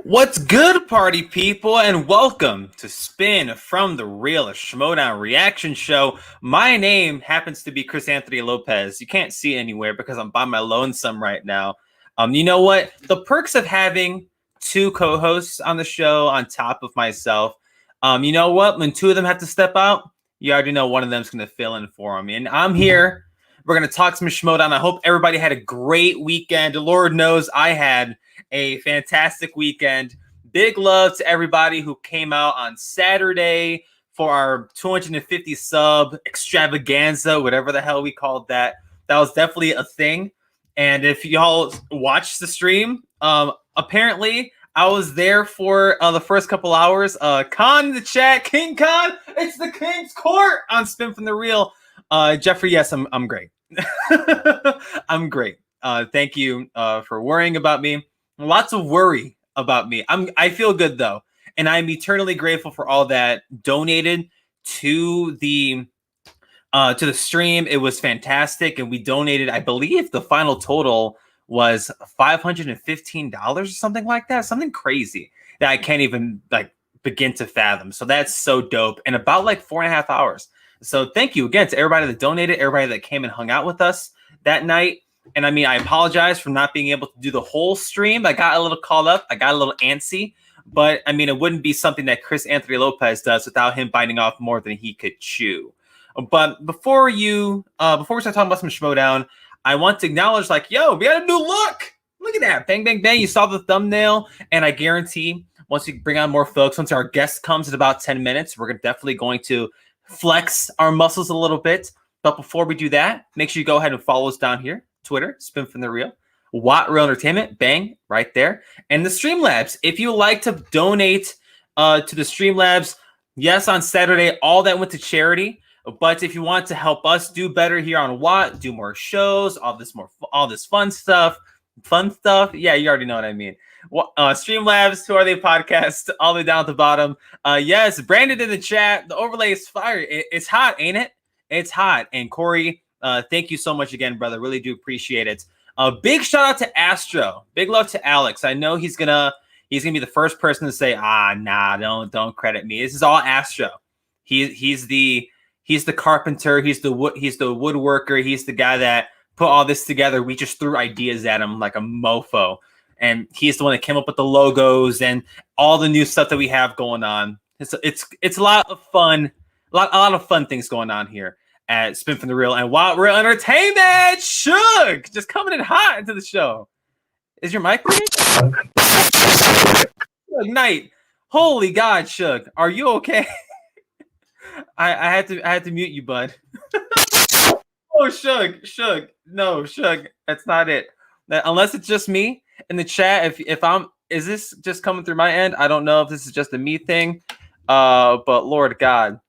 What's good, party people, and welcome to Spin from the Real, a Schmodown reaction show. My name happens to be Chris Anthony Lopez. You can't see it anywhere because I'm by my lonesome right now. You know what? The perks of having two co-hosts on the show on top of myself. You know what? When two of them have to step out, you already know one of them's going to fill in for me. And I'm here. We're going to talk some Schmodown. I hope everybody had a great weekend. Lord knows I had a fantastic weekend. Big love to everybody who came out on Saturday for our 250 sub extravaganza, whatever the hell we called that. That was definitely a thing. And if y'all watched the stream, apparently I was there for the first couple hours. Khan in the chat, King Khan, it's the King's Court on Spin from the Real. Jeffrey, yes, I'm great. I'm great. Thank you for worrying about me. Lots of worry about me. I feel good though, and I'm eternally grateful for all that donated to the stream. It was fantastic, and we donated. I believe the final total was $515 or something like that. Something crazy that I can't even begin to fathom. So that's so dope. And about 4.5 hours. So thank you again to everybody that donated, everybody that came and hung out with us that night. And I mean, I apologize for not being able to do the whole stream. I got a little caught up. I got a little antsy. But I mean, it wouldn't be something that Chris Anthony Lopez does without him biting off more than he could chew. But before we start talking about some Schmodown, I want to acknowledge, yo, we got a new look. Look at that. Bang, bang, bang. You saw the thumbnail. And I guarantee once we bring on more folks, once our guest comes in about 10 minutes, we're definitely going to flex our muscles a little bit. But before we do that, make sure you go ahead and follow us down here. Twitter, Spin from the Real, Watt Real Entertainment, bang, right there. And the Streamlabs. If you like to donate to the Streamlabs, yes, on Saturday, all that went to charity. But if you want to help us do better here on Watt, do more shows, all this fun stuff, yeah, you already know what I mean. Streamlabs, Who Are They podcast, all the way down at the bottom. Yes, Brandon in the chat. The overlay is fire. It's hot, ain't it? It's hot. And Corey, thank you so much again, brother. Really do appreciate it. Big shout out to Astro. Big love to Alex. I know he's gonna be the first person to say, nah, don't credit me. This is all Astro. He's the carpenter. He's the woodworker. He's the guy that put all this together. We just threw ideas at him like a mofo, and he's the one that came up with the logos and all the new stuff that we have going on. It's a lot of fun. A lot of fun things going on here at Spin from the Real and Wild Real Entertainment. Shug just coming in hot into the show. Is your mic working? Good night. Holy God, Shug, are you okay? I had to mute you, bud. Oh, Shug, no, Shug, that's not it. Unless it's just me in the chat. Is this just coming through my end? I don't know if this is just a me thing. But Lord God.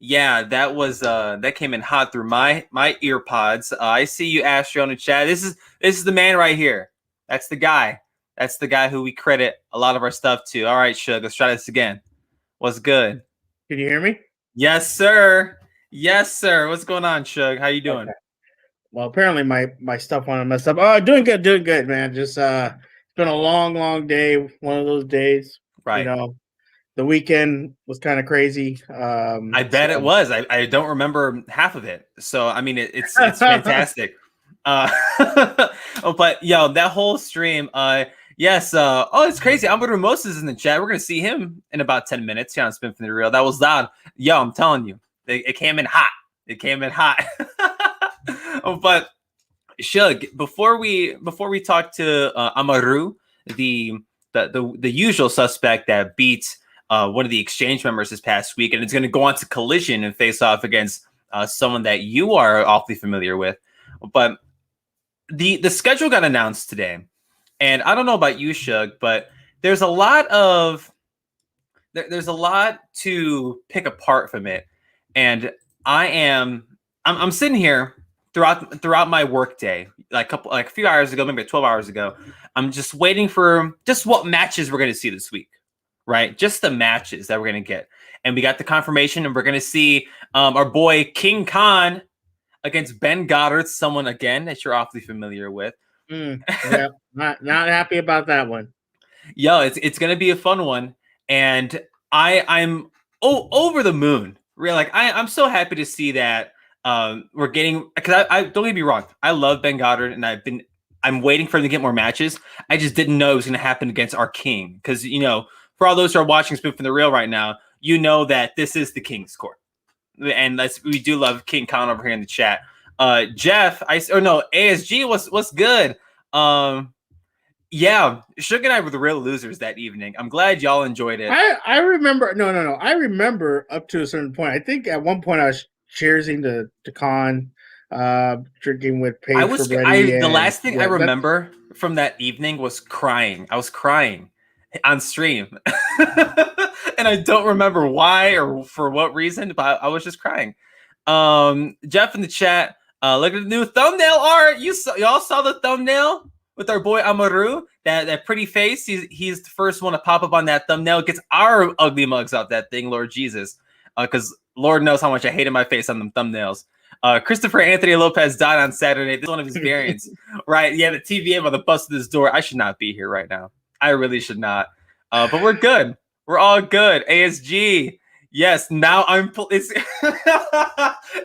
Yeah, that was that came in hot through my ear pods. I see you, Astro, in the chat. This is the man right here. That's the guy. That's the guy who we credit a lot of our stuff to. All right, Shug, let's try this again. What's good? Can you hear me? Yes, sir. Yes, sir. What's going on, Shug? How you doing? Okay. Well, apparently my stuff wanted to mess up. Oh, doing good, man. Just it's been a long day. One of those days. Right. You know, the weekend was kind of crazy. I bet it was. I don't remember half of it. So I mean, it's fantastic. But yo, that whole stream. Yes. Oh, it's crazy. Amaru Moses is in the chat. We're gonna see him in about 10 minutes here on Spin from the Real. That was loud. Yo, I'm telling you, it came in hot. It came in hot. But Shug, before we talk to Amaru, the usual suspect that beat one of the exchange members this past week, and it's going to go on to Collision and face off against someone that you are awfully familiar with. But the schedule got announced today, and I don't know about you, Shug, but there's a lot to pick apart from it, and I'm sitting here throughout my work day, a few hours ago, maybe 12 hours ago. I'm just waiting for just what matches we're going to see this week. Right? Just the matches that we're going to get. And we got the confirmation, and we're going to see our boy King Khan against Ben Goddard, someone, again, that you're awfully familiar with. Yeah, not happy about that one. Yo, it's gonna be a fun one, and I'm over the moon. Really, like I'm so happy to see that we're getting, because I don't get me wrong, I love Ben Goddard, and I'm waiting for him to get more matches. I just didn't know it was gonna happen against our king, because for all those who are watching Spin from the Real right now, you know that this is the King's Court, and we do love King Khan over here in the chat. Jeff, ASG, what's good? Yeah, Suge and I were the real losers that evening. I'm glad y'all enjoyed it. I remember. No. I remember up to a certain point. I think at one point I was cheersing to Khan, drinking with Paige for Ready. The last thing I remember from that evening was crying. I was crying on stream, and I don't remember why or for what reason, but I was just crying. Jeff in the chat, look at the new thumbnail art. Y'all saw the thumbnail with our boy Amaru, that pretty face. He's the first one to pop up on that thumbnail. It gets our ugly mugs out that thing, Lord Jesus. Because Lord knows how much I hated my face on them thumbnails. Christopher Anthony Lopez died on Saturday. This is one of his variants. Right, yeah, the TVA by the bust of this door. I should not be here right now. I really should not. But we're good. We're all good. ASG. Yes, now it's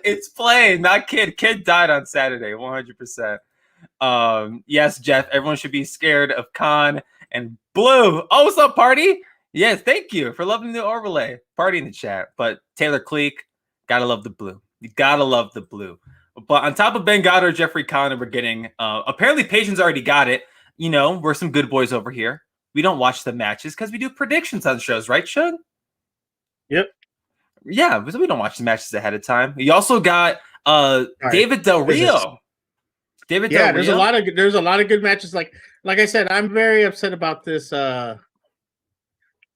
it's playing, not Kid. Kid died on Saturday, 100%. Yes, Jeff, everyone should be scared of Khan and Blue. Oh, what's up, party? Yes, thank you for loving the overlay. Party in the chat. But Taylor Cleek, gotta love the blue. You gotta love the blue. But on top of Ben Goddard, Jeffrey Khan, we're getting apparently Patience already got it. We're some good boys over here. We don't watch the matches because we do predictions on shows, right, Shug? Yep. Yeah, we don't watch the matches ahead of time. You also got David Del Rio. Del Rio. There's a lot of good matches. Like I said, I'm very upset about this.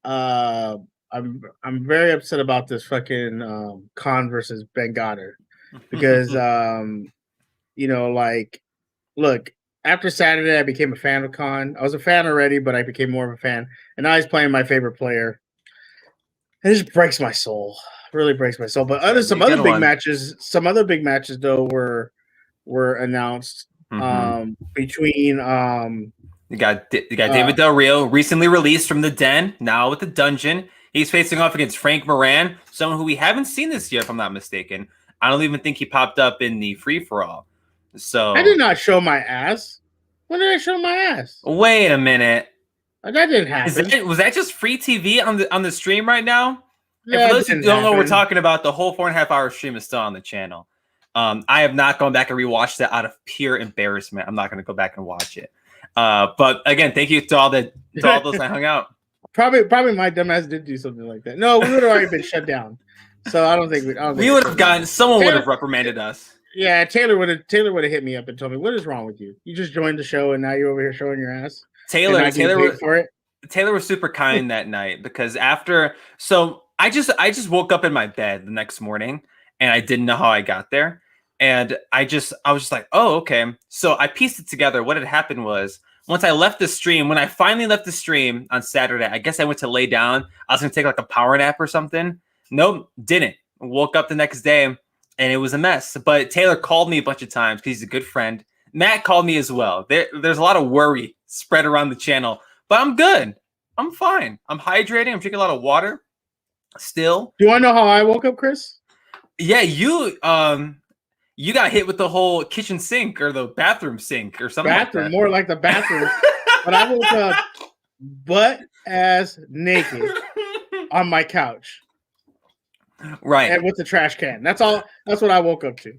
I'm very upset about this fucking Khan versus Ben Goddard because look, after Saturday I became a fan of Khan. I was a fan already, but I became more of a fan, and now he's playing my favorite player. It just breaks my soul. Really breaks my soul. But some other big matches though were announced between you got David Del Rio, recently released from the den, now with the dungeon. He's facing off against Frank Moran, someone who we haven't seen this year, if I'm not mistaken. I don't even think he popped up in the free-for-all. So I did not show my ass. When did I show my ass? Wait a minute. That didn't happen. Was that just free TV on the stream right now? And for those who don't know what we're talking about, the whole 4.5 hour stream is still on the channel. I have not gone back and rewatched that out of pure embarrassment. I'm not going to go back and watch it. But again, thank you to all those I hung out. Probably my dumbass did do something like that. No, we would have already been shut down. So I don't think we would have gotten. Someone would have reprimanded us. Yeah, Taylor would have hit me up and told me, "What is wrong with you? You just joined the show and now you're over here showing your ass." Taylor was super kind that night because so I just woke up in my bed the next morning and I didn't know how I got there. And I was just like, oh, okay. So I pieced it together. What had happened was once I left the stream, when I finally left the stream on Saturday, I guess I went to lay down. I was going to take like a power nap or something. Nope, didn't. Woke up the next day and it was a mess. But Taylor called me a bunch of times because he's a good friend. Matt called me as well. There's a lot of worry spread around the channel, but I'm good. I'm fine. I'm hydrating. I'm drinking a lot of water still. Do you want to know how I woke up, Chris? Yeah, you got hit with the whole kitchen sink or the bathroom sink or something. Bathroom, more like the bathroom. But I woke up butt ass naked on my couch. Right. And with the trash can. That's all. That's what I woke up to.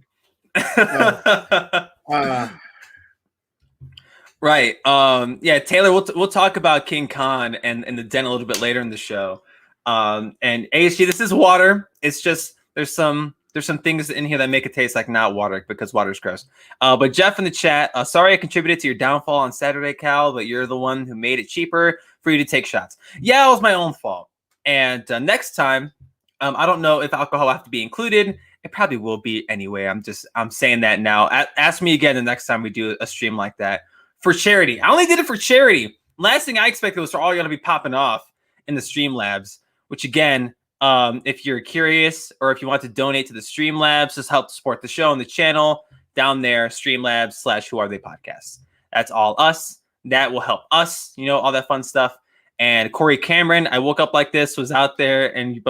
Right. Yeah, Taylor, we'll talk about King Khan and the den a little bit later in the show. And ASG, this is water. It's just there's some things in here that make it taste like not water because water's gross. But Jeff in the chat, sorry I contributed to your downfall on Saturday, Cal, but you're the one who made it cheaper for you to take shots. Yeah, it was my own fault. And next time, I don't know if alcohol will have to be included. It probably will be anyway. I'm saying that now. Ask me again the next time we do a stream like that for charity. I only did it for charity. Last thing I expected was for all y'all to be popping off in the Streamlabs, which again, if you're curious or if you want to donate to the Streamlabs, just help support the show and the channel down there, Streamlabs / Who Are They Podcasts. That's all us. That will help us, all that fun stuff. And Corey Cameron, I woke up like this, was out there, and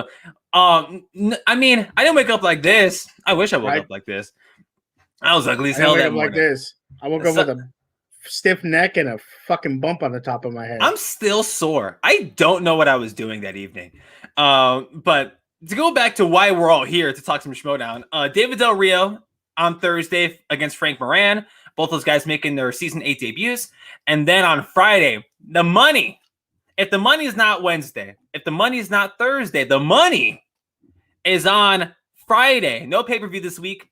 I mean, I didn't wake up like this. I wish I woke up like this. I was ugly as I didn't hell wake that up like morning. this. I woke up with a stiff neck and a fucking bump on the top of my head. I'm still sore. I don't know what I was doing that evening. But to go back to why we're all here to talk some Schmodown, David Del Rio on Thursday against Frank Moran. Both those guys making their season 8 debuts. And then on Friday, the money. If the money is not Wednesday, if the money is not Thursday, the money is on Friday. No pay-per-view this week.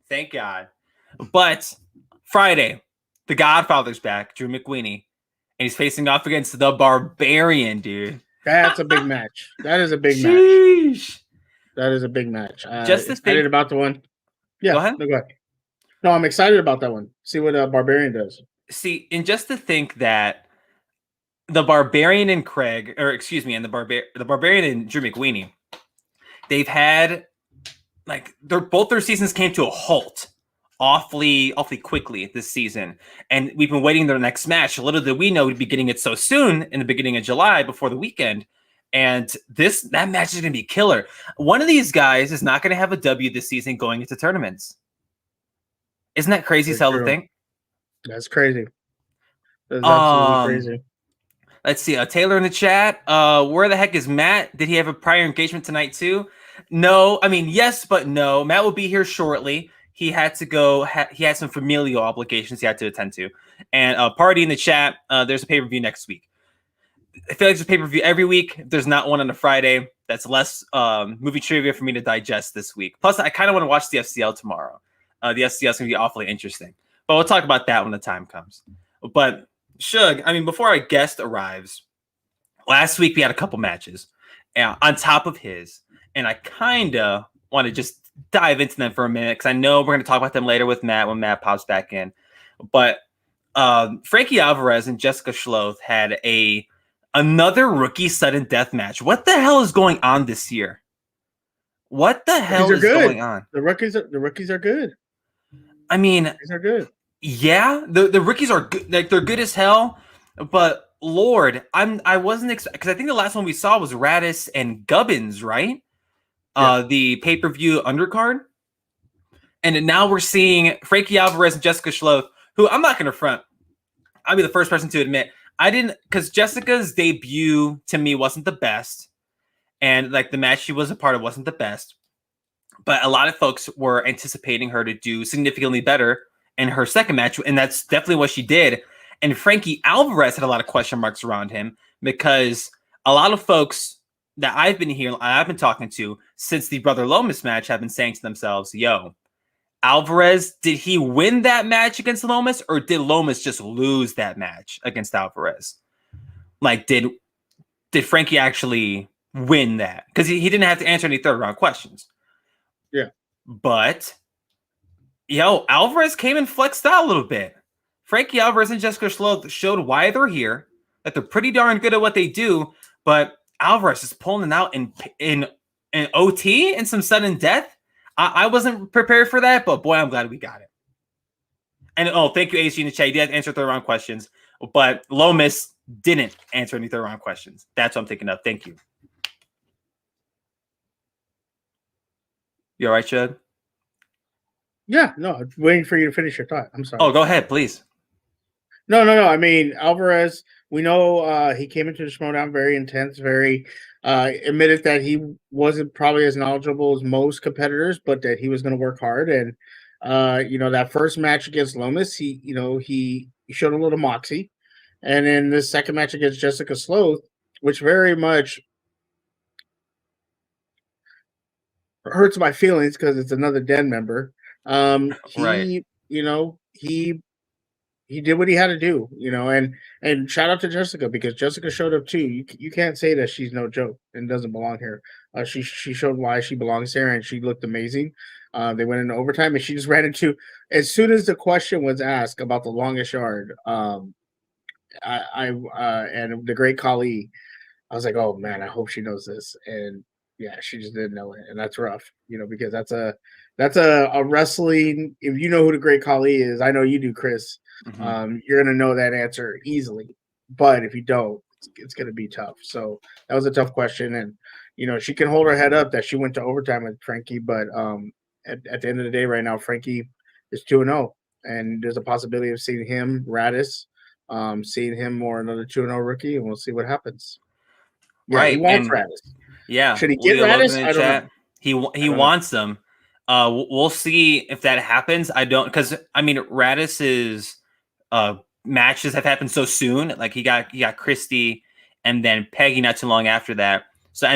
Thank God. But Friday, the Godfather's back, Drew McWeeny. And he's facing off against the Barbarian, dude. That's a big match. That is a big Sheesh. match. That is a big match. Just excited about the one. Yeah, go ahead. No, I'm excited about that one. See what Barbarian does. See, and just to think that the Barbarian and Craig, or excuse me, and the Barbarian and Drew McWeeny, they've had both their seasons came to a halt awfully quickly this season, and we've been waiting their next match. Little did we know we'd be getting it so soon in the beginning of July before the weekend, and that match is going to be killer. One of these guys is not going to have a W this season going into tournaments. Isn't that crazy to think? That's crazy. That's absolutely crazy. Let's see. Taylor in the chat. Where the heck is Matt? Did he have a prior engagement tonight too? No. I mean, yes, but no. Matt will be here shortly. He had to go. He had some familial obligations he had to attend to. And Party in the chat. There's a pay-per-view next week. I feel like there's a pay-per-view every week. If there's not one on a Friday, that's less movie trivia for me to digest this week. Plus, I kind of want to watch the FCL tomorrow. The FCL is going to be awfully interesting. But we'll talk about that when the time comes. But Shug, I mean, before our guest arrives, last week we had a couple matches on top of his, and I kind of want to just dive into them for a minute because I know we're going to talk about them later with Matt when Matt pops back in. But Frankie Alvarez and Jessica Schloth had another rookie sudden death match. What the hell is going on this year? What the hell is going on? The rookies are good. I mean, they're good. Yeah, the rookies are good. Like, they're good as hell. But Lord, I wasn't expecting, because I think the last one we saw was Radis and Gubbins, right? Yeah. The pay-per-view undercard. And now we're seeing Frankie Alvarez and Jessica Schloth, who I'm not going to front. I'll be the first person to admit I didn't, because Jessica's debut to me wasn't the best, and like the match she was a part of wasn't the best. But a lot of folks were anticipating her to do significantly better in her second match, and that's definitely what she did. And Frankie Alvarez had a lot of question marks around him because a lot of folks that I've been talking to since the Brother Lomas match have been saying to themselves, yo, Alvarez, did he win that match against Lomas, or did Lomas just lose that match against Alvarez? Like, did Frankie actually win that? Because he didn't have to answer any third round questions. Yeah. But Alvarez came and flexed out a little bit. Frankie Alvarez and Jessica Schloth showed why they're here, that they're pretty darn good at what they do, but Alvarez is pulling it out in OT and some sudden death. I wasn't prepared for that, but boy, I'm glad we got it. And thank you, AC in the chat. He did answer third round questions, but Lomas didn't answer any third round questions. That's what I'm thinking of. Thank you. You all right, Chad? Yeah, no, I'm waiting for you to finish your thought. I'm sorry. Oh, go ahead, please. No. I mean, Alvarez, we know he came into the Schmodown very intense, very admitted that he wasn't probably as knowledgeable as most competitors, but that he was going to work hard. And that first match against Lomas, he showed a little moxie. And then the second match against Jessica Schloth, which very much hurts my feelings because it's another Den member. Right. He did what he had to do, and shout out to Jessica because Jessica showed up too. You can't say that she's no joke and doesn't belong here. She showed why she belongs here, and she looked amazing. They went into overtime, and she just ran into, as soon as the question was asked about the longest yard, and the great Kali, I was like, oh man, I hope she knows this. And yeah, she just didn't know it, and that's rough, because that's a wrestling. If you know who the great Kali is, I know you do, Chris. Mm-hmm. You're gonna know that answer easily. But if you don't, it's going to be tough. So that was a tough question, and she can hold her head up that she went to overtime with Frankie, but at the end of the day, right now, Frankie is 2-0, and there's a possibility of seeing him, Radis, seeing him more another 2-0 rookie, and we'll see what happens. Yeah, he Right. wants And Radis. yeah, Should he get Leo Logan Radis? in I the don't know. chat. He wants them. We'll see if that happens. I don't, because I mean, Radis's matches have happened so soon. Like he got Christy and then Peggy not too long after that. So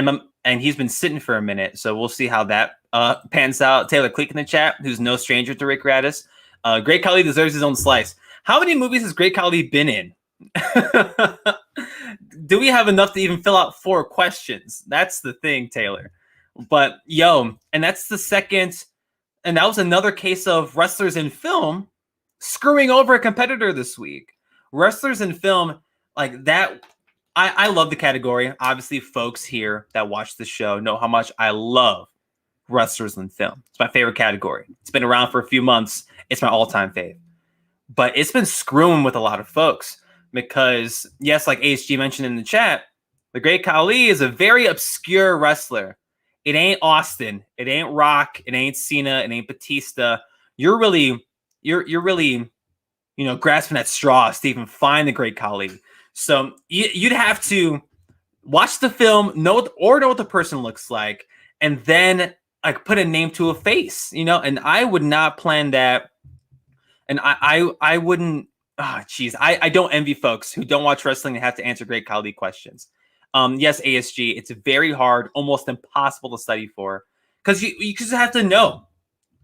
and he's been sitting for a minute. So we'll see how that pans out. Taylor Click in the chat, who's no stranger to Rick Radis. Great Khali deserves his own slice. How many movies has Great Khali been in? Do we have enough to even fill out 4 questions? That's the thing, Taylor. But and that's the second, and that was another case of wrestlers in film screwing over a competitor this week. Wrestlers in film, like that. I love the category. Obviously, folks here that watch the show know how much I love wrestlers in film. It's my favorite category. It's been around for a few months. It's my all-time fave. But it's been screwing with a lot of folks because, yes, like HG mentioned in the chat, the Great Khali is a very obscure wrestler. It ain't Austin. It ain't Rock. It ain't Cena. It ain't Batista. You're really, grasping at straws to even find the Great Khali. So you'd have to watch the film, know what the person looks like, and then like put a name to a face, And I would not plan that. And I wouldn't. Oh, geez, I don't envy folks who don't watch wrestling and have to answer Great Khali questions. Yes, ASG, it's very hard, almost impossible to study for, because you just have to know.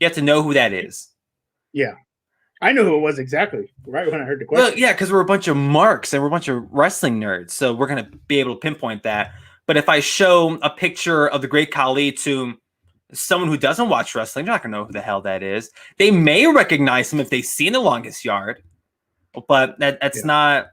You have to know who that is. Yeah, I know who it was exactly right when I heard the question. Well, yeah, because we're a bunch of marks and we're a bunch of wrestling nerds, so we're gonna be able to pinpoint that. But if I show a picture of the Great Khali to someone who doesn't watch wrestling, they're not gonna know who the hell that is. They may recognize him if they've seen The Longest Yard, but that's not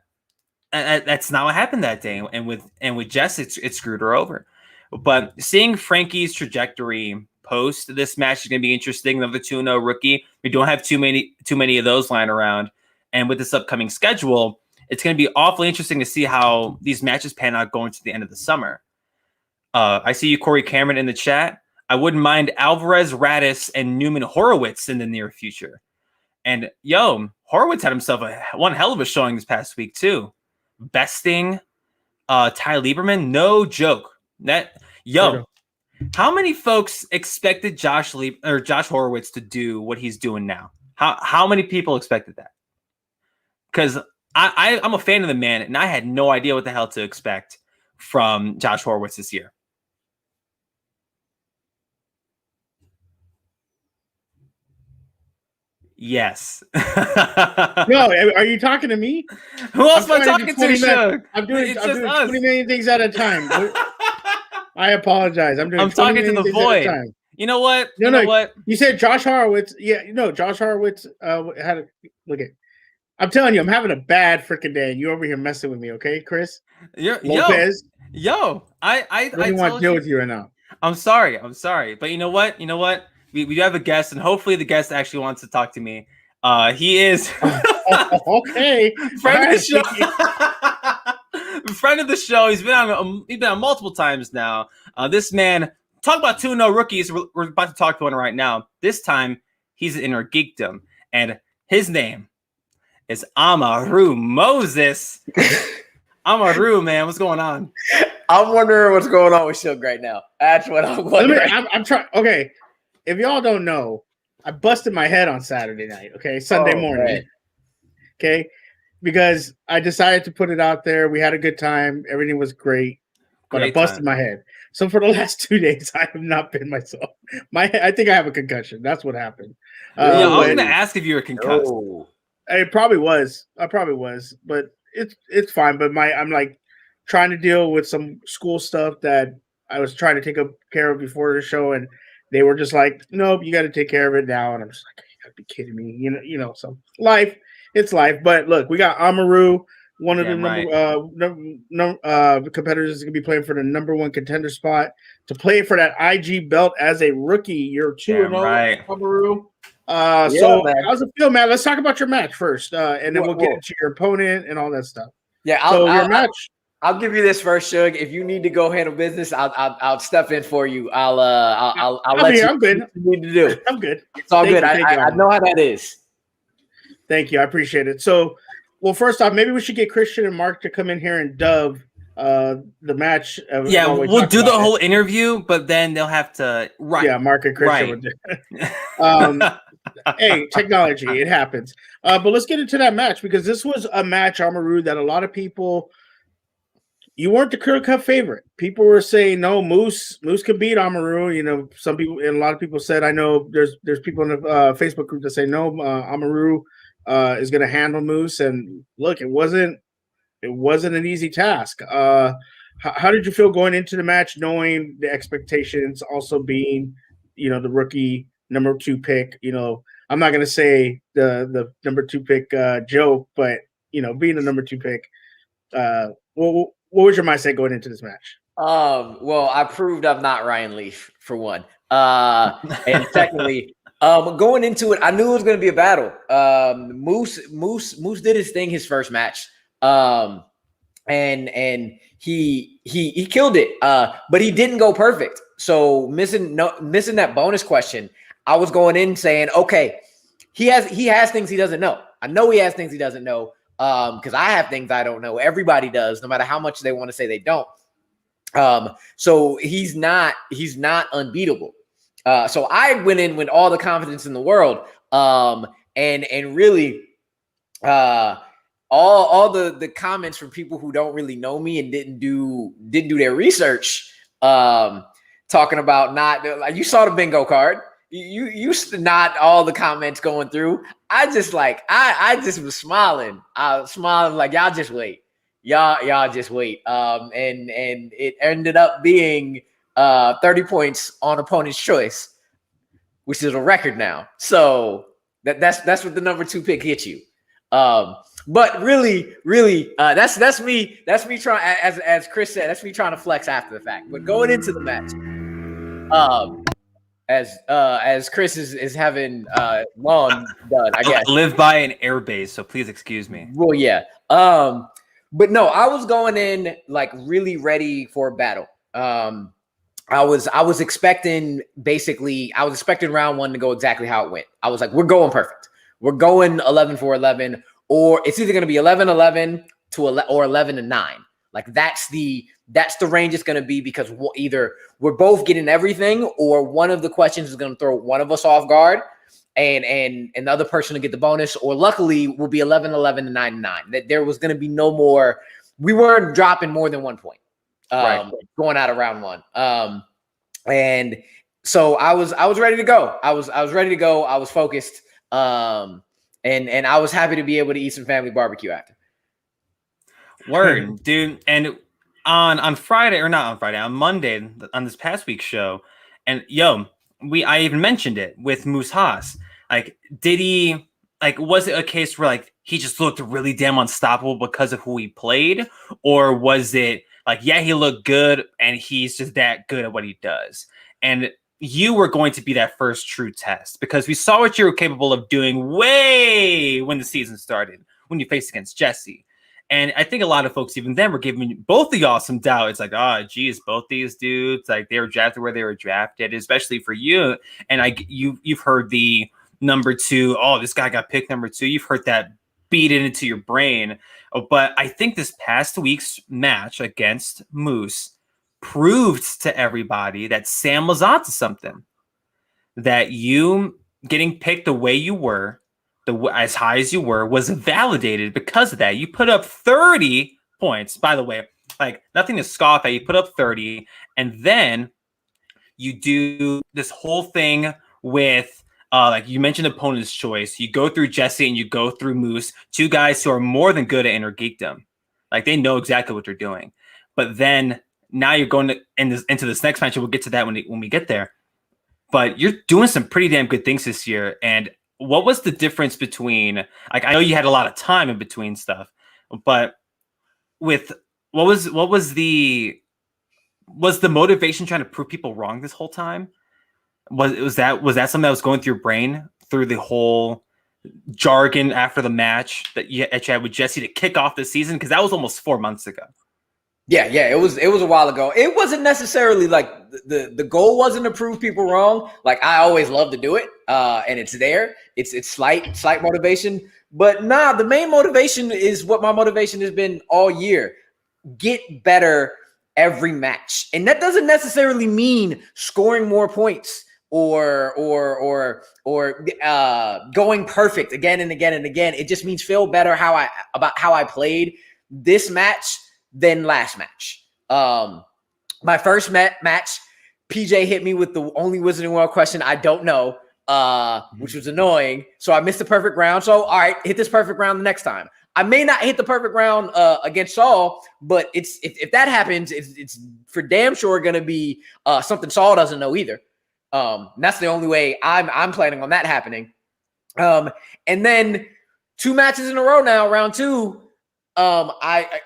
what happened that day. And with Jess, it screwed her over. But seeing Frankie's trajectory post this match is going to be interesting. Another 2-0 rookie. We don't have too many of those lying around. And with this upcoming schedule, it's going to be awfully interesting to see how these matches pan out going to the end of the summer. I see you, Corey Cameron, in the chat. I wouldn't mind Alvarez, Radis, and Newman Horowitz in the near future. And Horowitz had himself one hell of a showing this past week too. Besting Ty Lieberman, no joke. How many folks expected Josh Horowitz to do what he's doing now? How many people expected that? Because I'm a fan of the man, and I had no idea what the hell to expect from Josh Horowitz this year. Yes. No, are you talking to me? Who else am I talking to? I'm doing 20 million things at a time. I apologize. I'm talking to the void. You know what? What? You said Josh Horowitz. Yeah, Josh Horowitz had a look at. I'm telling you, I'm having a bad freaking day. You over here messing with me, okay, Chris? Lopez. I really want to deal with you right now. I'm sorry. But you know what? We do have a guest, and hopefully the guest actually wants to talk to me. He is okay. Friend of the show. Friend of the show. He's been on multiple times now. This man, talk about 2-0 rookies. We're about to talk to one right now. This time, he's in our geekdom, and his name is Amaru Moses. Amaru, man, what's going on? I'm wondering what's going on with Suge right now. That's what I'm wondering. I'm trying. Okay. If y'all don't know, I busted my head on Saturday night, Sunday morning. Right. Okay? Because I decided to put it out there. We had a good time. Everything was great. But I busted my head. So for the last 2 days, I have not been myself. I think I have a concussion. That's what happened. I was going to ask if you were concussed. Oh. It probably was. I probably was. But it's fine. But I'm like trying to deal with some school stuff that I was trying to take care of before the show, and they were just like, nope, you got to take care of it now. And I'm just like, you got to be kidding me. So life, it's life. But look, we got Amaru, one of the competitors is going to be playing for the #1 contender spot to play for that IG belt as a rookie. You're 2-0, Amaru. So how's it feel, man? Let's talk about your match first, and then we'll get into your opponent and all that stuff. Yeah, your match. I'll give you this first, Suge. If you need to go handle business, I'll step in for you. I'll let you. I'm good. What you need to do. I'm good. It's all good. Thank you, I know how that is. Thank you. I appreciate it. So, well, first off, maybe we should get Christian and Mark to come in here and dub the match. Yeah, while we we'll talk do the about whole it. interview, but then they'll have to Yeah, Mark and Christian would do. Hey, technology, it happens. But let's get into that match because this was a match, Amaru, that a lot of people. You weren't the clear cut favorite. People were saying no, Moose could beat Amaru. You know, some people and a lot of people said. I know there's people in the Facebook group that say no, Amaru is going to handle Moose. And look, it wasn't an easy task. How did you feel going into the match, knowing the expectations, also being, you know, the rookie number 2 pick? You know, I'm not going to say the number 2 pick joke, but you know, being the number 2 pick. What was your mindset going into this match? Well, I proved I'm not Ryan Leaf for one. And secondly, going into it, I knew it was going to be a battle. Moose did his thing his first match. And he killed it. But he didn't go perfect. So missing that bonus question, I was going in saying, okay, he has things he doesn't know. I know he has things he doesn't know. Because I have things I don't know. Everybody does, no matter how much they want to say they don't. So he's not unbeatable. So I went in with all the confidence in the world. And really, all the comments from people who don't really know me and didn't do their research, talking about not like you saw the bingo card. You used to not all the comments going through. I just was smiling. I was smiling like y'all just wait. Y'all just wait. And it ended up being 30 points on opponent's choice, which is a record now. So that's what the number 2 pick hit you. But really, that's me trying, as Chris said, that's me trying to flex after the fact. But going into the match, as Chris is having long done, I guess. I live by an airbase, so please excuse me. Well, yeah. But no, I was going in like really ready for a battle. I was expecting round 1 to go exactly how it went. I was like, we're going perfect. We're going 11 for 11, or it's either going to be 11-11 or 11-9. Like that's the range it's going to be, because either we're both getting everything, or one of the questions is going to throw one of us off guard, and the other person to get the bonus, or luckily we'll be 11-11 and 9-9. That there was going to be no more. We weren't dropping more than 1 point going out of round 1. And so I was ready to go. I was ready to go. I was focused. And I was happy to be able to eat some family barbecue after. Word, dude. And on Friday, or not on Friday, on Monday, on this past week's show, and I even mentioned it with Moose Haas. Like, did he, like, was it a case where like he just looked really damn unstoppable because of who he played, or was it like, yeah, he looked good and he's just that good at what he does? And you were going to be that first true test, because we saw what you were capable of doing way when the season started, when you faced against Jesse. And I think a lot of folks even then were giving both of y'all some doubt. It's like, oh, geez, both these dudes, like, they were drafted where they were drafted, especially for you. And you've heard the number 2, oh, this guy got picked number 2. You've heard that beat it into your brain. But I think this past week's match against Moose proved to everybody that Sam was onto something. That you getting picked the way you were, as high as you were, was validated because of that. You put up 30 points, by the way, like nothing to scoff at. You put up 30, and then you do this whole thing with, like you mentioned, opponent's choice. You go through Jesse and you go through Moose, 2 guys who are more than good at inner geekdom. Like, they know exactly what they're doing. But then now you're going into this next match, and we'll get to that when we get there. But you're doing some pretty damn good things this year. And what was the difference between, like, I know you had a lot of time in between stuff, but with was the motivation trying to prove people wrong this whole time? Was that something that was going through your brain through the whole jargon after the match that you had with Jesse to kick off the season? Because that was almost 4 months ago. Yeah, it was a while ago. It wasn't necessarily like the goal wasn't to prove people wrong. Like I always love to do it, and it's there. It's slight motivation, but nah. The main motivation is what my motivation has been all year: get better every match, and that doesn't necessarily mean scoring more points or going perfect again and again and again. It just means feel better about how I played this match than last match. My first match, PJ hit me with the only Wizarding World question I don't know, which was annoying. So I missed the perfect round. So all right, hit this perfect round the next time. I may not hit the perfect round against Saul, but if that happens, it's for damn sure going to be something Saul doesn't know either. And that's the only way I'm planning on that happening. And then 2 matches in a row now, round 2.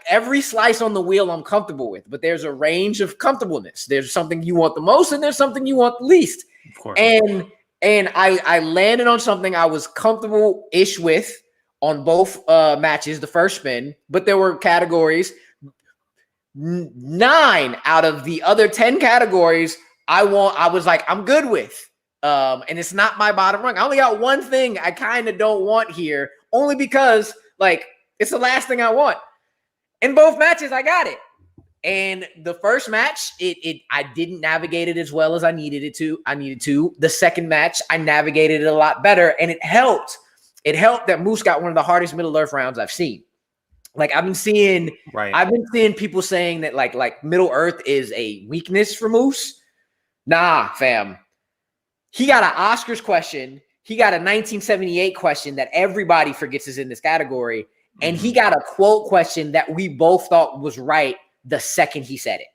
Every slice on the wheel I'm comfortable with, but there's a range of comfortableness. There's something you want the most, and there's something you want the least. Of course. And I landed on something I was comfortable-ish with on both matches, the first spin, but there were categories. 9 out of the other 10 categories I was like, I'm good with. And it's not my bottom rung. I only got one thing I kind of don't want here, only because like it's the last thing I want. In both matches, I got it. And the first match, I didn't navigate it as well as I needed to. The second match, I navigated it a lot better, and it helped. It helped that Moose got one of the hardest Middle Earth rounds I've seen. Like I've been seeing people saying that like Middle Earth is a weakness for Moose. Nah, fam. He got an Oscars question. He got a 1978 question that everybody forgets is in this category. And he got a quote question that we both thought was right the second he said it.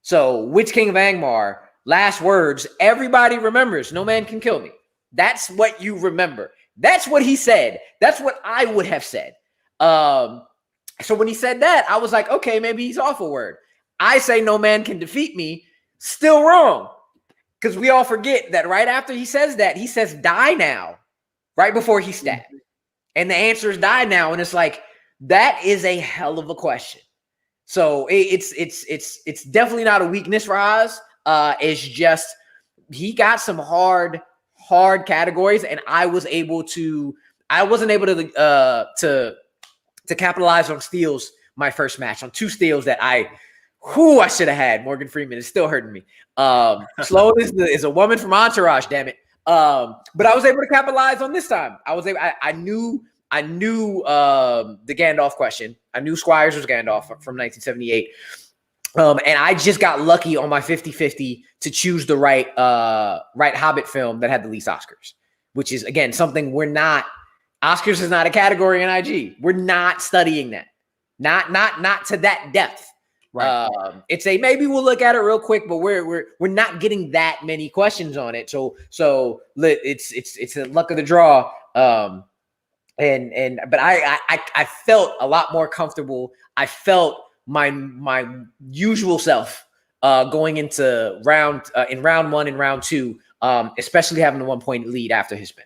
So, which King of Angmar, last words, everybody remembers, no man can kill me. That's what you remember. That's what he said. That's what I would have said. So when he said that, I was like, okay, maybe he's off a word. I say no man can defeat me. Still wrong. Because we all forget that right after he says that, he says die now. Right before he stabbed. And the answer is die now. And it's like, that is a hell of a question. So it's definitely not a weakness for Oz. It's just he got some hard categories, and I wasn't able to capitalize on steals my first match, on 2 steals that I should have had. Morgan Freeman is still hurting me. Sloan is a woman from Entourage, damn it. But I was able to capitalize on this time. I knew the Gandalf question. I knew Squires was Gandalf from 1978. And I just got lucky on my 50-50 to choose the right Hobbit film that had the least Oscars, which is, again, something Oscars is not a category in IG. We're not studying that. Not to that depth. Right. It's maybe we'll look at it real quick, but we're not getting that many questions on it. So it's the luck of the draw. But I felt a lot more comfortable. I felt my usual self going into round 1 and round 2, especially having the 1-point lead after his spin.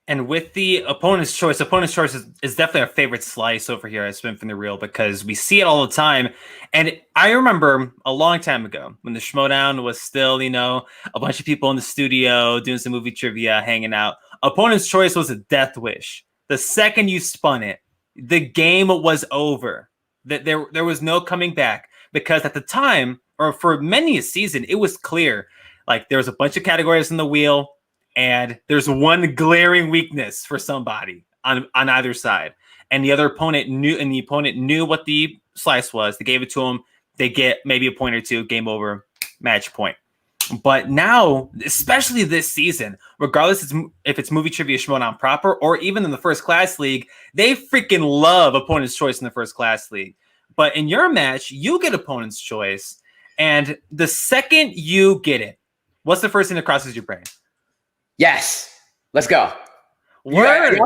And with the opponent's choice is definitely our favorite slice over here at Spin from the Reel, because we see it all the time. And I remember a long time ago when the Schmodown was still, a bunch of people in the studio doing some movie trivia, hanging out. Opponent's choice was a death wish. The second you spun it, the game was over. That there was no coming back, because at the time, or for many a season, it was clear. Like there was a bunch of categories in the wheel, and there's one glaring weakness for somebody on either side. And the opponent knew what the slice was. They gave it to them. They get maybe a point or 2, game over, match point. But now, especially this season, regardless if it's movie trivia Schmodown proper or even in the first class league, they freaking love opponent's choice in the first class league. But in your match, you get opponent's choice. And the second you get it, what's the first thing that crosses your brain? Yes. Let's go. Word.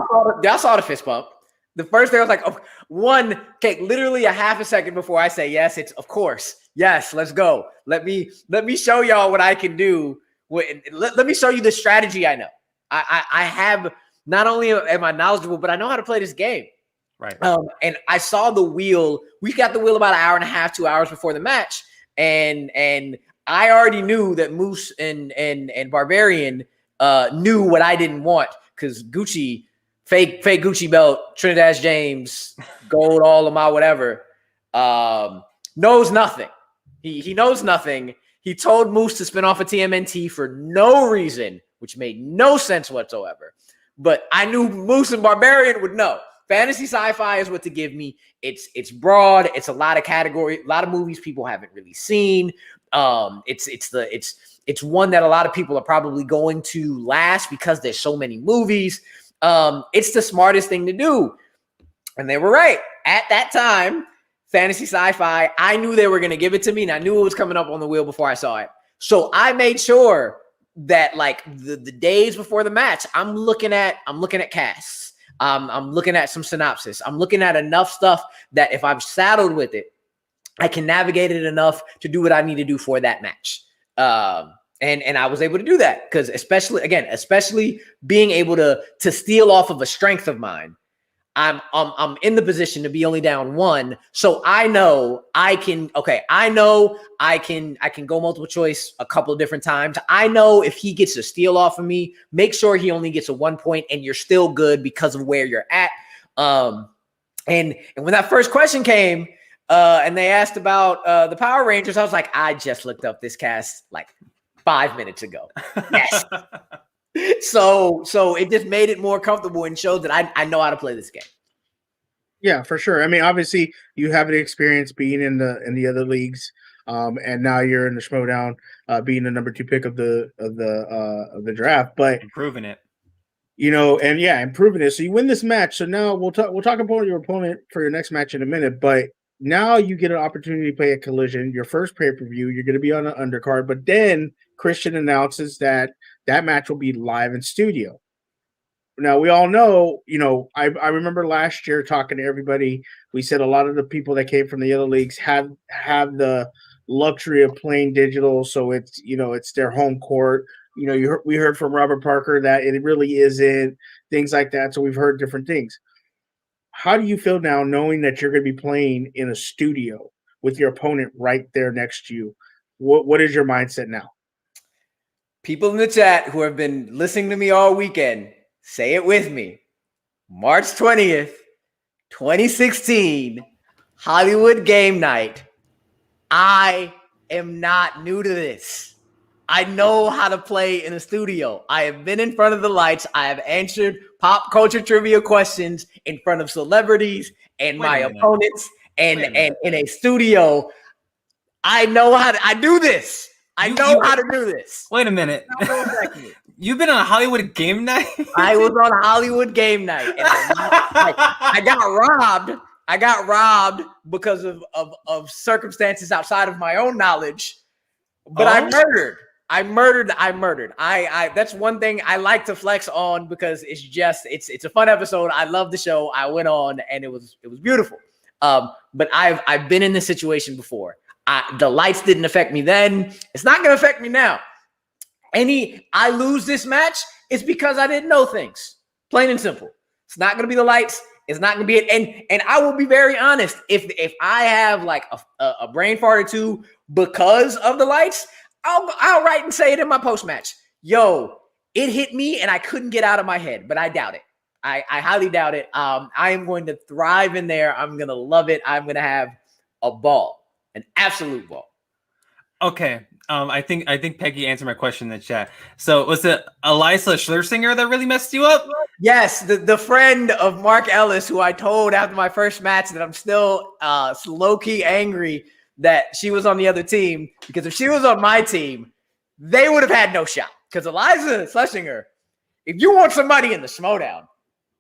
Y'all saw the fist bump. The first thing I was like, literally a half a second before I say yes, it's of course. Yes, let's go. Let me show y'all what I can do. Let me show you the strategy I know. I have, not only am I knowledgeable, but I know how to play this game. Right. And I saw the wheel. We got the wheel about an hour and a half, 2 hours before the match, and I already knew that Moose and Barbarian knew what I didn't want, because Gucci, fake Gucci belt, Trinidad James, gold, all of my whatever, knows nothing. He knows nothing. He told Moose to spin off a TMNT for no reason, which made no sense whatsoever. But I knew Moose and Barbarian would know. Fantasy sci-fi is what to give me. It's broad. It's a lot of category, a lot of movies people haven't really seen. It's one that a lot of people are probably going to last because there's so many movies. It's the smartest thing to do. And they were right. At that time, fantasy sci-fi, I knew they were going to give it to me, and I knew it was coming up on the wheel before I saw it. So I made sure that like the days before the match, I'm looking at casts. I'm looking at some synopsis. I'm looking at enough stuff that if I'm saddled with it, I can navigate it enough to do what I need to do for that match. And I was able to do that because especially being able to steal off of a strength of mine. I'm in the position to be only down one. So I know I can go multiple choice a couple of different times. I know if he gets a steal off of me, make sure he only gets a 1 point and you're still good because of where you're at. And when that first question came, and they asked about the Power Rangers, I was like, I just looked up this cast like 5 minutes ago. Yes. So it just made it more comfortable and showed that I know how to play this game. Yeah, for sure. I mean, obviously, you have the experience being in the other leagues, and now you're in the Schmodown, being the number 2 pick of the draft. But improving it, improving it. So you win this match. So now we'll talk about your opponent for your next match in a minute. But now you get an opportunity to play a Collision, your first pay-per-view. You're going to be on an undercard, but then Christian announces that match will be live in studio. Now, we all know, I remember last year talking to everybody. We said a lot of the people that came from the other leagues have the luxury of playing digital, so it's their home court. We heard from Robert Parker that it really isn't, things like that. So we've heard different things. How do you feel now knowing that you're going to be playing in a studio with your opponent right there next to you? What is your mindset now? People in the chat who have been listening to me all weekend, say it with me. March 20th, 2016, Hollywood game night. I am not new to this. I know how to play in a studio. I have been in front of the lights. I have answered pop culture trivia questions in front of celebrities and my opponents and in a studio. I know how to do this. I know how to do this. Wait a minute. You've been on a Hollywood game night? I was on a Hollywood game night. And I got robbed. I got robbed because of circumstances outside of my own knowledge. But I murdered. I that's one thing I like to flex on because it's a fun episode. I love the show. I went on and it was beautiful. But I've been in this situation before. The lights didn't affect me then. It's not going to affect me now. I lose this match, it's because I didn't know things. Plain and simple. It's not going to be the lights. It's not going to be it. And I will be very honest. If I have like a brain fart or two because of the lights, I'll write and say it in my post match. Yo, it hit me and I couldn't get out of my head, but I doubt it. I highly doubt it. I am going to thrive in there. I'm going to love it. I'm going to have a ball. An absolute ball. Okay. I think Peggy answered my question in the chat. So was it Eliza Schlesinger that really messed you up? Yes, the friend of Mark Ellis, who I told after my first match that I'm still low-key angry that she was on the other team, because if she was on my team, they would have had no shot. Because Eliza Schlesinger, if you want somebody in the Schmodown,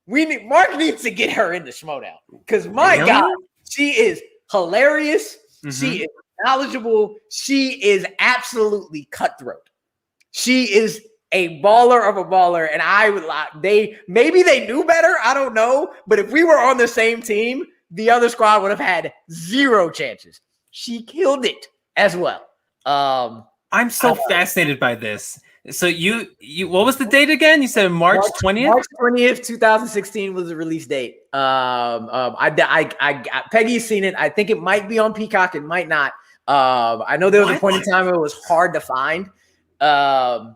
Mark needs to get her in the Schmodown. Because my God, she is hilarious. Mm-hmm. She is knowledgeable. She is absolutely cutthroat. She is a baller of a baller. And I would maybe they knew better. I don't know. But if we were on the same team, the other squad would have had 0 chances. She killed it as well. I'm so fascinated by this. So you what was the date again? You said March 20th? March 20th, 2016 was the release date. Peggy's seen it. I think it might be on Peacock. It might not. I know there was a point in time it was hard to find. But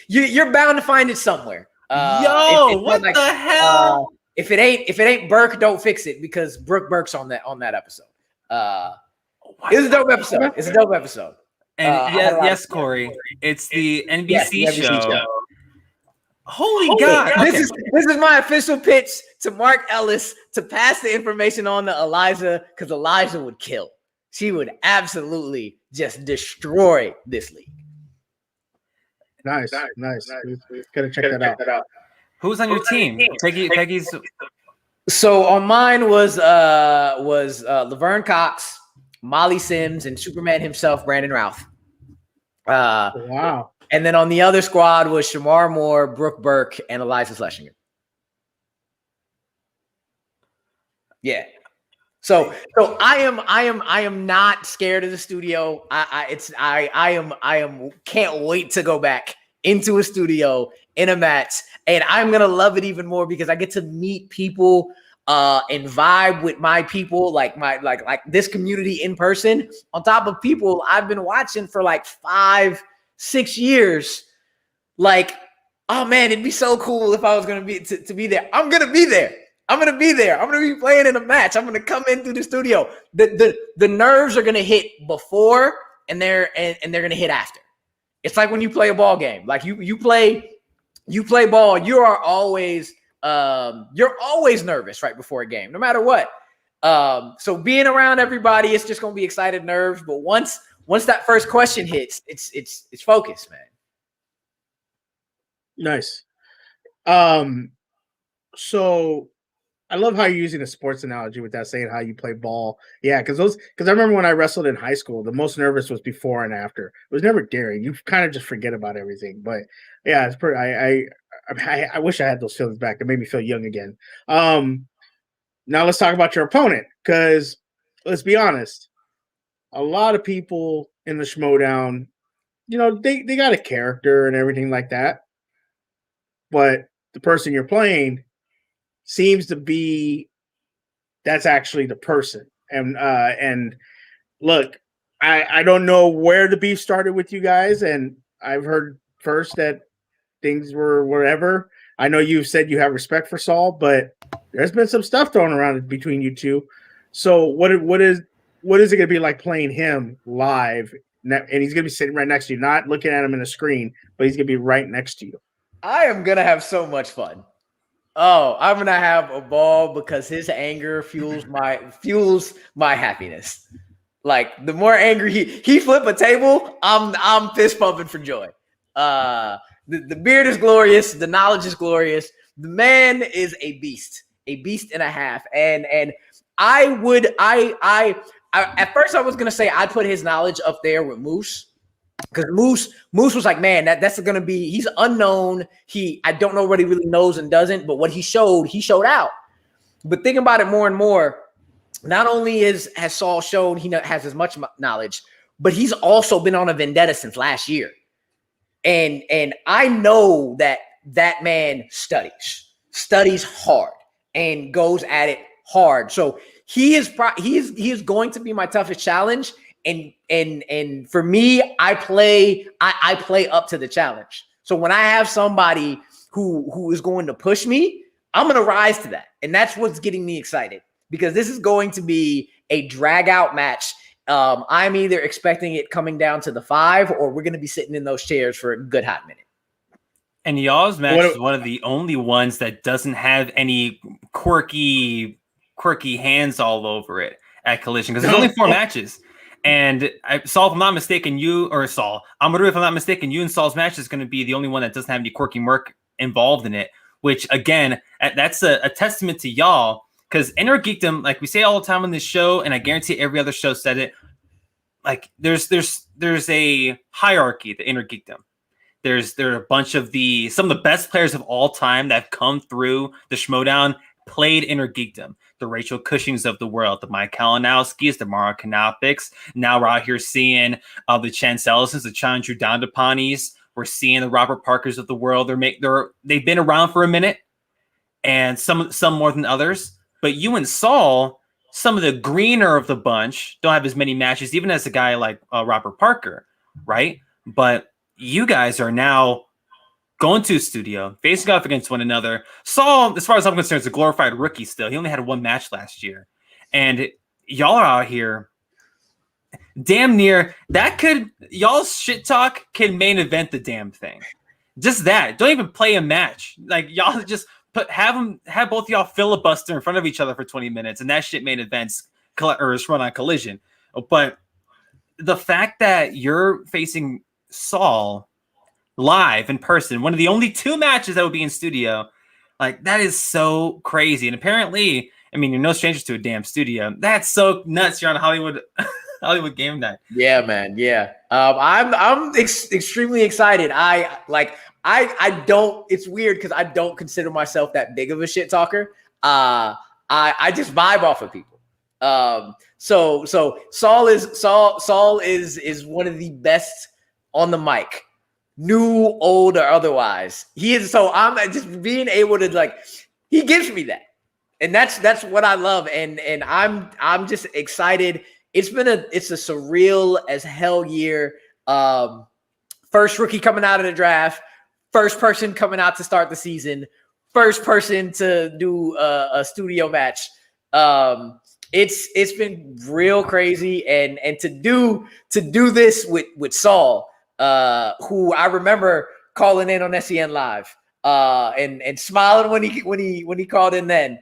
you're bound to find it somewhere. What the hell? If it ain't Burke, don't fix it, because Brooke Burke's on that episode. It was a dope episode. It's a dope episode. And yes, Corey, it's the NBC show. Holy God! Okay. This is my official pitch to Mark Ellis to pass the information on to Eliza, because Eliza would kill. She would absolutely just destroy this league. Nice. We gotta check that out. Who's on your team? Peggy's. So on mine was Laverne Cox, Molly Sims, and Superman himself, Brandon Routh. Wow. And then on the other squad was Shamar Moore, Brooke Burke, and Eliza Schlesinger. Yeah. So I am not scared of the studio. I can't wait to go back into a studio in a match, and I'm gonna love it even more because I get to meet people and vibe with my people, like this community in person, on top of people I've been watching for like 5-6 years. Like, oh man, it'd be so cool if I was gonna be to be there. I'm gonna be there. I'm gonna be there. I'm gonna be playing in a match. I'm gonna come into the studio. The nerves are gonna hit before, and they're gonna hit after. It's like when you play a ball game. Like you play ball. You're always nervous right before a game, no matter what. So being around everybody, it's just gonna be excited nerves. But once that first question hits, it's focus, man. Nice. So I love how you're using a sports analogy with that, saying how you play ball. Yeah, because I remember when I wrestled in high school, the most nervous was before and after. It was never during. You kind of just forget about everything. But yeah, it's pretty. I wish I had those feelings back. It made me feel young again. Now let's talk about your opponent, because let's be honest, a lot of people in the Schmodown, they got a character and everything like that, but the person you're playing seems to be that's actually the person. And look, I don't know where the beef started with you guys, and I've heard first that things were wherever. I know you've said you have respect for Saul, but there's been some stuff thrown around between you two. So what is it going to be like playing him live? And he's going to be sitting right next to you, not looking at him in the screen, but he's going to be right next to you. I am going to have so much fun. Oh, I'm going to have a ball because his anger fuels my happiness. Like, the more angry he flip a table, I'm fist pumping for joy. The beard is glorious. The knowledge is glorious. The man is a beast and a half. And at first I was going to say I'd put his knowledge up there with Moose. Because Moose was like, man, that's going to be, he's unknown. I don't know what he really knows and doesn't, but what he showed out. But thinking about it more and more, not only has Saul shown he has as much knowledge, but he's also been on a vendetta since last year. And I know that man studies hard and goes at it hard. So he is going to be my toughest challenge. And for me, I play up to the challenge. So when I have somebody who is going to push me, I'm going to rise to that. And that's what's getting me excited, because this is going to be a drag out match. I'm either expecting it coming down to the 5, or we're going to be sitting in those chairs for a good hot minute. And y'all's match is one of the only ones that doesn't have any quirky hands all over it at Collision, because there's only 4 matches. And Saul, if I'm not mistaken, Amaru, if I'm not mistaken, you and Saul's match is going to be the only one that doesn't have any quirky murk involved in it, which, again, that's a testament to y'all, because Inner Geekdom, like we say all the time on this show, and I guarantee every other show said it, like there's a hierarchy to Inner Geekdom. There are a bunch of some of the best players of all time that have come through the Schmodown played Inner Geekdom. The Rachel Cushings of the world, the Mike Kalinowskis, the Mara Kanopics. Now we're out here seeing the Chancelisons, the Chandru Dandapanis, We're seeing the Robert Parkers of the world. They've been around for a minute, and some more than others. But you and Saul, some of the greener of the bunch, don't have as many matches, even as a guy like Robert Parker, right? But you guys are now going to a studio, facing off against one another. Saul, as far as I'm concerned, is a glorified rookie still. He only had one match last year. And y'all are out here damn near y'all's shit talk can main event the damn thing. Just that. Don't even play a match. Like, y'all just have both of y'all filibuster in front of each other for 20 minutes, and that shit main events or is run on Collision. But the fact that you're facing Saul live in person, one of the only 2 matches that would be in studio, like, that is so crazy. And apparently, I mean, you're no strangers to a damn studio. That's so nuts. You're on Hollywood Game Night. Yeah, man. Yeah. I'm extremely excited. I don't. It's weird because I don't consider myself that big of a shit talker. I just vibe off of people. So Saul is one of the best on the mic, new, old, or otherwise. He is. So I'm just being able to, like, he gives me that, and that's what I love, and I'm just excited. It's a surreal as hell year. First rookie coming out of the draft, first person coming out to start the season, first person to do a studio match. It's been real crazy, and to do this with Saul, who I remember calling in on SEN Live, and smiling when he called in then.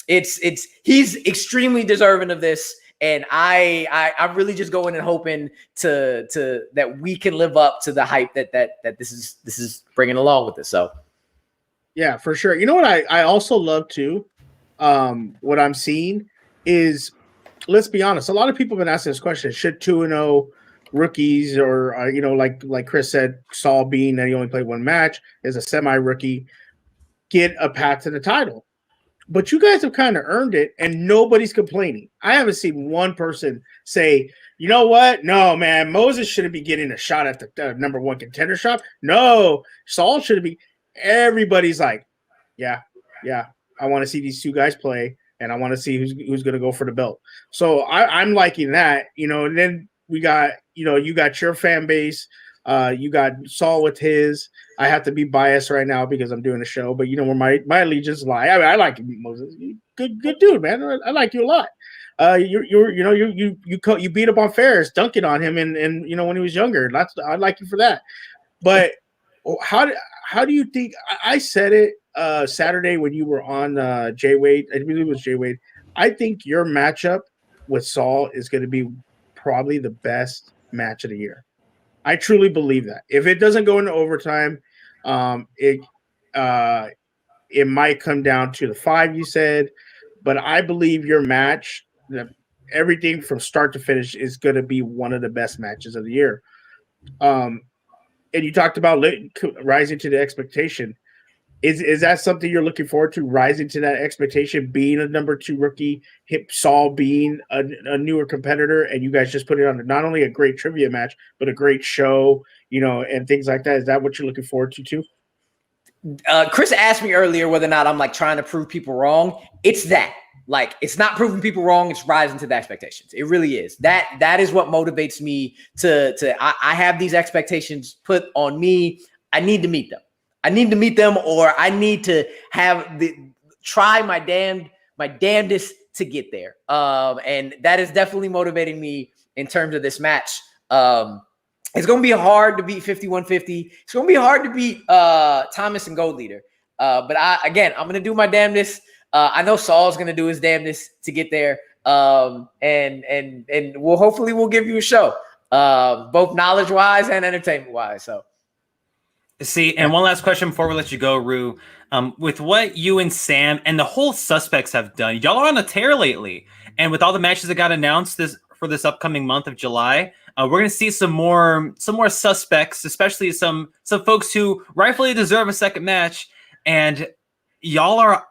He's extremely deserving of this. And I'm really just going and hoping to that we can live up to the hype that this is bringing along with this. So, yeah, for sure. You know what I also love too. What I'm seeing is, let's be honest, a lot of people have been asking this question: should 2-0 rookies, or like Chris said, Saul being that he only played one match, is a semi-rookie, get a path to the title? But you guys have kind of earned it, and nobody's complaining. I haven't seen one person say, you know what? No, man, Moses shouldn't be getting a shot at the number 1 contender shot. No, Saul shouldn't be. Everybody's like, yeah, I want to see these 2 guys play, and I want to see who's going to go for the belt. So I'm liking that, and then we got, you got your fan base. You got Saul with his. I have to be biased right now because I'm doing a show, but where my allegiance lie. I mean, I like Moses. Good dude, man. I like you a lot. You beat up on Ferris, dunking on him, and when he was younger. I like you for that. But how do you think? I said it Saturday when you were on Jay Wade. I believe it was Jay Wade. I think your matchup with Saul is going to be probably the best match of the year. I truly believe that. If it doesn't go into overtime, it might come down to the 5 you said, but I believe your match, everything from start to finish, is going to be one of the best matches of the year. And you talked about rising to the expectation. Is that something you're looking forward to, rising to that expectation, being a number 2 rookie, Saul being a newer competitor, and you guys just put it on not only a great trivia match, but a great show, and things like that? Is that what you're looking forward to too? Chris asked me earlier whether or not I'm like trying to prove people wrong. It's that. Like, it's not proving people wrong. It's rising to the expectations. It really is. That is what motivates me I have these expectations put on me. I need to meet them. Or I need to try my damnedest to get there. And that is definitely motivating me in terms of this match. It's going to be hard to beat 5150. It's going to be hard to beat Thomas and Gold Leader. But I'm going to do my damnedest. I know Saul's going to do his damnedest to get there. And we'll give you a show, both knowledge wise and entertainment wise. So. See, and one last question before we let you go, Rue. With what you and Sam and the whole Suspects have done, y'all are on a tear lately. And with all the matches that got announced for this upcoming month of July, we're going to see some more Suspects, especially some folks who rightfully deserve a second match. And y'all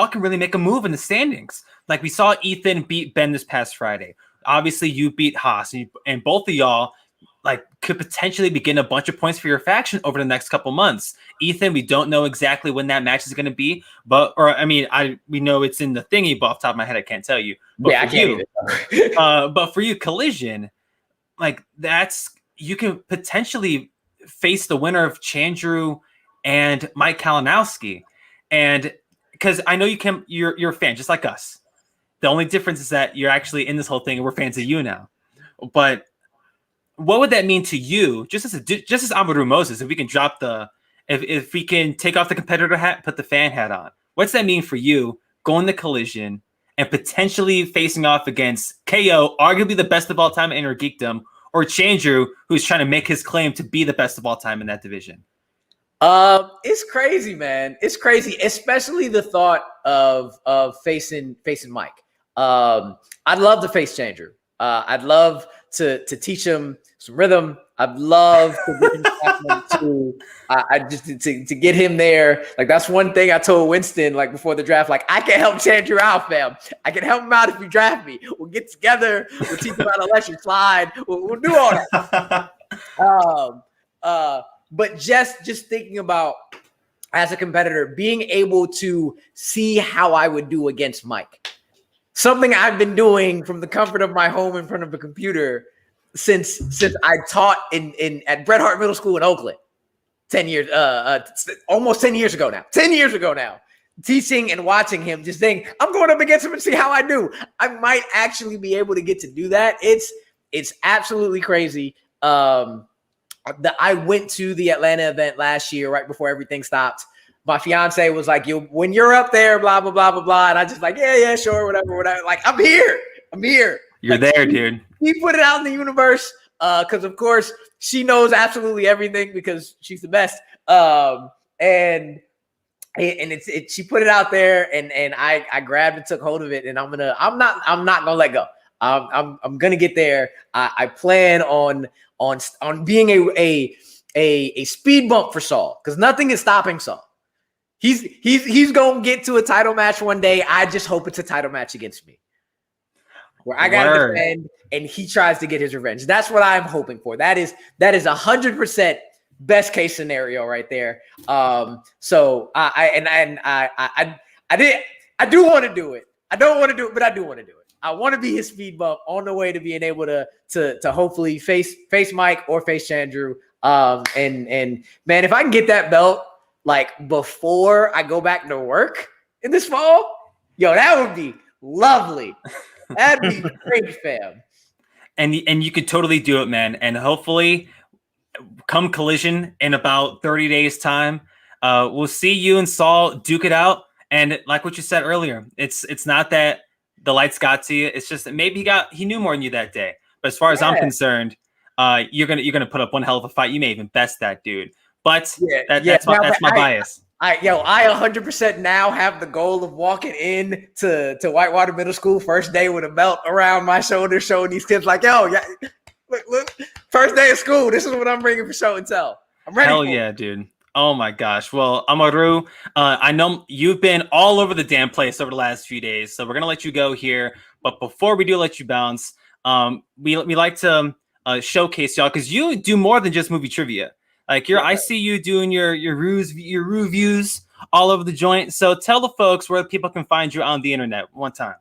can really make a move in the standings. Like, we saw Ethan beat Ben this past Friday. Obviously, you beat Haas, and both of y'all like could potentially begin a bunch of points for your faction over the next couple months. Ethan, we don't know exactly when that match is going to be, we know it's in the thingy, but off the top of my head, I can't tell you. But yeah, I can't either. But for you, Collision, like you can potentially face the winner of Chandru and Mike Kalinowski, and because I know you're a fan just like us. The only difference is that you're actually in this whole thing, and we're fans of you now. But what would that mean to you, just as Amaru Moses, if we can if we can take off the competitor hat, put the fan hat on? What's that mean for you going to Collision and potentially facing off against KO, arguably the best of all time in Inner Geekdom, or Chandru, who's trying to make his claim to be the best of all time in that division? It's crazy, man. It's crazy, especially the thought of facing Mike. I'd love to face Chandru. I'd love to teach him some rhythm. I'd love to get him there. Like, that's one thing I told Winston, like, before the draft, like, I can help Chandru out, fam. I can help him out if you draft me. We'll get together. We'll teach him how to electric slide. We'll do all that. But just thinking about, as a competitor, being able to see how I would do against Mike. Something I've been doing from the comfort of my home in front of a computer since I taught at Bret Hart Middle School in Oakland 10 years, almost 10 years ago now. 10 years ago now. Teaching and watching him, just saying, I'm going up against him and see how I do. I might actually be able to get to do that. It's absolutely crazy. I went to the Atlanta event last year, right before everything stopped. My fiance was like, when you're up there, blah, blah, blah, blah, blah. And I just like, yeah, sure, whatever. Like, I'm here. You're like, there, dude. He put it out in the universe because, of course, she knows absolutely everything because she's the best. And she put it out there, and I grabbed and took hold of it, and I'm not gonna let go. I'm gonna get there. I plan on being a speed bump for Saul, because nothing is stopping Saul. He's gonna get to a title match one day. I just hope it's a title match against me, where I gotta defend and he tries to get his revenge. That's what I'm hoping for. That is 100% best case scenario right there. So I do want to do it. I don't want to do it, but I do want to do it. I want to be his speed bump on the way to being able to hopefully face Mike or face Chandru. And man, if I can get that belt like before I go back to work in this fall, yo, that would be lovely. That'd be great, fam. And you could totally do it, man. And hopefully, come Collision in about 30 days' time, we'll see you and Saul duke it out. And like what you said earlier, it's not that the lights got to you. It's just that maybe he knew more than you that day. But as far as I'm concerned, you're gonna put up one hell of a fight. You may even best that dude. But that's my bias. I 100% now have the goal of walking in to Whitewater Middle School first day with a belt around my shoulder, showing these kids like, yo, yeah, look, first day of school. This is what I'm bringing for show and tell. I'm ready. Hell yeah, dude. Oh my gosh. Well, Amaru, I know you've been all over the damn place over the last few days, so we're gonna let you go here. But before we do let you bounce, we like to showcase y'all, because you do more than just movie trivia. Like I see you doing your reviews all over the joint. So tell the folks where people can find you on the internet one time.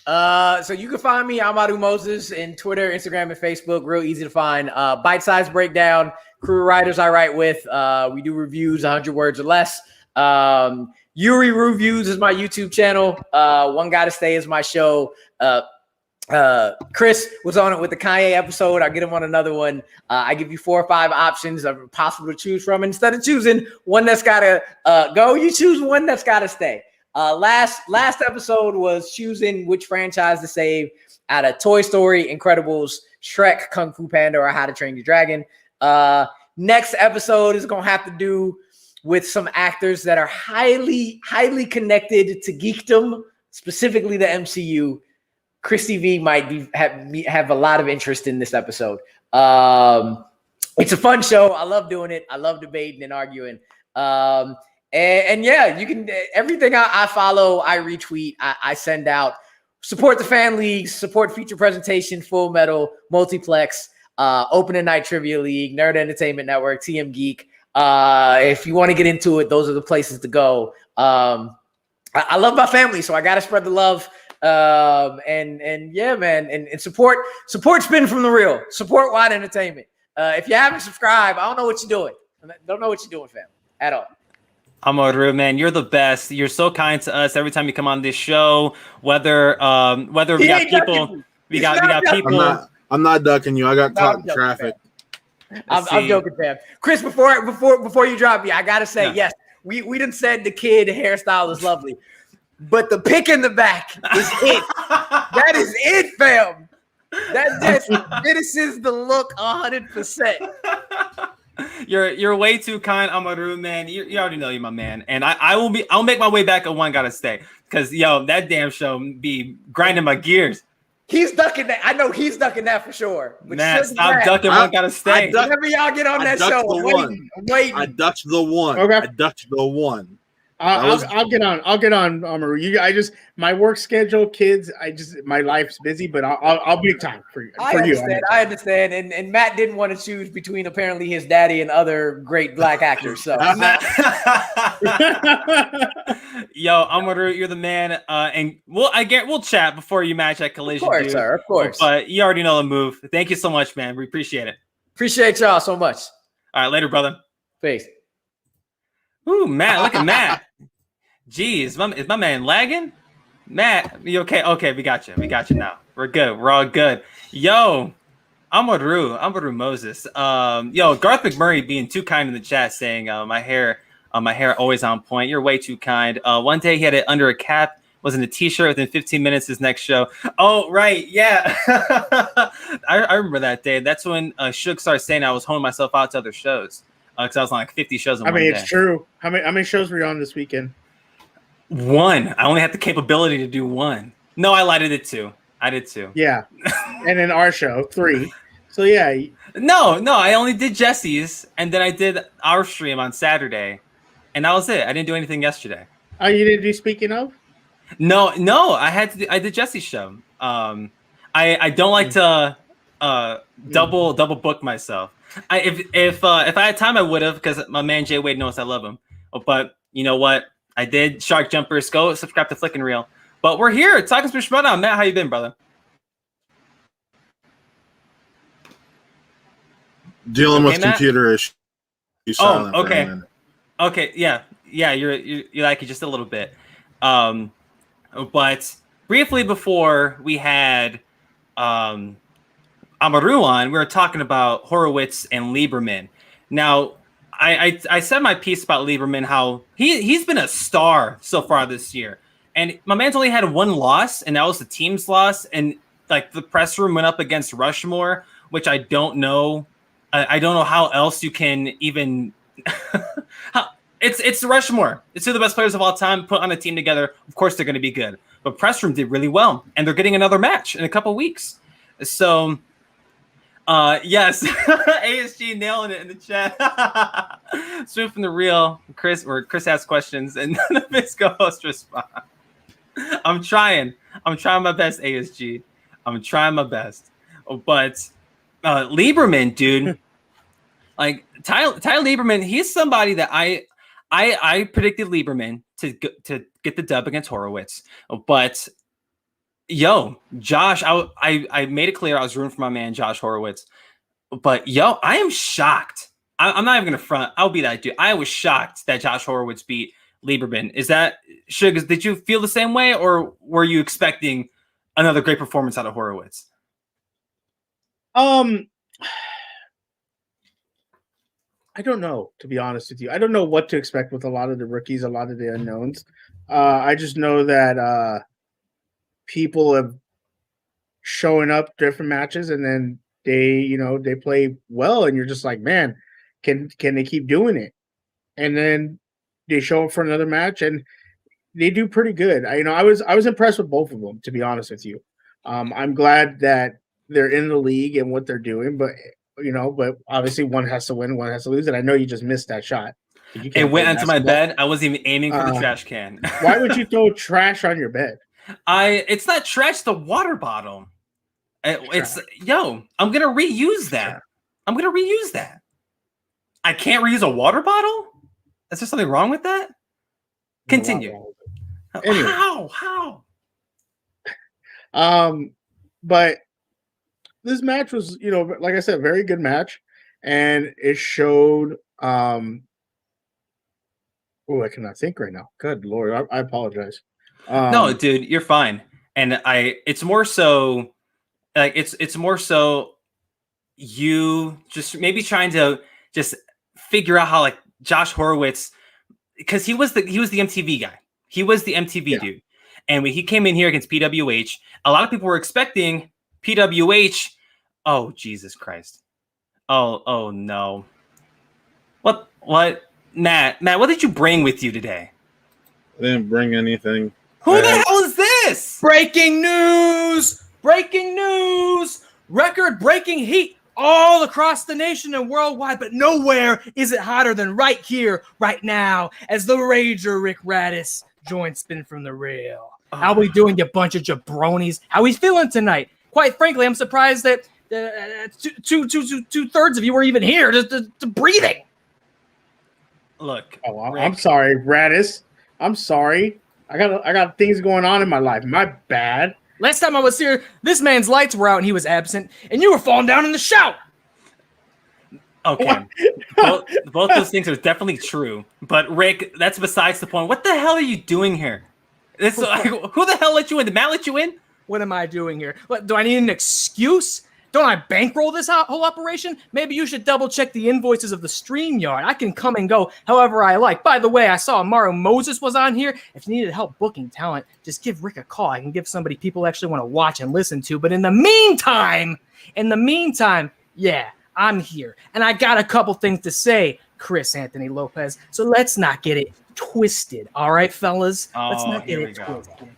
So you can find me, Amaru Moses, in Twitter, Instagram, and Facebook. Real easy to find. Bite Size Breakdown, crew writers I write with. We do reviews 100 words or less. Yuri Reviews is my YouTube channel. One Gotta Stay is my show. Chris was on it with the Kanye episode. I'll get him on another one. I give you 4 or 5 options of possible to choose from. Instead of choosing one that's gotta go, you choose one that's gotta stay. Last episode was choosing which franchise to save out of Toy Story, Incredibles, Shrek, Kung Fu Panda, or How to Train Your Dragon. Next episode is gonna have to do with some actors that are highly connected to geekdom, specifically the MCU. Christy V might have a lot of interest in this episode. It's a fun show. I love doing it. I love debating and arguing. And yeah, you can, everything I follow, I retweet, I send out. Support the fan leagues, support feature presentation, Full Metal, Multiplex. Opening Night Trivia League, Nerd Entertainment Network, TM Geek. If you want to get into it, those are the places to go. I love my family, so I got to spread the love. And yeah, man, and support Spin from the Real. Support Wide Entertainment. If you haven't subscribed, I don't know what you're doing. Don't know what you're doing, fam, at all. Amaru, man, you're the best. You're so kind to us every time you come on this show. Whether we got people, we got people. I'm not ducking you. I got caught in traffic. I'm joking, fam. Chris, before you drop me, I gotta say, yes, we done said the kid hairstyle is lovely, but the pick in the back is it. That is it, fam. That just finishes the look 100%. You're way too kind, Amaru, man. You already know you're my man, and I'll make my way back at One Gotta Stay, because that damn show be grinding my gears. He's ducking that. I know he's ducking that for sure. Matt, stop ducking. One Gotta Stay. Whenever y'all get on that show, I'm waiting. I ducked the one. Okay. I ducked the one. I'll get on. I'll get on, Amaru. My work schedule, kids. My life's busy, but I'll make time for you. I understand. And Matt didn't want to choose between apparently his daddy and other great black actors. So, yo, Amaru, you're the man. And we'll chat before you match at Collision. Of course, sir. Of course. But you already know the move. Thank you so much, man. We appreciate it. Appreciate y'all so much. All right, later, brother. Peace. Ooh, Matt, look at Matt. Jeez, is my man lagging? Matt, you okay? Okay, we got you. We got you now. We're good. We're all good. Yo, Amaru Moses. Garth McMurray being too kind in the chat, saying my hair always on point. You're way too kind. One day he had it under a cap, was in a t-shirt within 15 minutes his next show. Oh, right, yeah. I remember that day. That's when Suge started saying I was honing myself out to other shows. Because I was on like 50 shows in one day. It's true. How many shows were you on this weekend? One. I only had the capability to do one. No, I lied. I did two. Yeah. And then our show, 3. So yeah. No, I only did Jesse's, and then I did our stream on Saturday, and that was it. I didn't do anything yesterday. Oh, you didn't do Speaking of? No, I did Jesse's show. I don't like to double book myself. If I had time, I would have, because my man Jay Wade knows I love him. But you know what? I did Shark Jumpers. Go subscribe to Flick and Reel. But we're here talking some Schmodown. Matt, how you been, brother? Dealing with computer issues. Oh, okay. Okay, yeah. You're like just a little bit. But briefly before we had Amaru on, we were talking about Horowitz and Lieberman. Now, I said my piece about Lieberman, how he's been a star so far this year. And my man's only had one loss, and that was the team's loss. And like the press room went up against Rushmore, which I don't know. I don't know how else you can even it's Rushmore. It's two of the best players of all time put on a team together. Of course they're going to be good. But press room did really well, and they're getting another match in a couple weeks. So yes, ASG nailing it in the chat. Swoop from the Real, Chris asks questions and none of his co-hosts respond. I'm trying my best, ASG. I'm trying my best. But Lieberman, dude, like Ty Lieberman, he's somebody that I predicted Lieberman to get the dub against Horowitz. But yo, Josh, I made it clear I was rooting for my man Josh Horowitz. But yo, I am shocked. I'm not even gonna front. I'll be that dude. I was shocked that Josh Horowitz beat Lieberman. Is that Sugar? Did you feel the same way, or were you expecting another great performance out of Horowitz? I don't know, to be honest with you. I don't know what to expect with a lot of the rookies, a lot of the unknowns. I just know that people have showing up different matches, and then they play well, and you're just like, man, can they keep doing it? And then they show up for another match, and they do pretty good. I was impressed with both of them, to be honest with you. I'm glad that they're in the league and what they're doing, but obviously one has to win, one has to lose. And I know you just missed that shot. It went onto my bed. I wasn't even aiming for the trash can. Why would you throw trash on your bed? It's not trash, the water bottle. I'm gonna reuse that. I'm gonna reuse that. I can't reuse a water bottle? Is there something wrong with that? Continue. Anyway. How? But this match was, like I said, a very good match, and it showed. Oh, I cannot think right now. Good Lord, I apologize. No, dude, you're fine. And it's more so, like it's more so you just maybe trying to just figure out how like Josh Horowitz, because he was the MTV guy. He was the MTV dude. And when he came in here against PWH, a lot of people were expecting PWH. Oh, Jesus Christ. Oh no. What? Matt, what did you bring with you today? I didn't bring anything. Who the hell is this? Breaking news! Breaking news! Record-breaking heat all across the nation and worldwide, but nowhere is it hotter than right here, right now, as the Rager Rick Radis joins Spin from the Real. How we doing, you bunch of jabronis? How we feeling tonight? Quite frankly, I'm surprised that two-thirds of you were even here to breathing. Look, I'm sorry, Radis. I'm sorry. I got things going on in my life. My bad. Last time I was here, this man's lights were out and he was absent, and you were falling down in the shower. Okay, both those things are definitely true. But Rick, that's besides the point. What the hell are you doing here? Who the hell let you in? Did Matt let you in? What am I doing here? What, do I need an excuse? Don't I bankroll this whole operation? Maybe you should double check the invoices of the StreamYard. I can come and go however I like. By the way, I saw Amaru Moses was on here. If you needed help booking talent, just give Rick a call. I can give somebody people actually want to watch and listen to. But in the meantime, yeah, I'm here. And I got a couple things to say, Chris Anthony Lopez. So let's not get it twisted. All right, fellas? Let's not get it twisted.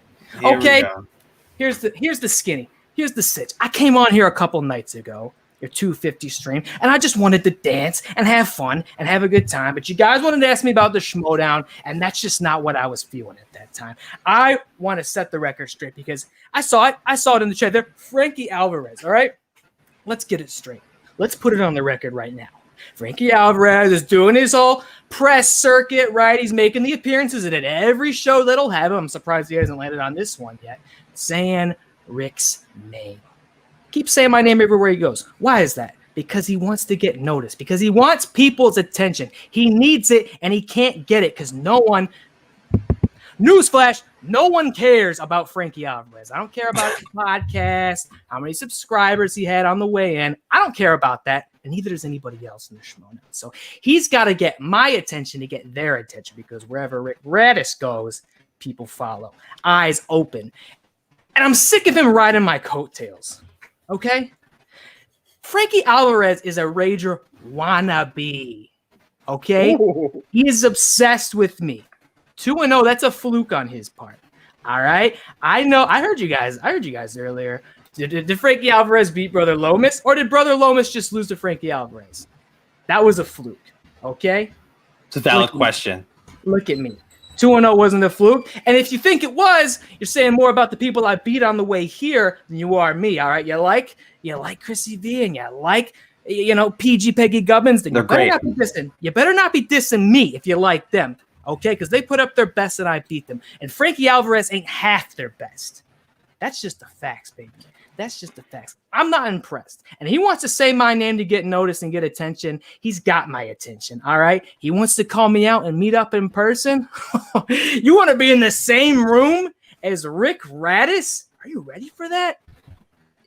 Okay, here's the skinny. Here's the sitch. I came on here a couple nights ago, your 250 stream, and I just wanted to dance and have fun and have a good time. But you guys wanted to ask me about the Schmodown, and that's just not what I was feeling at that time. I want to set the record straight because I saw it. I saw it in the chat there. Frankie Alvarez, all right? Let's get it straight. Let's put it on the record right now. Frankie Alvarez is doing his whole press circuit, right? He's making the appearances at every show that'll have him. I'm surprised he hasn't landed on this one yet. Saying Rick's name. Keep saying my name everywhere he goes. Why is that? Because he wants to get noticed. Because he wants people's attention. He needs it, and he can't get it because no one, newsflash, no one cares about Frankie Alvarez. I don't care about his podcast, how many subscribers he had on the way in. I don't care about that, and neither does anybody else in the Schmodown. So he's got to get my attention to get their attention because wherever Rick Radis goes, people follow. Eyes open. And I'm sick of him riding my coattails, okay? Frankie Alvarez is a Rager wannabe, okay? Ooh. He is obsessed with me. 2-0, that's a fluke on his part, all right? I know. I heard you guys earlier. Did Frankie Alvarez beat Brother Lomas, or did Brother Lomas just lose to Frankie Alvarez? That was a fluke, okay? It's a valid question. Look at me. 2-0 wasn't a fluke. And if you think it was, you're saying more about the people I beat on the way here than you are me, all right? You like Chrissy V and you like, PG Peggy Gubbins. Then They're great. You better not be dissing me if you like them, okay? Because they put up their best and I beat them. And Frankie Alvarez ain't half their best. That's just the facts, baby. That's just the facts. I'm not impressed. And he wants to say my name to get noticed and get attention. He's got my attention, all right? He wants to call me out and meet up in person. You want to be in the same room as Rick Radis? Are you ready for that?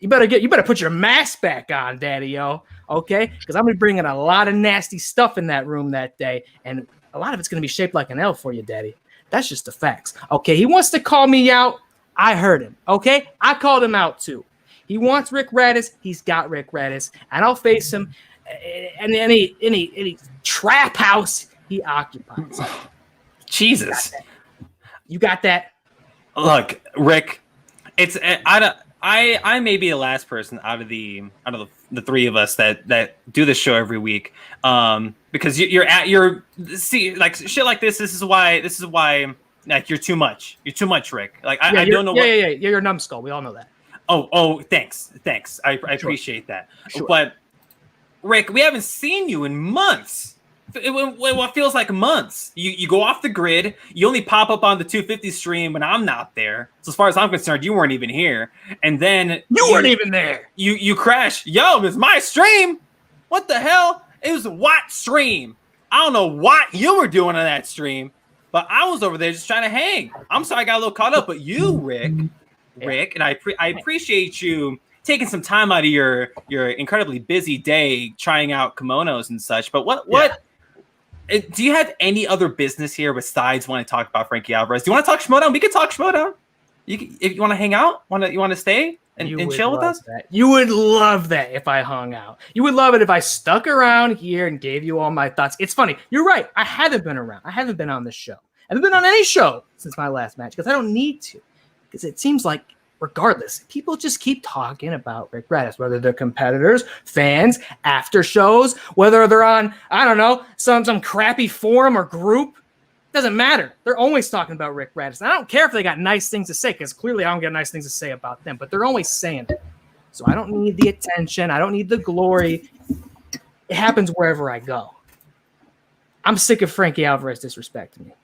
You better put your mask back on, Daddy-o, okay? Because I'm going to be bringing a lot of nasty stuff in that room that day, and a lot of it's going to be shaped like an L for you, Daddy. That's just the facts, okay? He wants to call me out. I heard him, okay? I called him out, too. He wants Rick Radis. He's got Rick Radis, and I'll face him in any trap house he occupies. Jesus, you got that? Look, Rick, it's I may be the last person out of the three of us that do this show every week, because you're like shit like this. This is why like you're too much. You're too much, Rick. Like I don't know. Yeah. You're a numbskull. We all know that. Thanks. I Sure. appreciate that. Sure. But Rick, we haven't seen you in months. What feels like months. You go off the grid. You only pop up on the 250 stream when I'm not there. So as far as I'm concerned, you weren't even here. And then You weren't even there. You crash. Yo, it's my stream. What the hell? It was a Watt stream. I don't know what you were doing on that stream, but I was over there just trying to hang. I'm sorry I got a little caught up, but you, Rick, and I appreciate you taking some time out of your incredibly busy day trying out kimonos and such. But what do you have any other business here besides want to talk about Frankie Alvarez? Do you want to talk Schmodown? We can talk Schmodown. If you want to hang out, you want to stay and chill with us? That. You would love that if I hung out. You would love it if I stuck around here and gave you all my thoughts. It's funny. You're right. I haven't been around. I haven't been on this show. I haven't been on any show since my last match because I don't need to. Because it seems like regardless, people just keep talking about Rick Radis, whether they're competitors, fans, after shows, whether they're on, I don't know, some crappy forum or group. Doesn't matter. They're always talking about Rick Radis. And I don't care if they got nice things to say, because clearly I don't get nice things to say about them, but they're always saying it. So I don't need the attention. I don't need the glory. It happens wherever I go. I'm sick of Frankie Alvarez disrespecting me.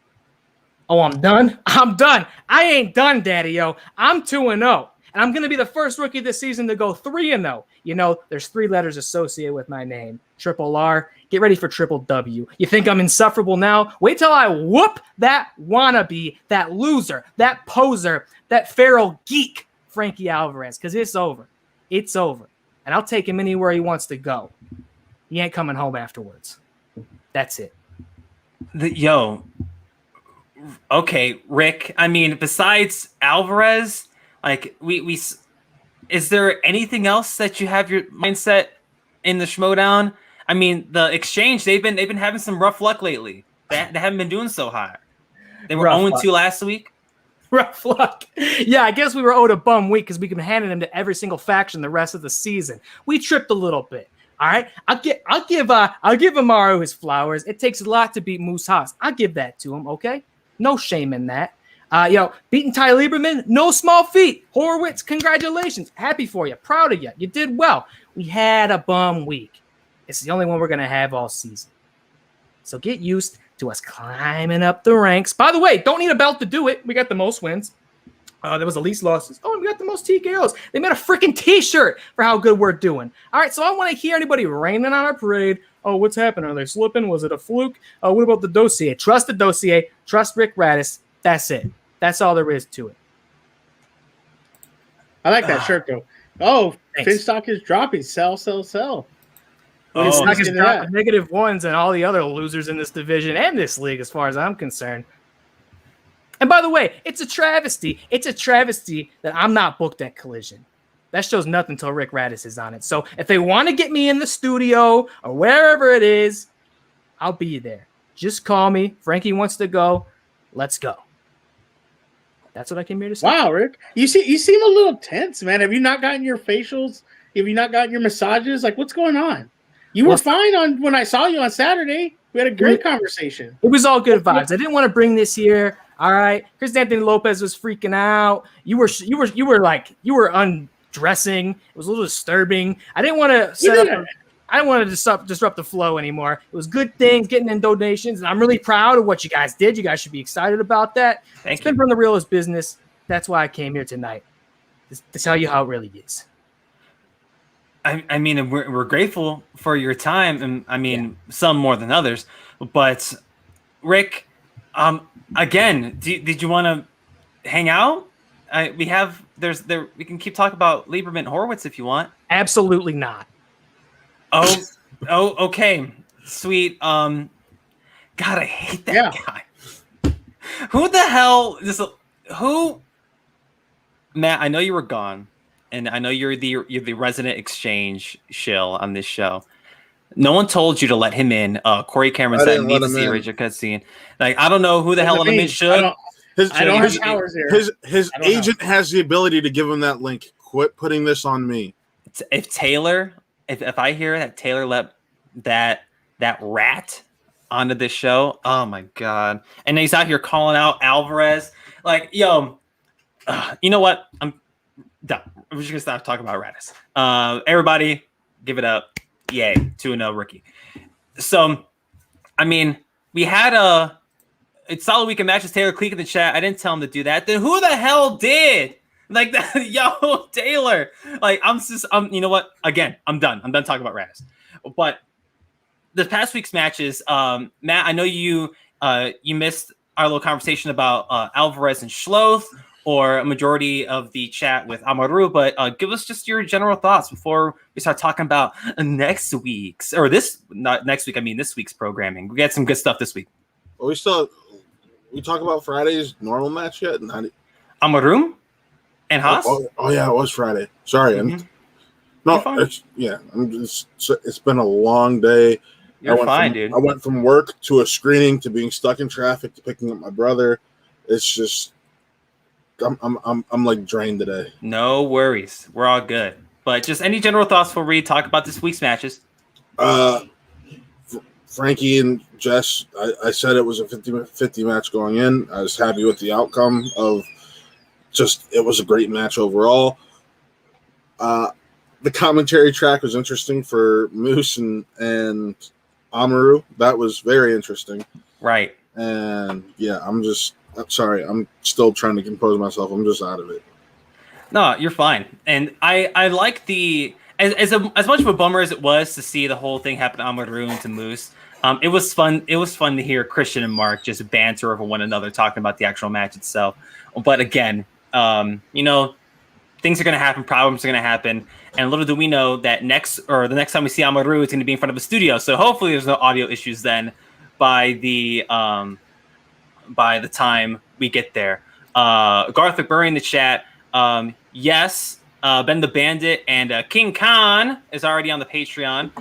Oh, I'm done? I'm done. I ain't done, Daddy-O. I'm 2-0. And I'm going to be the first rookie this season to go 3-0. You know, there's 3 letters associated with my name. Triple R. Get ready for triple W. You think I'm insufferable now? Wait till I whoop that wannabe, that loser, that poser, that feral geek, Frankie Alvarez, because it's over. It's over. And I'll take him anywhere he wants to go. He ain't coming home afterwards. That's it. Okay, Rick. I mean, besides Alvarez, like we is there anything else that you have your mindset in the Schmodown? I mean, the exchange, they've been having some rough luck lately. They haven't been doing so hot. They were 0-2 last week. Rough luck. Yeah, I guess we were owed a bum week because we can hand them to every single faction the rest of the season. We tripped a little bit. All right, I'll give Amaru his flowers. It takes a lot to beat Moose Haas. I'll give that to him. Okay, no shame in that. Beating Ty Lieberman, no small feat. Horowitz, congratulations. Happy for you. Proud of you. You did well. We had a bum week. It's the only one we're going to have all season. So get used to us climbing up the ranks. By the way, don't need a belt to do it. We got the most wins. There was the least losses. Oh, and we got the most TKOs. They made a freaking T-shirt for how good we're doing. All right, so I want to hear anybody raining on our parade. Oh, what's happening? Are they slipping? Was it a fluke? What about the dossier? Trust the dossier. Trust Rick Radis. That's it. That's all there is to it. I like that shirt, though. Oh, Thanks. Finstock is dropping. Sell. It's not just that. -1s and all the other losers in this division and this league, as far as I'm concerned. And by the way, it's a travesty. It's a travesty that I'm not booked at Collision. That shows nothing until Rick Radis is on it. So if they want to get me in the studio or wherever it is, I'll be there. Just call me. Frankie wants to go. Let's go. That's what I came here to say. Wow, Rick. You seem a little tense, man. Have you not gotten your facials? Have you not gotten your massages? Like, what's going on? You were fine when I saw you on Saturday. We had a great conversation. It was all good vibes. I didn't want to bring this here. All right. Chris Anthony Lopez was freaking out. You were undressing. It was a little disturbing. I didn't want to disrupt the flow anymore. It was good things, getting in donations, and I'm really proud of what you guys did. You guys should be excited about that. It's been from the realest business. That's why I came here tonight to tell you how it really is. I mean, we're grateful for your time, and I mean, some more than others. But Rick, again, did you want to hang out? We can keep talking about Lieberman and Horowitz if you want. Absolutely not. Oh, okay, sweet. God, I hate that guy. Who the hell? Matt, I know you were gone. And I know you're the resident exchange shill on this show. No one told you to let him in. Corey Cameron said need to see a original cutscene. Like, I don't know who the hell let him in should. I don't have powers here. His agent has the ability to give him that link. Quit putting this on me. If I hear that Taylor let that rat onto this show, oh my god! And he's out here calling out Alvarez. Like, yo, you know what? Done. We're just gonna stop talking about Radis. Everybody, give it up. Yay, 2-0 rookie. So, I mean, we had it's solid weekend matches. Taylor Cleek in the chat. I didn't tell him to do that. Then who the hell did? Like that, yo, Taylor. Like you know what? Again, I'm done. I'm done talking about Radis. But the past week's matches, Matt, I know you missed our little conversation about Alvarez and Schloth, or a majority of the chat with Amaru, but give us just your general thoughts before we start talking about next week's, or not next week, I mean this week's programming. We got some good stuff this week. Well, we talk about Friday's normal match yet? Amaru and Haas? Oh, yeah, it was Friday. Sorry. Mm-hmm. It's been a long day. You're fine, dude. I went from work to a screening to being stuck in traffic to picking up my brother. It's just I'm like drained today. No worries. We're all good. But just any general thoughts before we talk about this week's matches? Frankie and Jess, I said it was a 50-50 match going in. I was happy with the outcome of it was a great match overall. The commentary track was interesting for Moose and Amaru. That was very interesting. Right. And yeah, I'm sorry. I'm still trying to compose myself. I'm just out of it. No, you're fine. And I like as much of a bummer as it was to see the whole thing happen to Amaru and to Moose. It was fun. It was fun to hear Christian and Mark just banter over one another, talking about the actual match itself. But again, things are going to happen. Problems are going to happen. And little do we know that the next time we see Amaru, it's going to be in front of a studio. So hopefully there's no audio issues then by the time we get there. Garth McMurray in the chat. Yes, Ben the Bandit and King Khan is already on the Patreon.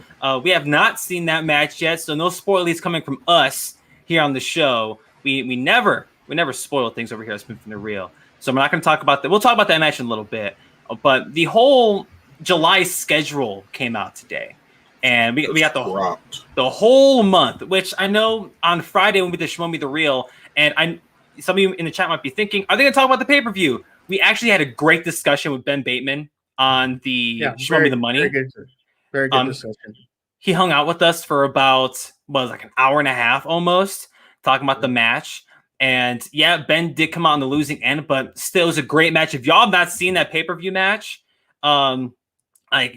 We have not seen that match yet, so no spoilers coming from us here on the show. We never spoil things over here at Spin from the Real. So I'm not going to talk about that. We'll talk about that match in a little bit. But the whole July schedule came out today. And we got the whole month, which I know on Friday when we did Show Me the Real, and some of you in the chat might be thinking, are they going to talk about the pay-per-view? We actually had a great discussion with Ben Bateman on the Show Me the Money. Very good discussion. He hung out with us for about, like an hour and a half almost, talking about the match. And yeah, Ben did come out on the losing end, but still it was a great match. If y'all have not seen that pay-per-view match,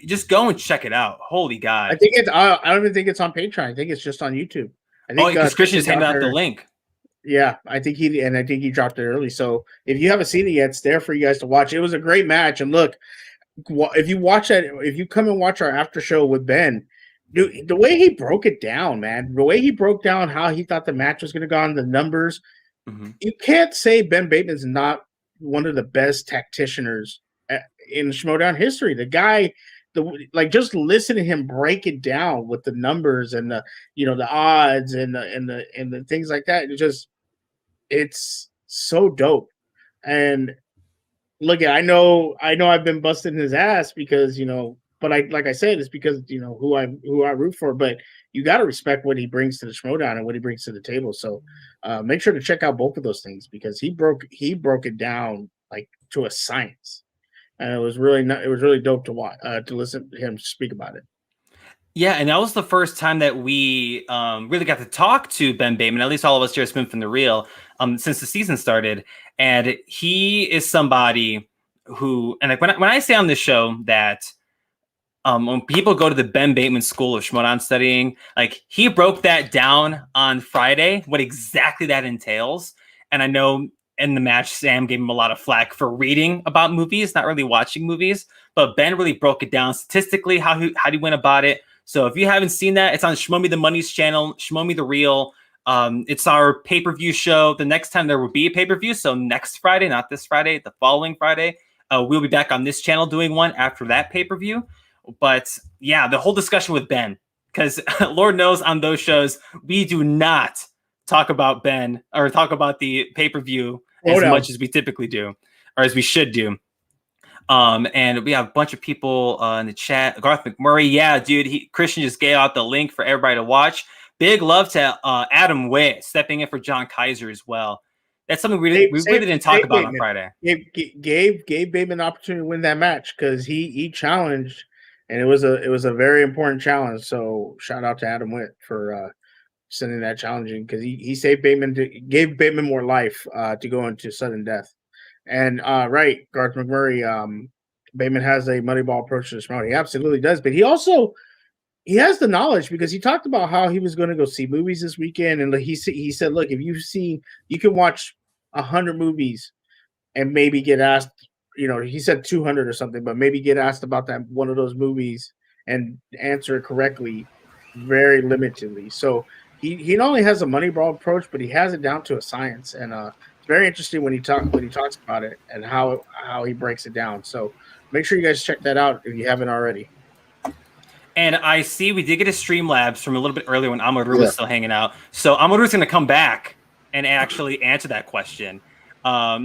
just go and check it out. Holy God. I don't even think it's on Patreon. I think it's just on YouTube. I think because Christian just handed out the link. Yeah, I think he dropped it early. So if you haven't seen it yet, it's there for you guys to watch. It was a great match. And look, if you watch that, if you come and watch our after show with Ben, dude, the way he broke it down, man, the way he broke down how he thought the match was going to go on, the numbers, you can't say Ben Bateman's not one of the best tacticianers in Schmodown history. The guy, just listen to him break it down with the numbers and the odds and the things like that. It's so dope. And look, I know I've been busting his ass because but like I said, it's because who I root for. But you got to respect what he brings to the Schmodown and what he brings to the table. So make sure to check out both of those things because he broke it down like to a science. And it was really dope to watch, to listen to him speak about it. Yeah, and that was the first time that we really got to talk to Ben Bateman, at least all of us here at Spin from the Real, since the season started. And he is somebody who, and when I say on this show that when people go to the Ben Bateman School of Schmodown studying, he broke that down on Friday, what exactly that entails. And I know in the match, Sam gave him a lot of flack for reading about movies, not really watching movies. But Ben really broke it down statistically, how he went about it. So if you haven't seen that, it's on Shmo Me the Money's channel, Shmo Me the Real. It's our pay-per-view show. The next time there will be a pay-per-view, so next Friday, not this Friday, the following Friday, we'll be back on this channel doing one after that pay-per-view. But yeah, the whole discussion with Ben, because Lord knows on those shows, we do not talk about Ben or talk about the pay-per-view as much as we typically do, or as we should do. And we have a bunch of people in the chat. Garth McMurray, yeah, dude, Christian just gave out the link for everybody to watch. Big love to Adam Witt stepping in for John Kaiser as well. That's something we really didn't talk about on Bateman. Friday. Gave Bateman an opportunity to win that match because he challenged, and it was a very important challenge. So shout out to Adam Witt for sending that challenging because he saved Bateman, gave Bateman more life to go into sudden death. And right, Garth McMurray, Bateman has a Moneyball approach to this round. He absolutely does, but he has the knowledge because he talked about how he was going to go see movies this weekend, and he said, look, if you can watch 100 movies and maybe get asked, he said 200 or something, but maybe get asked about that one of those movies and answer it correctly, very limitedly. So he not only has a Moneyball approach, but he has it down to a science, and it's very interesting when he talks about it and how he breaks it down. So make sure you guys check that out if you haven't already. And I see we did get a Streamlabs from a little bit earlier when Amaru was still hanging out. So Amaru's going to come back and actually answer that question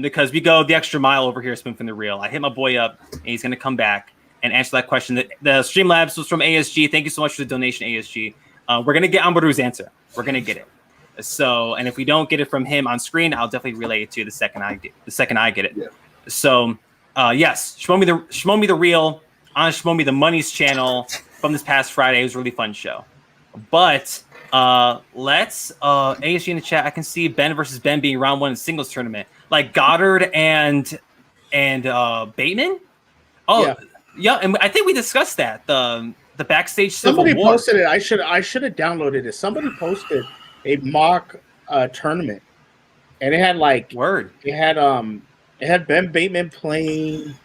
because we go the extra mile over here, Spin from the Reel. I hit my boy up, and he's going to come back and answer that question. The Streamlabs was from ASG. Thank you so much for the donation, ASG. We're going to get Amaru's answer. We're going to get it. So, and if we don't get it from him on screen, I'll definitely relay it to you the second I get it. Yeah. So, yes, Shmow Me the Reel on Shmow Me the Money's channel from this past Friday. It was a really fun show. But let's ASG in the chat. I can see Ben versus Ben being round one in singles tournament, like Goddard and Bateman. Oh yeah, and I think we discussed that the backstage. Somebody posted it. I should have downloaded it. Somebody posted a mock tournament, and it had It had Ben Bateman playing.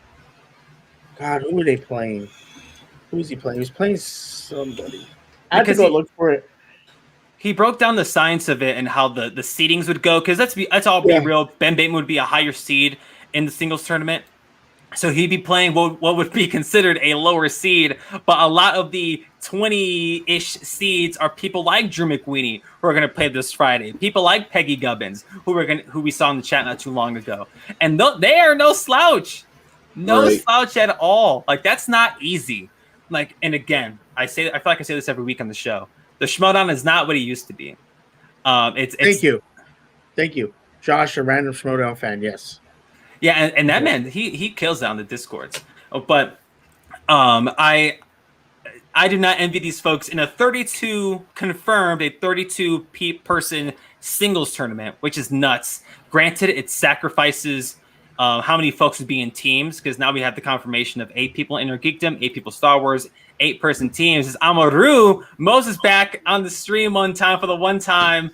God, who were they playing? Who was he playing? He was playing somebody. I had to go look for it. He broke down the science of it and how the seedings would go, because that's all be real. Ben Bateman would be a higher seed in the singles tournament, so he'd be playing what would be considered a lower seed. But a lot of the 20-ish seeds are people like Drew McWeeny, who are going to play this Friday. People like Peggy Gubbins, who we saw in the chat not too long ago, and they are no slouch, slouch at all. Like, that's not easy. Like, and again, I feel like I say this every week on the show. The Schmodown is not what it used to be. Thank you, Josh, a random Schmodown fan. Yes. Yeah, and that man, he kills down the Discords. But I do not envy these folks in a 32 person singles tournament, which is nuts. Granted, it sacrifices how many folks would be in teams, because now we have the confirmation of 8 people in Inner Geekdom, 8 people Star Wars, 8-person teams. Is Amaru Moses back on the stream one time for the one time?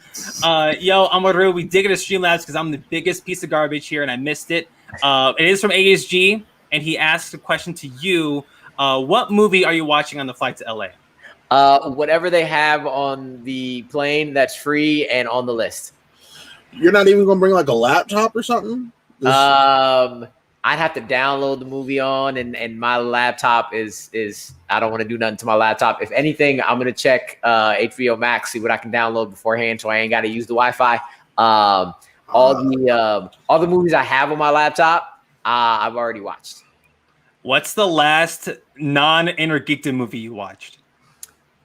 Yo, Amaru, we did get a Streamlabs because I'm the biggest piece of garbage here and I missed it. It is from ASG, and he asked a question to you. What movie are you watching on the flight to LA? Whatever they have on the plane that's free and on the list. You're not even gonna bring like a laptop or something? I'd have to download the movie on, and my laptop is I don't want to do nothing to my laptop. If anything, I'm gonna check HBO Max, see what I can download beforehand, so I ain't got to use the Wi-Fi. All the movies I have on my laptop, I've already watched. What's the last non-Inner Geekdom movie you watched?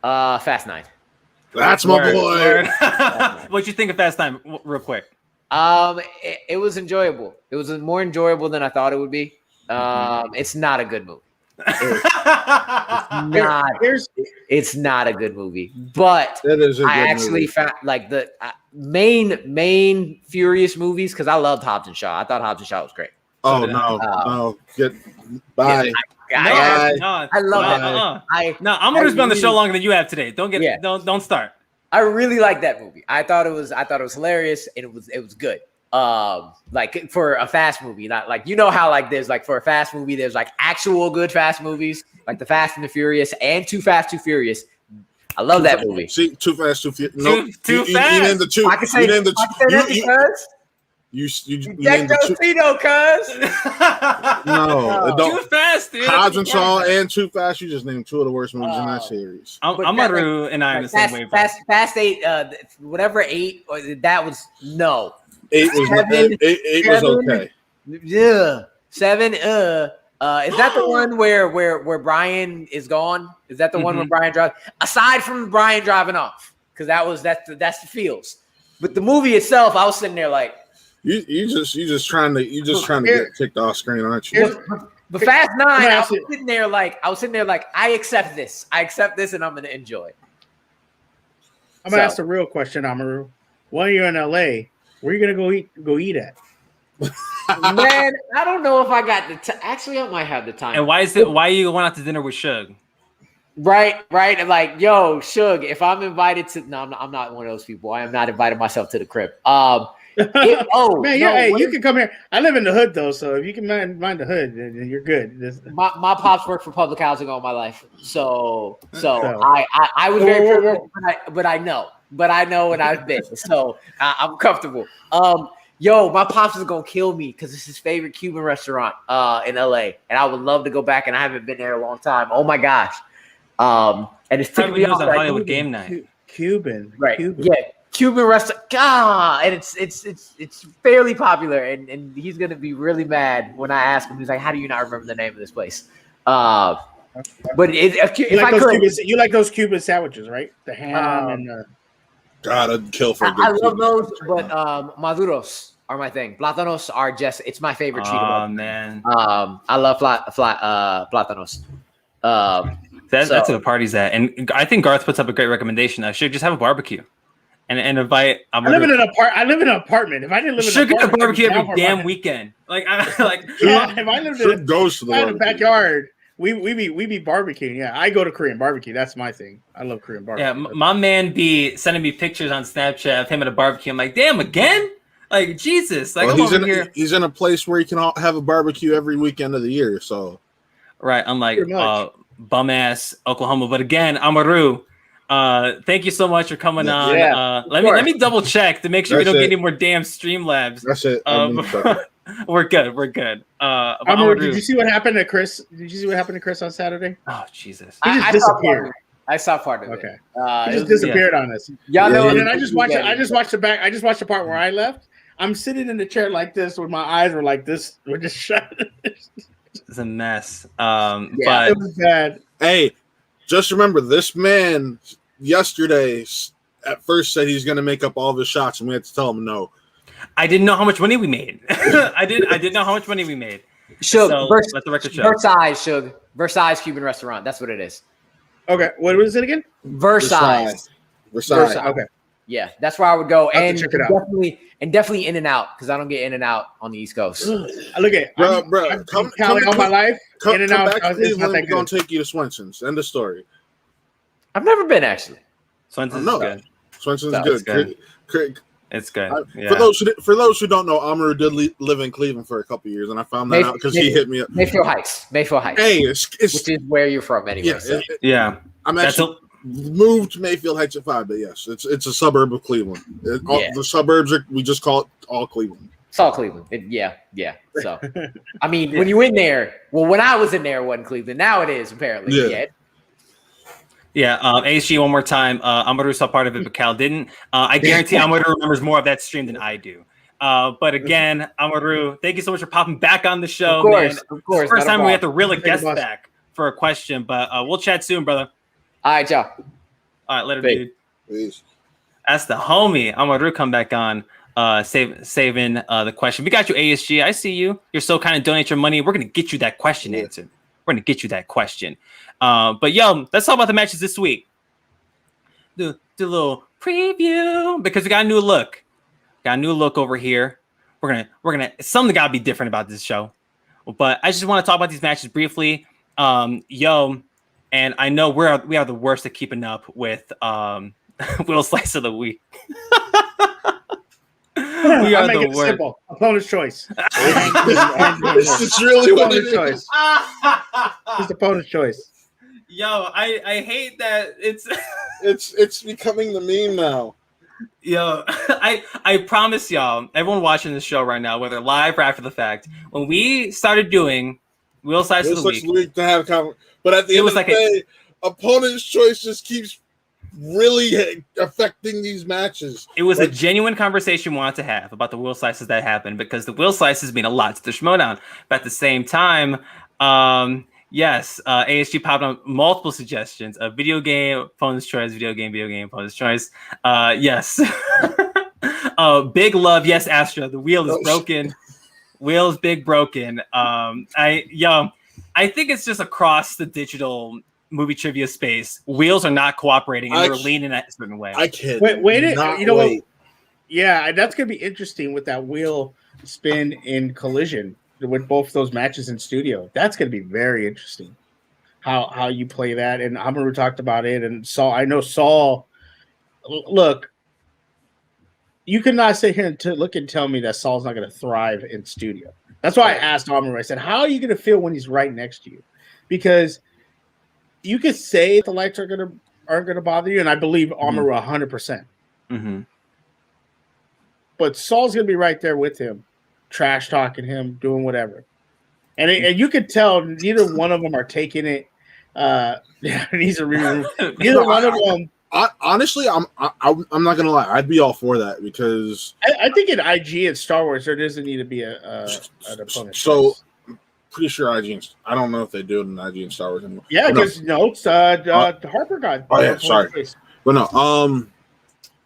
Fast 9. That's my boy. What'd you think of Fast 9, real quick? It was enjoyable. It was more enjoyable than I thought it would be. It's not a good movie. It's not a good movie. But I actually found like the main Furious movies, because I loved Hobbs and Shaw. I thought Hobbs and Shaw was great. Oh no! Bye. I love that. No, I'm gonna be on the show longer than you have today. Don't start. I really like that movie. I thought it was hilarious, and it was good. Like for a fast movie, not like, you know how like there's like for a fast movie, there's like actual good fast movies, like The Fast and the Furious and Too Fast, Too Furious. I love that movie. See, Too Fast, Too Furious. No, too fast. You named the two. I can say that because you named the two. Cuz. No, Too Fast, dude. Hobbs and Shaw and Too Fast. You just named 2 of the worst movies in that series. Amaru and I are the same way. Fast 8, whatever 8, that was no. 8 was 8 was okay. Yeah, 7. Is that the one where Brian is gone? Is that the one where Brian drives? Aside from Brian driving off, because that's the feels. But the movie itself, I was sitting there like, You just trying to get kicked off screen, aren't you? The Fast 9, I was it. sitting there like I accept this. I accept this, and I'm gonna enjoy it. I'm gonna ask the real question, Amaru. While you're in LA, where are you gonna go eat at? Man, I don't know if I got the time. Actually, I might have the time. And why are you going out to dinner with Suge? Right. And like, yo, Suge, if I'm invited to, no, I'm not one of those people. I am not inviting myself to the crib. Man, you can come here. I live in the hood though, so if you can mind the hood, then you're good. My pops worked for public housing all my life, so I was very privileged, but I know, and I've been, so I'm comfortable. Yo, my pops is gonna kill me because it's his favorite Cuban restaurant in LA, and I would love to go back, and I haven't been there in a long time. Oh my gosh. And it's typically on Hollywood game night. Cuban, right? Cuban. Yeah, Cuban restaurant. God, and it's fairly popular, and he's gonna be really mad when I ask him. He's like, "How do you not remember the name of this place?" But you like those Cuban sandwiches, right? The ham and God, I'd kill for. I love those, but maduros are my thing. Plátanos are it's my favorite treat. Oh man, I love plátanos. That's where the party's at, and I think Garth puts up a great recommendation. I should just have a barbecue, and invite. I live in an apartment. If I didn't live in an apartment, get a barbecue every damn weekend. Like if I lived in the backyard, we be barbecuing. Yeah, I go to Korean barbecue. That's my thing. I love Korean barbecue. Yeah, my man be sending me pictures on Snapchat of him at a barbecue. I'm like, damn, again? Like Jesus! Like he's in a place where he can have a barbecue every weekend of the year. So right, I'm like bum ass Oklahoma. But again, Amaru, thank you so much for coming on. Yeah, let me double check to make sure we don't get any more damn Streamlabs. That's it. We're good. Amaru, did you see what happened to Chris? Did you see what happened to Chris on Saturday? Oh Jesus! He just disappeared. I saw part of it. Okay. He just disappeared on us. Y'all know. And then I just watched the back. I just watched the part where I left. I'm sitting in the chair like this, with my eyes were like this. We're just shut. It's a mess. But it was bad. Hey, just remember, this man yesterday at first said he's going to make up all of his shots, and we had to tell him no. I didn't know how much money we made. I didn't know how much money we made. Suge, so let the record show. Versailles Cuban restaurant. That's what it is. Okay, what was it again? Versailles. Okay. Yeah, that's where I would go, and check it out. definitely In and Out, because I don't get In and Out on the East Coast. Look at bro. Come Cali all my life. Come In and Out. back to Cleveland. We're gonna take you to Swenson's. End of story. I've never been actually. Swenson's is good. Swenson's good. It's good. Yeah. For those who don't know, Amaru did live in Cleveland for a couple of years, and I found that out because he hit me up. Mayfield Heights. Hey, which is where you're from anyway. Yeah. I'm actually moved to Mayfield Heights at 5, but yes, it's a suburb of Cleveland. The suburbs we just call it all Cleveland. It's all Cleveland. Yeah. So, I mean, when you in there, when I was in there, it wasn't Cleveland. Now it is apparently. Yeah. ASG one more time. Amaru saw part of it, but Cal didn't. I guarantee Amaru remembers more of that stream than I do. But again, Amaru, thank you so much for popping back on the show. Of course. First time we have to reel a guest back for a question, but we'll chat soon, brother. All right, y'all. All right, later, dude. Peace. That's the homie. Amaru come back on, saving the question. We got you, ASG. I see you. You're so kind of donate your money. We're gonna get you that question answered. We're gonna get you that question. But yo, let's talk about the matches this week. Do a little preview because we got a new look. Got a new look over here. We're gonna something gotta be different about this show. But I just want to talk about these matches briefly. And I know we are the worst at keeping up with Will Slice of the Week. We are the worst. Simple. Opponent's choice. It's really opponent's choice. It's opponent's choice. Yo, I hate that it's becoming the meme now. Yo, I promise y'all, everyone watching this show right now, whether live or after the fact, when we started doing Will Slice of the Week to have but at the end of the day, opponent's choice just keeps really affecting these matches. It was a genuine conversation we wanted to have about the Will Slices that happened because the Will Slices mean a lot to the Schmodown. But at the same time, yes, ASG popped on multiple suggestions of video game, opponent's choice, video game, opponent's choice. Yes. Big love, yes, Astra. The wheel is broken. Wheel is big broken. I think it's just across the digital movie trivia space. Wheels are not cooperating, and they're leaning a certain way. I kid. Wait, you know what? Yeah, that's gonna be interesting with that wheel spin in Collision with both those matches in studio. That's gonna be very interesting. How you play that, and Amaru talked about it, and Saul. I know Saul. Look, you cannot sit here and look and tell me that Saul's not going to thrive in studio. That's why I asked Amaru. I said, "How are you going to feel when he's right next to you?" Because you could say the lights aren't going to bother you, and I believe Amaru 100%. Mm-hmm. But Saul's going to be right there with him, trash talking him, doing whatever, and you could tell neither one of them are taking it. Needs a reroom. Neither one of them. Honestly, I'm not gonna lie. I'd be all for that because I think in IG and Star Wars there doesn't need to be an opponent. So I'm pretty sure IG. I don't know if they do it in IG and Star Wars anymore. Yeah, because it's the Harper guy. Oh yeah, sorry, but no.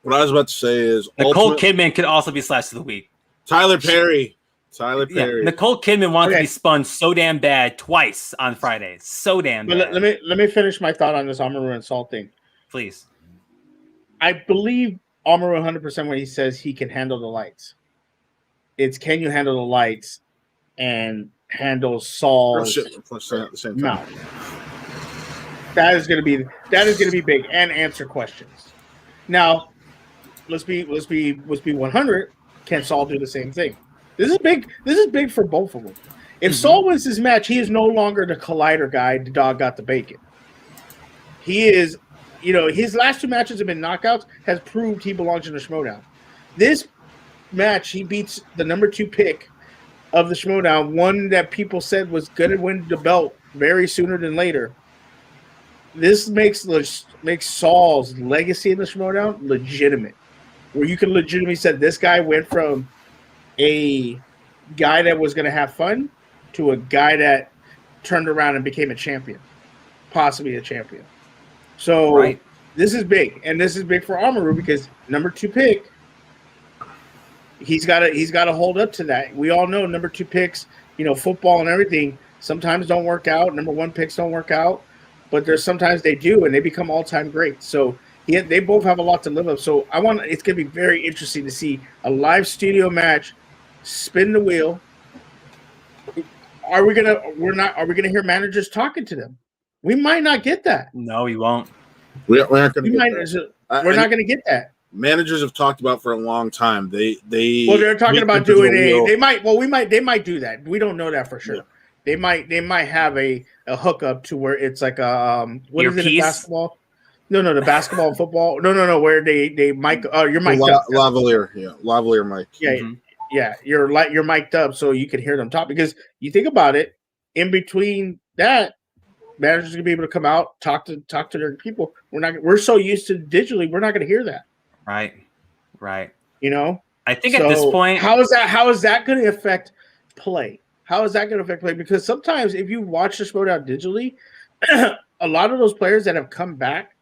What I was about to say is Nicole Kidman could also be Slash of the Week. Tyler Perry. Yeah, Nicole Kidman wants to be spun so damn bad twice on Friday. So damn bad. Let me finish my thought on this Amaru and Saul thing. Please. I believe Amaru 100% when he says he can handle the lights. It's can you handle the lights and handle Saul's mouth. That is going to be big and answer questions. Now, let's be 100. Can Saul do the same thing? This is big. This is big for both of them. If Saul wins this match, he is no longer the collider guy. The dog got the bacon. He is. His last two matches have been knockouts, has proved he belongs in the Schmodown. This match, he beats the number 2 pick of the Schmodown, one that people said was going to win the belt very sooner than later. This makes Saul's legacy in the Schmodown legitimate, where you can legitimately say this guy went from a guy that was going to have fun to a guy that turned around and became a champion, possibly a champion. So This is big, and this is big for Amaru because number 2 pick, he's got to hold up to that. We all know number 2 picks, football and everything sometimes don't work out. Number 1 picks don't work out, but there's sometimes they do, and they become all-time greats. So they both have a lot to live up. So it's going to be very interesting to see a live studio match, spin the wheel. Are we gonna hear managers talking to them? We might not get that. No, we won't. We're not going to get that. We're not going to get that. Managers have talked about for a long time. They're talking about doing they might do that. We don't know that for sure. Yeah. They might have a hookup to where it's like what is it in basketball? No, the basketball and football. No, where they mic you're mic'd up. Lavalier mic. Yeah. Mm-hmm. Yeah, you're mic'd up so you can hear them talk because you think about it, in between that managers are gonna be able to come out, talk to their people. We're so used to digitally, we're not gonna hear that. Right. I think at this point, how is that going to affect play? Because sometimes if you watch the Schmodown digitally, a lot of those players that have come back,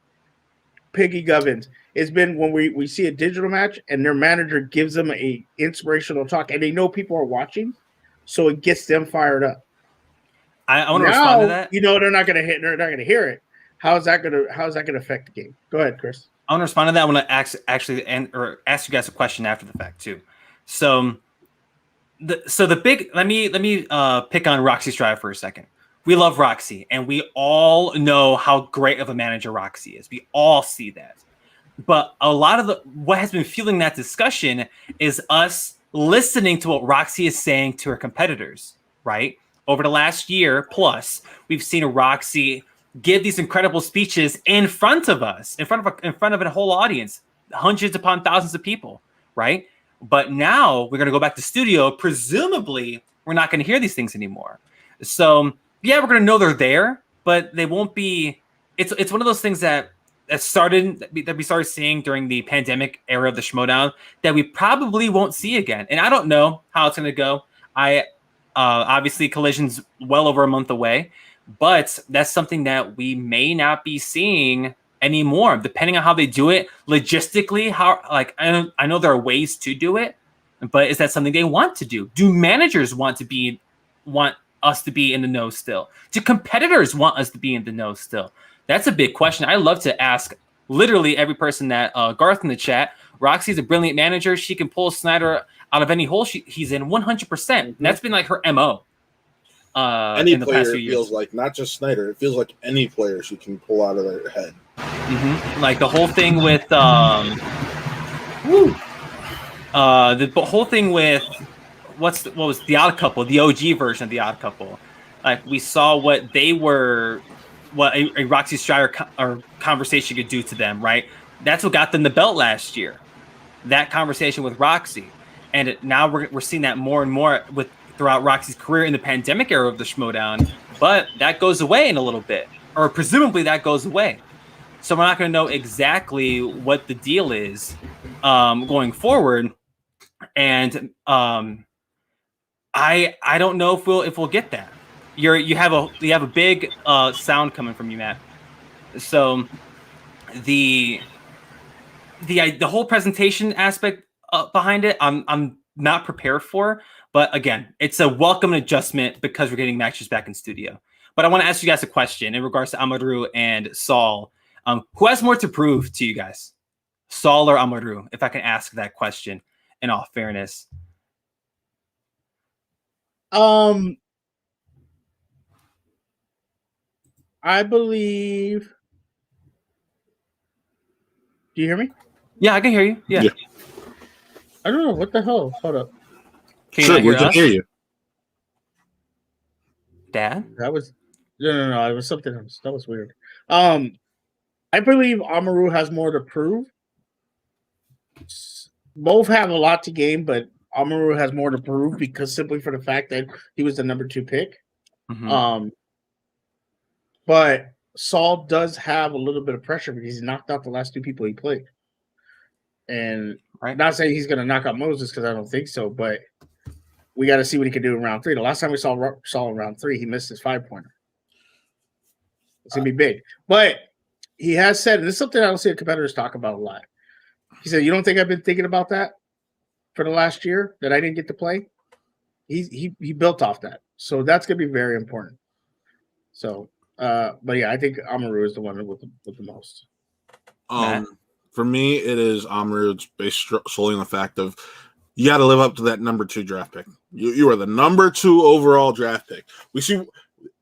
Piggy Govins, it's been when we see a digital match and their manager gives them a inspirational talk and they know people are watching, so it gets them fired up. I want to respond to that. They're not going to hear it. How is that going to affect the game? Go ahead, Chris. I want to respond to that. I want to ask you guys a question after the fact too. So the big let me pick on Roxy Strive for a second. We love Roxy, and we all know how great of a manager Roxy is. We all see that. But a lot of what has been fueling that discussion is us listening to what Roxy is saying to her competitors, right? Over the last year plus, we've seen Roxy give these incredible speeches in front of us, in front of a whole audience, hundreds upon thousands of people, right? But now we're going to go back to studio. Presumably, we're not going to hear these things anymore. So yeah, we're going to know they're there, but they won't be. It's one of those things that we started seeing during the pandemic era of the Schmodown that we probably won't see again. And I don't know how it's going to go. Obviously, Collision's well over a month away. But that's something that we may not be seeing anymore, depending on how they do it logistically. How, like, I know there are ways to do it, but is that something they want to do? Do managers want us to be in the know still? Do competitors want us to be in the know still? That's a big question. I love to ask literally every person that Garth in the chat. Roxy's a brilliant manager. She can pull Snyder out of any hole he's in 100%. And that's been like her MO. Any in the player, past few it years. feels like, not just Snyder. It feels like any player she can pull out of their head. Like the whole thing with the whole thing with what was the Odd Couple, the OG version of the Odd Couple. Like we saw what they were, what a Roxy Strider or conversation could do to them, right? That's what got them the belt last year. That conversation with Roxy, and now we're seeing that more and more throughout Roxy's career in the pandemic era of the Schmodown. But that goes away in a little bit, or presumably that goes away. So we're not going to know exactly what the deal is going forward, and I don't know if we'll get that. You have a big sound coming from you, Matt. So the whole presentation aspect behind it, I'm not prepared for. But again, it's a welcome adjustment because we're getting matches back in studio. But I want to ask you guys a question in regards to Amaru and Saul. Who has more to prove to you guys, Saul or Amaru? If I can ask that question in all fairness. I believe. Do you hear me? Yeah, I can hear you. Yeah. I don't know what the hell. Hold up. Can We can hear you. Dad? That was no. It was something else. That was weird. I believe Amaru has more to prove. Both have a lot to gain, but Amaru has more to prove because simply for the fact that he was the number 2 pick. Mm-hmm. But Saul does have a little bit of pressure because he knocked out the last 2 people he played. And not saying he's going to knock out Moses because I don't think so, but we got to see what he can do in round 3. The last time we saw Saul in round 3, he missed his 5-pointer. It's going to be big. But he has said, and this is something I don't see competitors talk about a lot. He said, "You don't think I've been thinking about that for the last year that I didn't get to play?" He built off that. So that's going to be very important. So, but yeah, I think Amaru is the one with the most. For me, it is Amaru. It's based solely on the fact of you got to live up to that number 2 draft pick. You are the number 2 overall draft pick. We see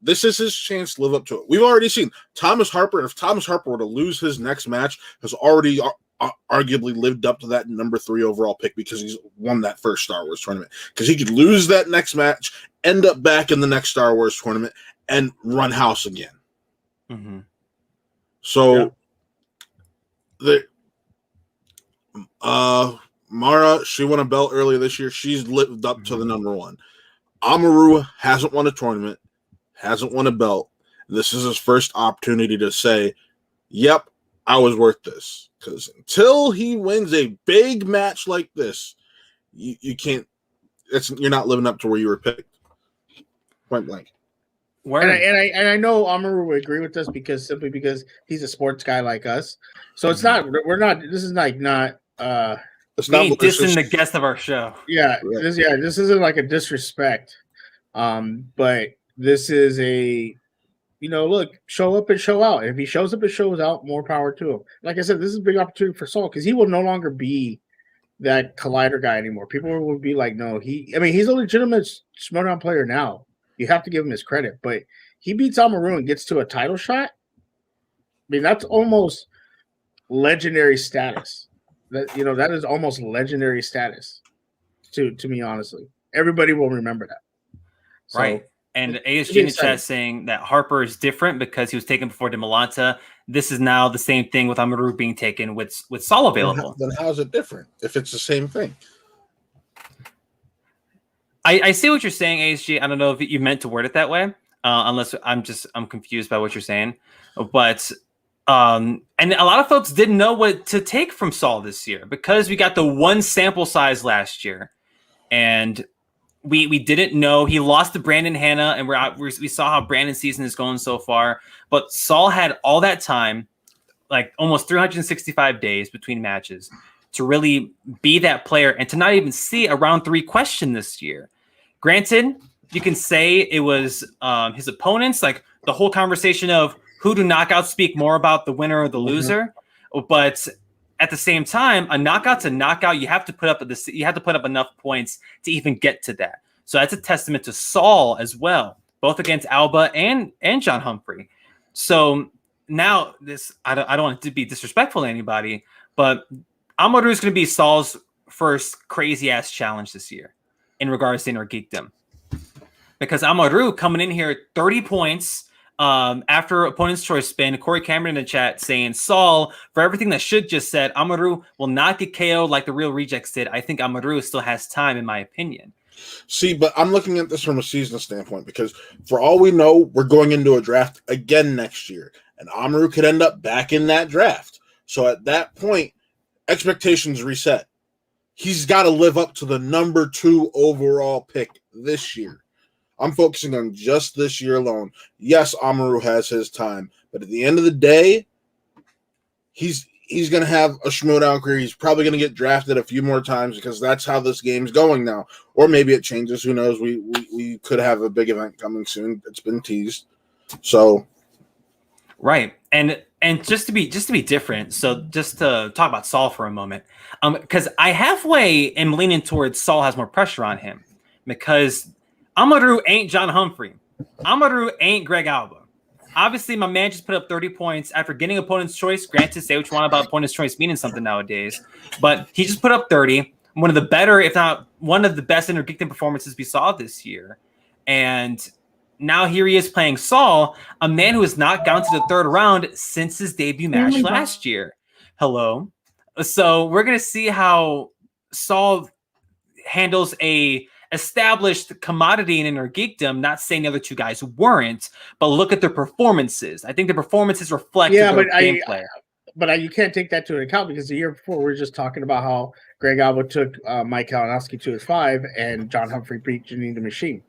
this is his chance to live up to it. We've already seen Thomas Harper. If Thomas Harper were to lose his next match, has already arguably lived up to that number 3 overall pick because he's won that first Star Wars tournament. Because he could lose that next match, end up back in the next Star Wars tournament, and run house again. Mm-hmm. So Mara, she won a belt earlier this year. She's lived up to the number 1. Amaru hasn't won a tournament, hasn't won a belt. This is his first opportunity to say, yep, I was worth this. Because until he wins a big match like this, you can't. You're not living up to where you were picked. Point blank. And I know Amaru would agree with us because he's a sports guy like us. So it's not. We're not. This is like not. It's not dissing the guest of our show. Yeah. This isn't like a disrespect. But this is a. Look, show up and show out. If he shows up and shows out, more power to him. Like I said, this is a big opportunity for Saul because he will no longer be that collider guy anymore. People will be like, no, he's a legitimate Schmodown player now. You have to give him his credit, but he beats Amaru and gets to a title shot. I mean, that's almost legendary status. That is almost legendary status to me, honestly. Everybody will remember that. So, right. And ASG in the chat saying that Harper is different because he was taken before Demolanta. This is now the same thing with Amaru being taken with Saul available. Then how is it different if it's the same thing? I see what you're saying, ASG. I don't know if you meant to word it that way, unless I'm confused by what you're saying. But and a lot of folks didn't know what to take from Saul this year because we got the 1 sample size last year, and we didn't know he lost to Brandon Hanna, and we saw how Brandon's season is going so far. But Saul had all that time. like almost 365 days between matches to really be that player and to not even see a round 3 question this year. Granted, you can say it was his opponents, like the whole conversation of who do knockouts speak more about, the winner or the loser. But at the same time, a knockout's a knockout. You have to put up enough points to even get to that. So that's a testament to Saul as well, both against Alba and John Humphrey. So now I don't want to be disrespectful to anybody, but Amaru is going to be Saul's first crazy ass challenge this year in regards to Inner Geekdom. Because Amaru coming in here 30 points after opponent's choice spin. Corey Cameron in the chat saying, Saul, for everything that Should just said, Amaru will not get KO'd like the real rejects did. I think Amaru still has time, in my opinion. See, but I'm looking at this from a seasonal standpoint because for all we know, we're going into a draft again next year. And Amaru could end up back in that draft. So at that point, expectations reset. He's got to live up to the number 2 overall pick this year. I'm focusing on just this year alone. Yes, Amaru has his time, but at the end of the day, he's going to have a schmodown career. He's probably going to get drafted a few more times because that's how this game's going now. Or maybe it changes. Who knows? We could have a big event coming soon. It's been teased. So, right. And just to be different, so just to talk about Saul for a moment, because I halfway am leaning towards Saul has more pressure on him because Amaru ain't John Humphrey. Amaru ain't Greg Alba. Obviously, my man just put up 30 points after getting opponent's choice. Granted, say what you want about opponent's choice meaning something nowadays, but he just put up 30. One of the better, if not one of the best Inner Geekdom performances we saw this year. And now here he is playing Saul, a man who has not gone to the 3rd round since his debut match last year. Hello. So we're going to see how Saul handles a established commodity in Inner Geekdom, not saying the other 2 guys weren't, but look at their performances. I think the performances reflect their gameplay. But you can't take that into account because the year before we were just talking about how Greg Alba took Mike Kalinowski to his 5 and John Humphrey beat Janine the Machine.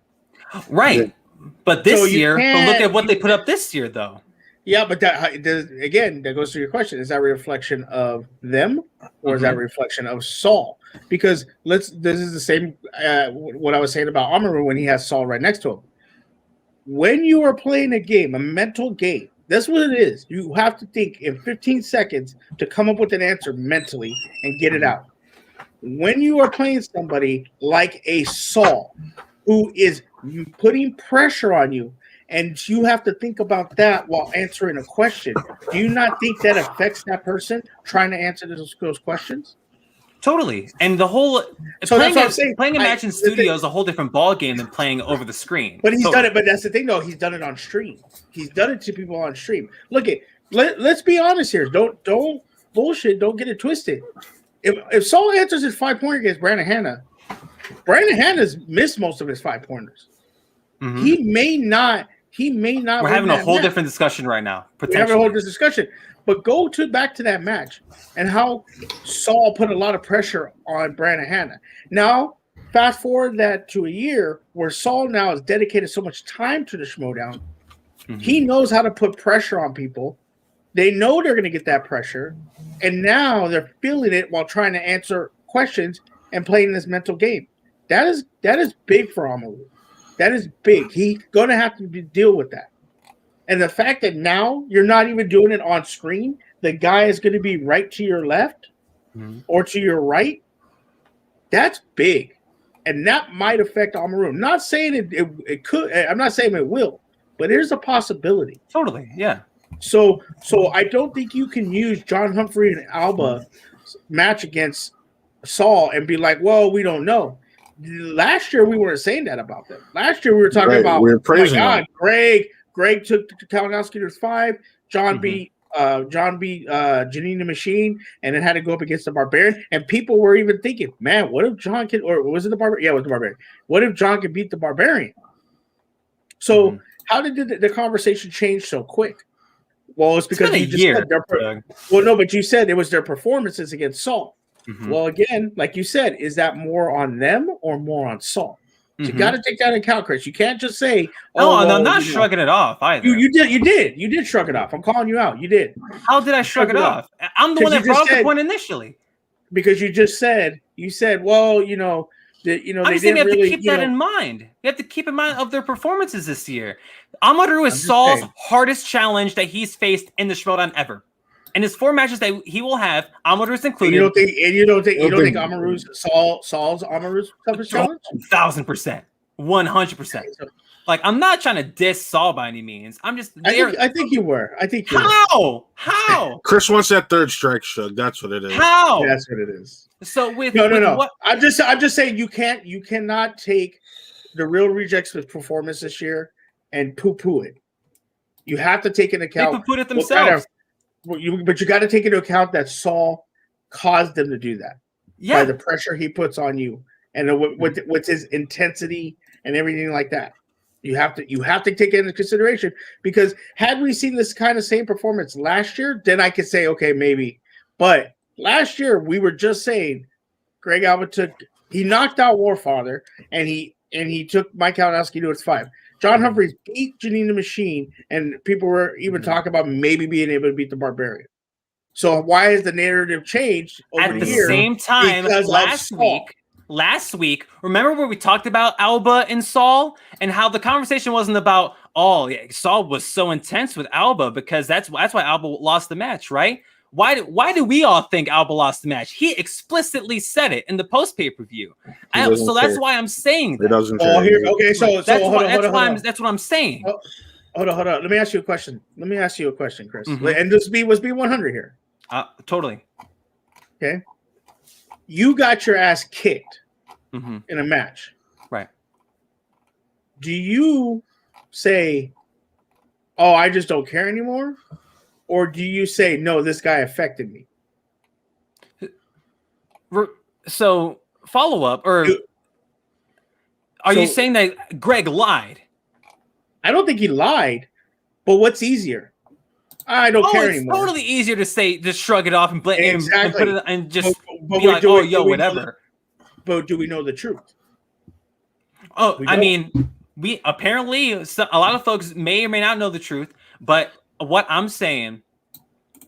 Right. Yeah. But this year, but look at what they put up this year, though. Yeah, but that goes to your question. Is that a reflection of them or is that a reflection of Saul? Because this is the same what I was saying about Amaru when he has Saul right next to him. When you are playing a game, a mental game, that's what it is. You have to think in 15 seconds to come up with an answer mentally and get it out. When you are playing somebody like a Saul who is putting pressure on you, and you have to think about that while answering a question, do you not think that affects that person trying to answer those questions? Totally. And the whole playing a match in studio is a whole different ball game than playing over the screen. But he's done it. But that's the thing, though. He's done it on stream. He's done it to people on stream. Look let's be honest here. Don't bullshit. Don't get it twisted. If Saul answers his 5-pointer against Brandon Hanna's missed most of his 5-pointers. Mm-hmm. He may not. We're having a whole different discussion right now. We're having a whole different discussion. But go back to that match and how Saul put a lot of pressure on Brandon Hanna. Now, fast forward that to a year where Saul now has dedicated so much time to the Schmodown. Mm-hmm. He knows how to put pressure on people. They know they're going to get that pressure. And now they're feeling it while trying to answer questions and playing this mental game. That is big for Amaru. That is big. He's going to have to deal with that. And the fact that now you're not even doing it on screen, the guy is going to be right to your left or to your right, that's big. And that might affect Amaru. I'm not saying it could. I'm not saying it will, but there's a possibility. Totally, yeah. So I don't think you can use John Humphrey and Alba match against Saul and be like, well, we don't know. Last year, we weren't saying that about them. Last year, we were talking about, we were praising Greg took Kalinowski to 5. John beat Janine the Machine, and then had to go up against the Barbarian. And people were even thinking, man, what if John can, or was it the Barbarian? Yeah, it was the Barbarian. What if John could beat the Barbarian? So how did the conversation change so quick? Well, it's because you just said but you said it was their performances against Saul. Mm-hmm. Well, again, like you said, is that more on them or more on Saul? So you got to take that into account, Chris. You can't just say, No, "Oh, I'm well, not shrugging it off either. You did shrug it off. I'm calling you out. You did. How did I shrug it off? I'm the one that brought up the point initially. Because you said, well, I'm they saying didn't we have really to keep that in mind. We have to keep in mind of their performances this year. Amaru is Saul's hardest challenge that he's faced in the Schmoedown ever. And his 4 matches that he will have, Amaru's included. You don't think Amaru's Saul's Amaru's toughest challenge? 1,000%. 100%. Like, I'm not trying to diss Saul by any means. I'm just I think you were. How? Chris wants that third strike, Shug. That's what it is. How? That's what it is. So with no. What, I'm just saying you cannot take the Real Rejects' performance this year and poo-poo it. You have to take into account. they poo-pooed it themselves. But you got to take into account that Saul caused them to do that by the pressure he puts on you and with his intensity and everything like that. You have to take it into consideration, because had we seen this kind of same performance last year, then I could say, okay, maybe. But last year we were just saying Greg Albert knocked out Warfather and he took Mike Kalinowski to its 5. John Humphreys beat Janine the Machine, and people were even talking about maybe being able to beat the Barbarian. So why has the narrative changed over at the year? same time last week, remember where we talked about Alba and Saul and how the conversation wasn't about, Saul was so intense with Alba because that's why Alba lost the match, right? Why do we all think Alba lost the match? He explicitly said it in the post pay-per-view. So that's why I'm saying that. It doesn't care. That's what I'm saying. Hold on. Let me ask you a question. Chris. Mm-hmm. And let's be 100 here. Totally. Okay. You got your ass kicked in a match. Right. Do you say, "Oh, I just don't care anymore"? Or do you say, "No, this guy affected me"? So, follow up, or are you saying that Greg lied? I don't think he lied, but what's easier? I don't care anymore. It's totally easier to say, just shrug it off and blame and put it and just be like, whatever. But do we know the truth? Oh, I mean, we apparently a lot of folks may or may not know the truth, but what I'm saying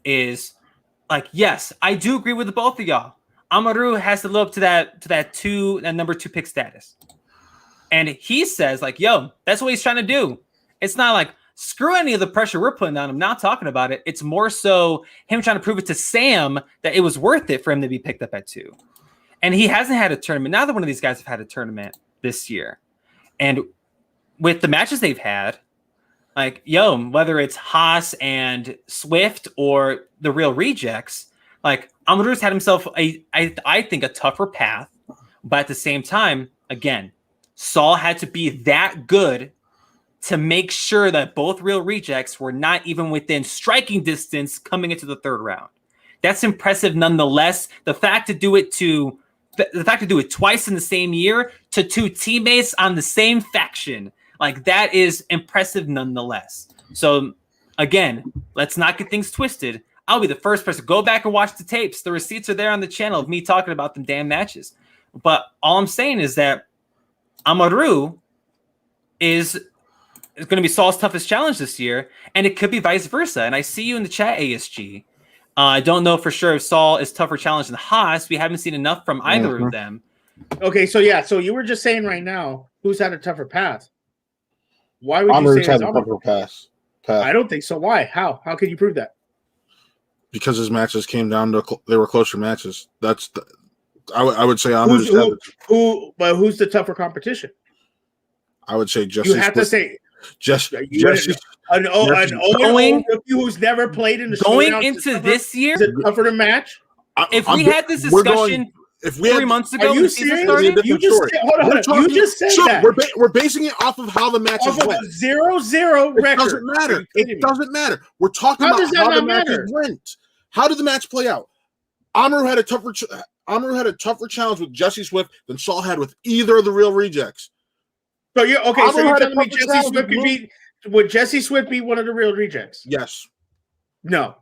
is, like, yes, I do agree with the both of y'all. Amaru has to live up to that number 2 pick status. And he says, like, yo, that's what he's trying to do. It's not like, screw any of the pressure we're putting on him, not talking about it. It's more so him trying to prove it to Sam that it was worth it for him to be picked up at 2. And he hasn't had a tournament. Neither one of these guys have had a tournament this year. And with the matches they've had, like, whether it's Haas and Swift or the Real Rejects, like, Amaru's had himself I think a tougher path. But at the same time, again, Saul had to be that good to make sure that both Real Rejects were not even within striking distance coming into the 3rd round. That's impressive nonetheless. The fact to do it twice in the same year to 2 teammates on the same faction, like, that is impressive nonetheless. So again, let's not get things twisted. I'll be the first person to go back and watch the tapes. The receipts are there on the channel of me talking about them damn matches. But all I'm saying is that Amaru is going to be Saul's toughest challenge this year, and it could be vice versa. And I see you in the chat, ASG. I don't know for sure if Saul is tougher challenge than Haas. We haven't seen enough from either of them. Okay, so you were just saying right now who's had a tougher path. Why would Amaru's you say had a tougher path? I don't think so. Why? How can you prove that? Because his matches came down to they were closer matches. I would say Amaru's who's the tougher competition? I would say Jesse. You have to say Jesse. An old who's never played in the going into this year. Is it tougher to match? If we had this discussion 3 months ago, are you serious? You just said that. We're basing it off of how the matches went. 0-0 record. It doesn't matter. It doesn't matter. We're talking about how the matches went. How did the match play out? Amaru had a tougher challenge with Jesse Swift than Saul had with either of the Real Rejects. So you're telling me Jesse Swift would Jesse Swift be one of the Real Rejects? Yes. No.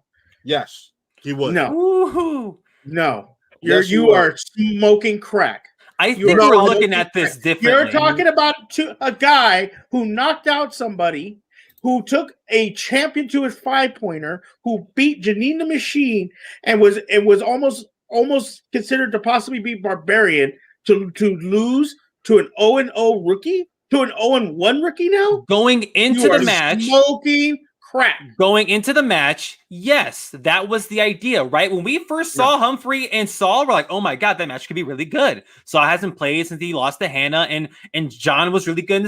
Yes. He would. No. Woo-hoo. No. You are smoking crack. I You think are we're totally looking at this correct. differently. You're talking about a guy who knocked out somebody, who took a champion to his 5-pointer, who beat Janine the Machine, and was almost considered to possibly be Barbarian to lose to an 0-0 rookie, to an 0-1 rookie now. Going into You the are match, smoking crack. Going into the match, yes, that was the idea, right? When we first saw Humphrey and Saul, we're like, oh my God, that match could be really good. Saul hasn't played since he lost to Hannah, and John was really good in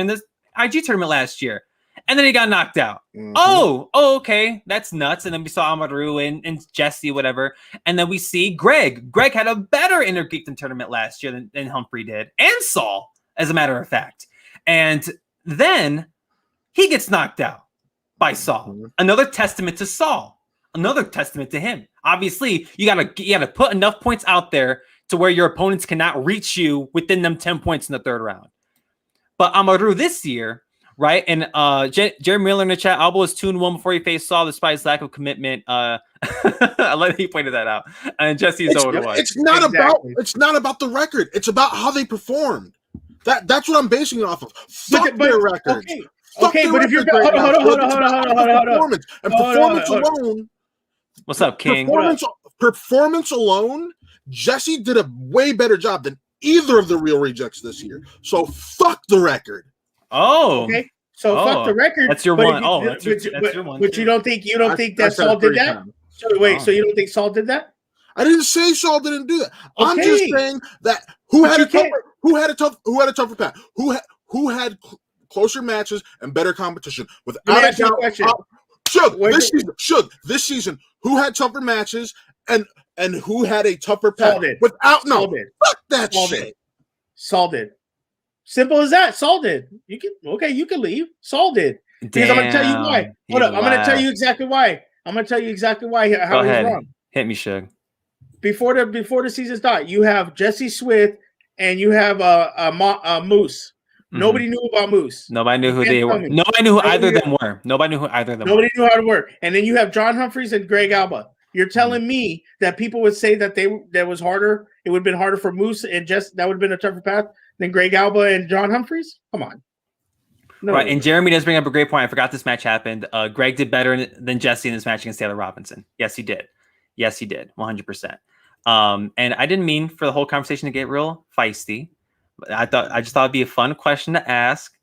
this IG tournament last year. And then he got knocked out. Mhm. Oh, okay. That's nuts. And then we saw Amaru and Jesse, whatever. And then we see Greg. Greg had a better Inner Geekdom tournament last year than Humphrey did. And Saul, as a matter of fact. And then he gets knocked out by Saul. Mhm. Another testament to Saul. Another testament to him. Obviously, you gotta put enough points out there to where your opponents cannot reach you within them 10 points in the third round. But Amaru this year, right? And Jerry Miller in the chat, Albo was 2-1 before he faced Saul despite his lack of commitment. I like that he pointed that out. And Jesse is 0-1. It's not about the record. It's about how they performed. That's what I'm basing it off of. Fuck their records. Okay, but if you're hold on. Performance alone. What's up, King? Performance alone, Jesse did a way better job than either of the real rejects this year. So fuck the record. Oh, okay. So fuck the record. That's your one. That's your one. But you don't think that Saul did that? So wait, so you don't think Saul did that? I didn't say Saul didn't do that. Okay. I'm just saying that who had a tougher path? Who had closer matches and better competition? Without a doubt, this season, who had tougher matches and who had a tougher path? Fuck that shit. Saul did. Simple as that. Saul did. You can leave. Saul did. Because I'm gonna tell you why. Hold up. I'm gonna tell you exactly why. How he's wrong. Hit me, Shug. Before the season started, you have Jesse Swift and you have Moose. Mm-hmm. Nobody knew about Moose. Nobody knew who they were. Nobody knew who either of them were. Nobody knew how to work. And then you have John Humphreys and Greg Alba. You're telling me that people would say that was harder. It would have been harder for Moose and that would have been a tougher path than Greg Alba and John Humphreys? Come on. No. Right, and Jeremy does bring up a great point. I forgot this match happened. Greg did better than Jesse in this match against Taylor Robinson. Yes, he did. 100%. And I didn't mean for the whole conversation to get real feisty. I just thought it'd be a fun question to ask.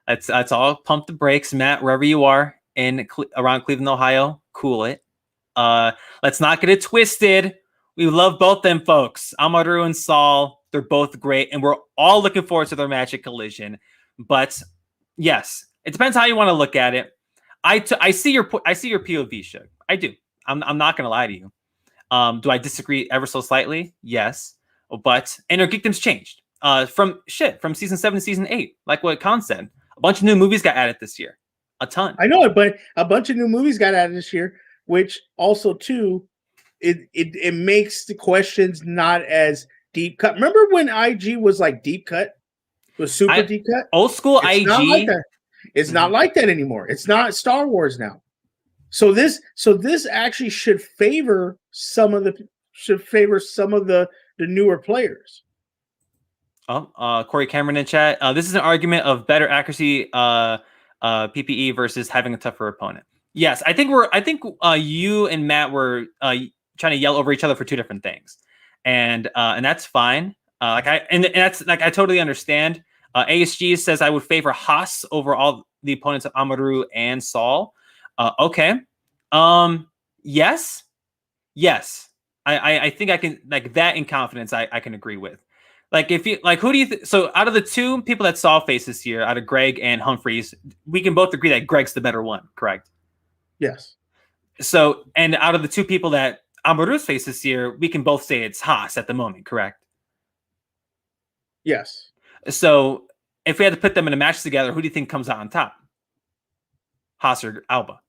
Let's all pump the brakes, Matt, wherever you are around Cleveland, Ohio. Cool it. Let's not get it twisted. We love both them folks. Amaru and Saul, they're both great, and we're all looking forward to their match at Collision. But yes, it depends how you want to look at it. I see your POV, Shug. I do. I'm not gonna lie to you. Do I disagree ever so slightly? Yes, but Inner Geekdom's changed. From season 7 to season 8, like what Khan said. A bunch of new movies got added this year. A ton. I know it, but a bunch of new movies got added this year, which also too, it makes the questions not as deep cut. Remember when IG was like deep cut? It was super deep cut? Old school it's IG. Not like that. It's not like that anymore. It's not Star Wars now. So this actually should favor some of the newer players. Corey Cameron in chat. This is an argument of better accuracy PPE versus having a tougher opponent. Yes, I think you and Matt were trying to yell over each other for two different things, and that's fine. That's like I totally understand. ASG says I would favor Haas over all the opponents of Amaru and Saul. Okay. Yes. I think I can like that in confidence. I can agree with. Like if you like, who do you so out of the two people that Saul faced this year, out of Greg and Humphreys, we can both agree that Greg's the better one, correct? Yes. So, and out of the two people that Amaru's faced this year, we can both say it's Haas at the moment, correct? Yes. So if we had to put them in a match together, who do you think comes out on top? Haas or Alba?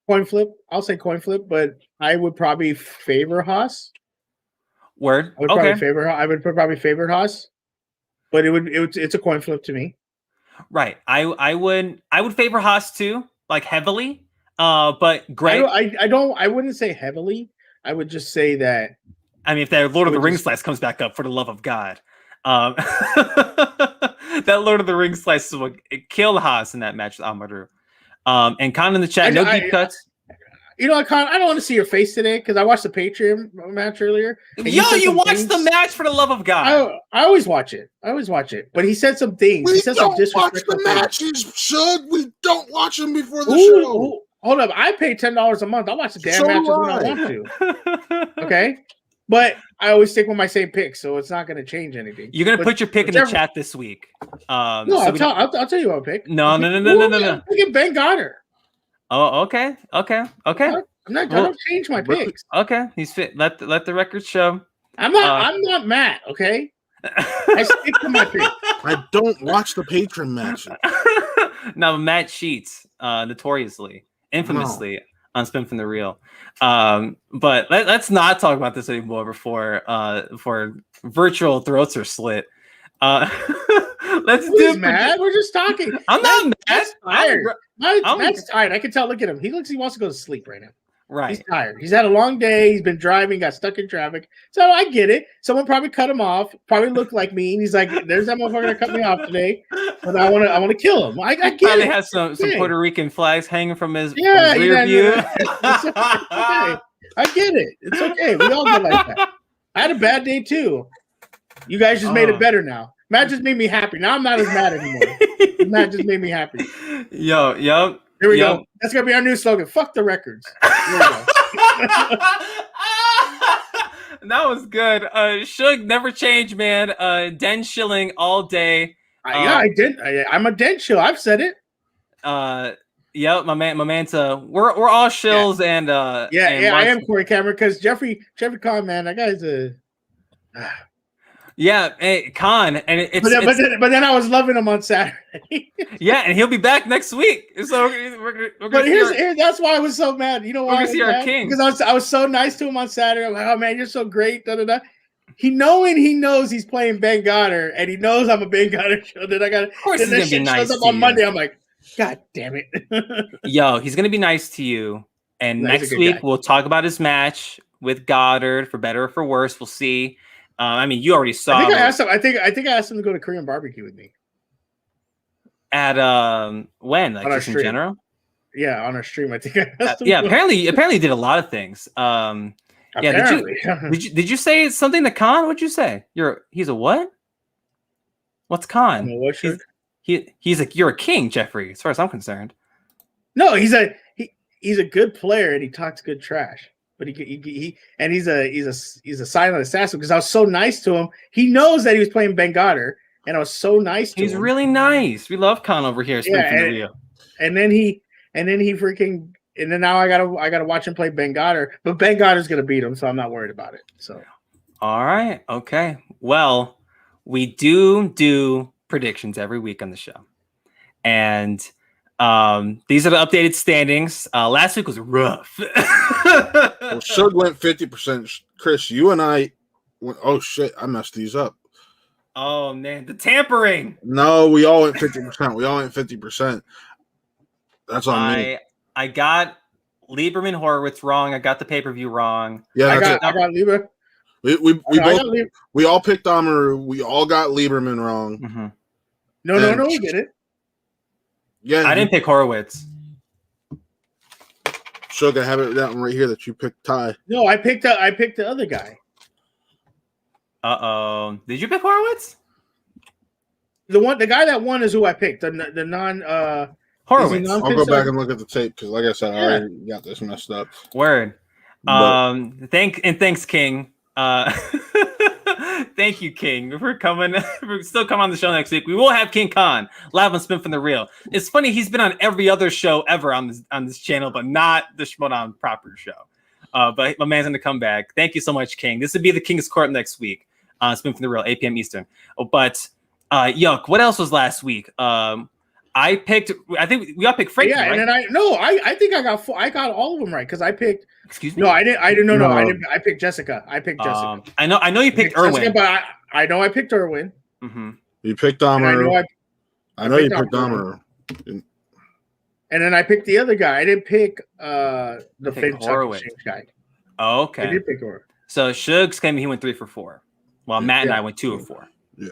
Coin flip. I'll say coin flip, but I would probably favor Haas. Word. I would probably favor Haas, but it's a coin flip to me. Right. I would favor Haas too, like heavily. But Greg, I wouldn't say heavily. I would just say that I mean, if that Lord of the Would Rings slice comes back up, for the love of God. That Lord of the Rings slice is what killed Haas in that match with Amaru. And Khan in the chat, no deep cuts. You know, I don't want to see your face today because I watched the Patreon match earlier. Yo, you watched the match, for the love of God. I always watch it. But he said some things. He said some disrespectful things. Matches, Shug. We don't watch them before the show. Ooh, hold up. I pay $10 a month. I'll watch the damn matches when I want to. Okay? But I always stick with my same pick, so it's not going to change anything. You're going to put your pick in the chat this week. No, I'll tell you what I'll pick. No. I'm picking Ben Goddard. Oh, okay. I don't change my picks. Okay, he's fit. Let the record show. I'm not Matt. Okay, I stick to my pick. I don't watch the patron matches. No, Matt cheats notoriously, infamously on Spin from the Real. But let's not talk about this anymore before virtual throats are slit. Who's mad? We're just talking. I'm not mad. Matt's tired. Matt's tired. I can tell. Look at him. He wants to go to sleep right now. Right. He's tired. He's had a long day. He's been driving, got stuck in traffic. So I get it. Someone probably cut him off. Probably looked like me. And he's like, "There's that motherfucker that cut me off today." But I want to kill him. I get probably it. has some Puerto Rican flags hanging from his rear view. It's okay. I get it. It's okay. We all get like that. I had a bad day too. You guys just made it better now. Matt just made me happy. Now I'm not as mad anymore. Matt just made me happy. Yo. Here we go. That's gonna be our new slogan. Fuck the records. Here we go. That was good. Shug never change, man. Den shilling all day. I did. I'm a den shill. I've said it. Yep, my man. We're all shills and I am Corey Cameron because Jeffrey Kahn, man, that guy's a. Yeah, hey, Khan, and but then I was loving him on Saturday. Yeah, and he'll be back next week. So we're but here's that's why I was so mad. You know why? We're gonna see our king because I was so nice to him on Saturday. I'm like, oh man, you're so great. Da da da. He knows he's playing Ben Goddard, and he knows I'm a Ben Goddard show. Then I got. Of course, he's gonna be nice. Shows up on Monday. I'm like, God damn it. Yo, he's gonna be nice to you. And next week we'll talk about his match with Goddard, for better or for worse. We'll see. I mean, you already saw. I think I asked him to go to Korean barbecue with me. At when? Like just in general? Yeah, on our stream. I think I asked him apparently he did a lot of things. Yeah, did you say something to Khan? What'd you say? He's a what? What's Khan? He's like, you're a king, Jeffrey, as far as I'm concerned. No, he's a good player and he talks good trash. But he's a silent assassin because I was so nice to him. He knows that he was playing Ben Goddard, and I was so nice to him. He's really nice. We love Khan over here. And then now I gotta watch him play Ben Goddard. But Ben Goddard's gonna beat him, so I'm not worried about it. So all right, okay. Well, we do predictions every week on the show, and these are the updated standings. Last week was rough. Well, Shug went 50%. Chris, you and I went, oh shit, I messed these up. Oh man, the tampering. No, we all went 50%. That's on me. I got Lieberman Horowitz wrong. I got the pay-per-view wrong. Yeah, I got Lieber. We all picked Amaru. We all got Lieberman wrong. Mm-hmm. No, we did it. Yeah, I didn't pick Horowitz. Shug, I have it down right here that you picked Ty. No, I picked the other guy. Did you pick Horowitz? The guy that won is who I picked. The non Horowitz. I'll go back and look at the tape because, like I said, I already got this messed up. Word. Thanks, King. Thank you, King, for coming. For still come on the show next week. We will have King Khan live on Spin from the Real. It's funny, he's been on every other show ever on this channel, but not the Schmodown proper show. But my man's gonna come back. Thank you so much, King. This would be the King's Court next week on Spin from the Real, 8 p.m. Eastern. But yuck, what else was last week? I think we all picked Frankie. Yeah, right? and I think I got all of them right because I picked. Excuse me. No, I didn't. No, I didn't. I picked Jessica. I know you picked Erwin. Jessica, but I know I picked Erwin. Mm-hmm. You picked Amaru. I know you picked Amaru. And then I picked the other guy. I didn't pick the Finch guy. Oh, okay. I did pick Erwin. So Shugs claiming he went 3 for 4, while Matt and Yeah. I went 2 of 4. Yeah.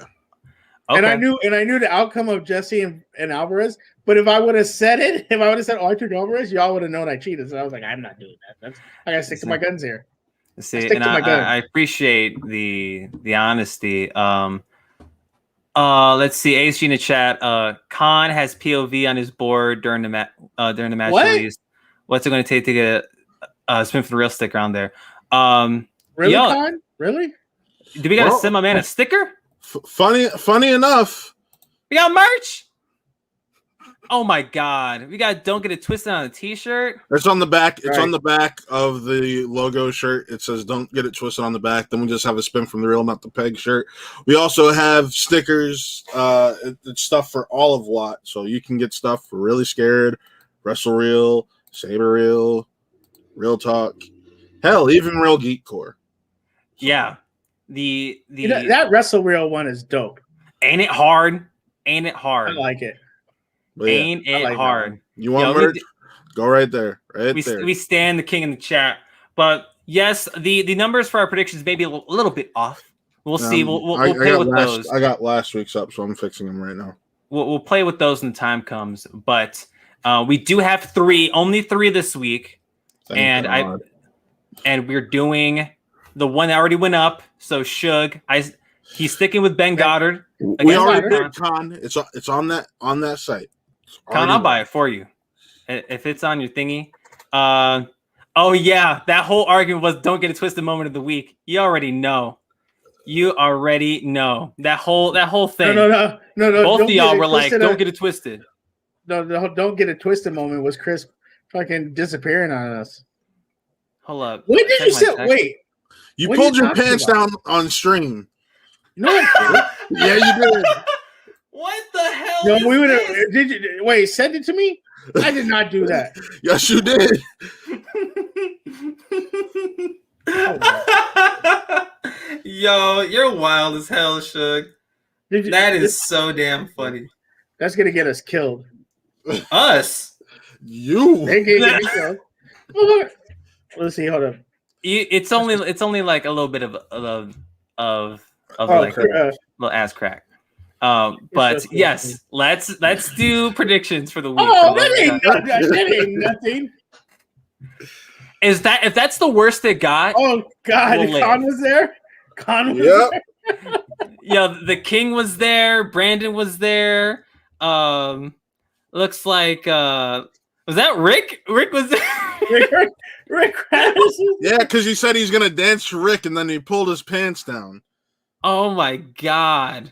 Okay. And I knew the outcome of Jesse and Alvarez. But if I would have said it, if I would have said, "Oh, I took Alvarez," y'all would have known I cheated. So I was like, "I'm not doing that. I gotta stick to my guns here." See, stick and to my gun. I appreciate the honesty. Let's see. AC in the chat. Khan has POV on his board during the match. What? Release. What's it going to take to get a spin for the real sticker on there? Really, yo, Con? Really? Do we got to send my man a sticker? Funny enough, we got merch. Oh my god, we got "Don't Get It Twisted" on a t-shirt. it's on the back. It's Right. on the back of the logo shirt. It says "Don't Get It Twisted" on the back. Then we just have a spin from the real, not the peg shirt. We also have stickers. It's stuff for all of Watt, so you can get stuff for Really Scared, Wrestle Real, Saber Real Talk, hell, even Real Geek Core. Yeah, the that Wrestle Real one is dope. Ain't it hard? Ain't it I hard? like it. But yeah, Ain't it like that hard? one. you want Yo, merch? Go right there. Right there. We stand the king in the chat, but yes, the numbers for our predictions may be a little bit off. We'll see. We'll play with those. I got last week's up, so I'm fixing them right now. We'll play with those when the time comes. But we do have only three this week, Thank God. and we're doing the one that already went up. So Shug, he's sticking with Ben Goddard. We already Goddard. did, Con. It's on that site. Con, I'll buy it for you if it's on your thingy. Oh yeah, that whole argument was "Don't Get a Twisted" moment of the week. You already know. That whole thing. No. Both of y'all were like, twisted. "Don't get it twisted." No, "Don't Get It Twisted" moment was Chris fucking disappearing on us. Hold up. When did you say? text. Wait. You What are pulled you your talking pants about? down on stream. No, I Yeah, you did. What the hell? didn't. is No, we would have. this? Did you wait? Send it to me. I did not do that. Yes, you did. Yo, you're wild as hell, Shug. That is so damn funny. That's gonna get us killed. Us. You. They can get me killed. Oh, let's see. Hold on. It's only like a little bit of Oh, like little ass crack. But so yes, let's do predictions for the week. oh, that ain't nothing. If that's the worst it got, Oh God, We'll Con live. was there. Con was Yep. there. yeah, the King was there, Brandon was there. Looks like was that Rick? Rick was there. Rick Ravis. Yeah, because he said he's gonna dance for Rick, and then he pulled his pants down. Oh my god.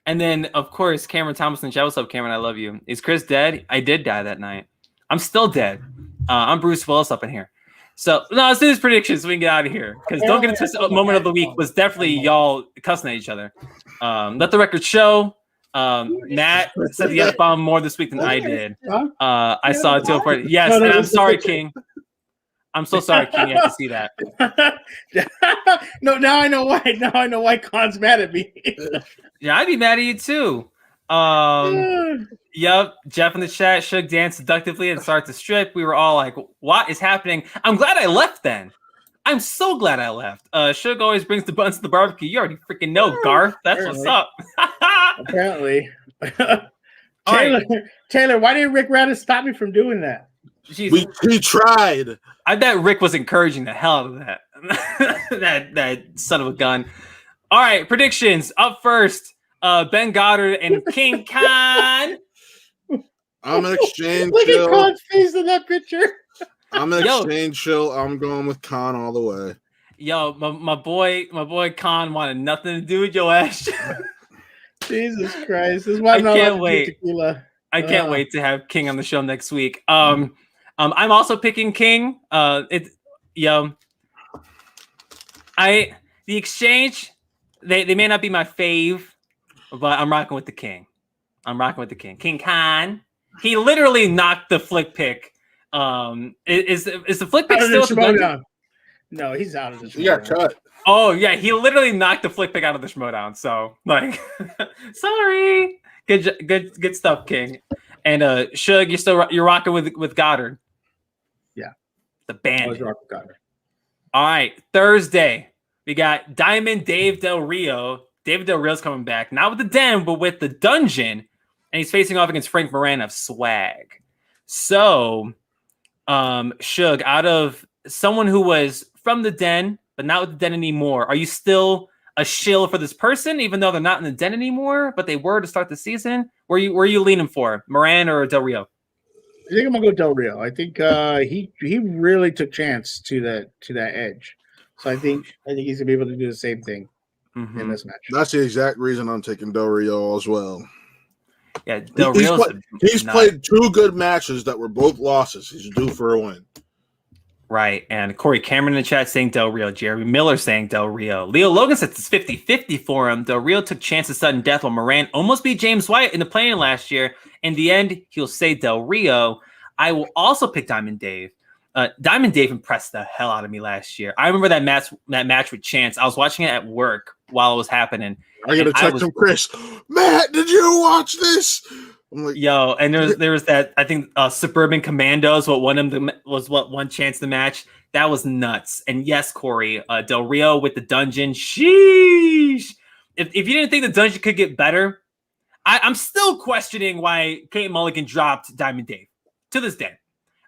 And then of course Cameron Thompson. What's up, Cameron? I love you. Is Chris dead? I did die that night. I'm still dead. I'm Bruce Willis up in here. So no, let's do these predictions so we can get out of here. Because Don't Get It Twisted moment of the week was definitely y'all cussing at each other. Let the record show. Matt said the F-bomb more this week than I did. I saw it too. Yes, and I'm sorry, King. I'm so sorry, King. You have to see that. No, now I know why. Now I know why Con's mad at me. Yeah, I'd be mad at you too. Yep, Jeff in the chat, Shug danced seductively and started to strip. We were all like, what is happening? I'm glad I left then. I'm so glad I left. Shug always brings the buns to the barbecue. You already freaking know, Garth. That's what's up. Apparently. All right. Taylor, why did Rick Radis stop me from doing that? Jeez, We tried. I bet Rick was encouraging the hell out of that. that son of a gun. All right, predictions. Up first, Ben Goddard and King Khan. I'm an exchange Look at chill. Con's face in that picture. I'm an Yo. exchange chill. I'm going with Con all the way. Yo, my boy Khan wanted nothing to do with your ass. Jesus Christ. This is why I'm I not can't allowed to wait. drink tequila. I can't wait to have King on the show next week. I'm also picking King. The exchange, they may not be my fave, but I'm rocking with the King. King Khan. He literally knocked the flick pick. Is the flick pick Out of still the at the dungeon? Schmodown. No, he's out of the You got Schmodown. cut. Oh yeah, he literally knocked the flick pick out of the Schmodown. So like, sorry. Good stuff, King. And Shug, you're rocking with Goddard. Yeah. The I band. was rocking Goddard. All right, Thursday. We got Diamond Dave Del Rio. David Del Rio's coming back, not with the Den, but with the Dungeon, and he's facing off against Frank Moran of Swag. So, Suge, out of someone who was from the Den, but not with the Den anymore, are you still a shill for this person, even though they're not in the Den anymore, but they were to start the season? Were you leaning for Moran or Del Rio? I think I'm gonna go Del Rio. I think he really took chance to that edge. So I think he's gonna be able to do the same thing in this match. That's the exact reason I'm taking Del Rio as well. Yeah, Del Rio's he's played 2 good matches that were both losses. He's due for a win. Right, and Corey Cameron in the chat saying Del Rio. Jeremy Miller saying Del Rio. Leo Logan says it's 50-50 for him. Del Rio took chances sudden death while Moran almost beat James White in the play-in last year. In the end, he'll say Del Rio. I will also pick Diamond Dave. Diamond Dave impressed the hell out of me last year. I remember that match with Chance. I was watching it at work while it was happening. I gotta check from Chris. Matt, did you watch this? I'm like, yo, and there was that, I think Suburban Commandos what won Chance the match. That was nuts. And yes, Corey, Del Rio with the Dungeon. Sheesh. If you didn't think the Dungeon could get better, I'm still questioning why Kate Mulligan dropped Diamond Dave to this day.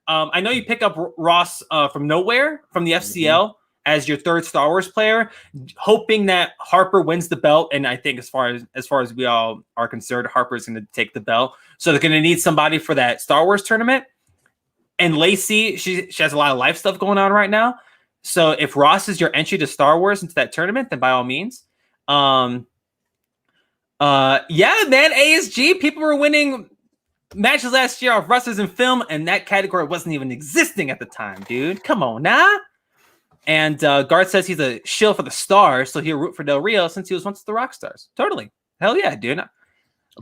I know you pick up Ross from nowhere from the FCL as your third Star Wars player, hoping that Harper wins the belt. And I think as far as we all are concerned, Harper's going to take the belt. So they're going to need somebody for that Star Wars tournament. And Lacey, she has a lot of life stuff going on right now. So if Ross is your entry to Star Wars into that tournament, then by all means. Yeah, man, ASG, people were winning matches last year of wrestlers in film, and that category wasn't even existing at the time, dude. Come on, nah. And Garth says he's a shill for the Stars, so he'll root for Del Rio since he was once the Rock Stars. Totally. Hell yeah, dude.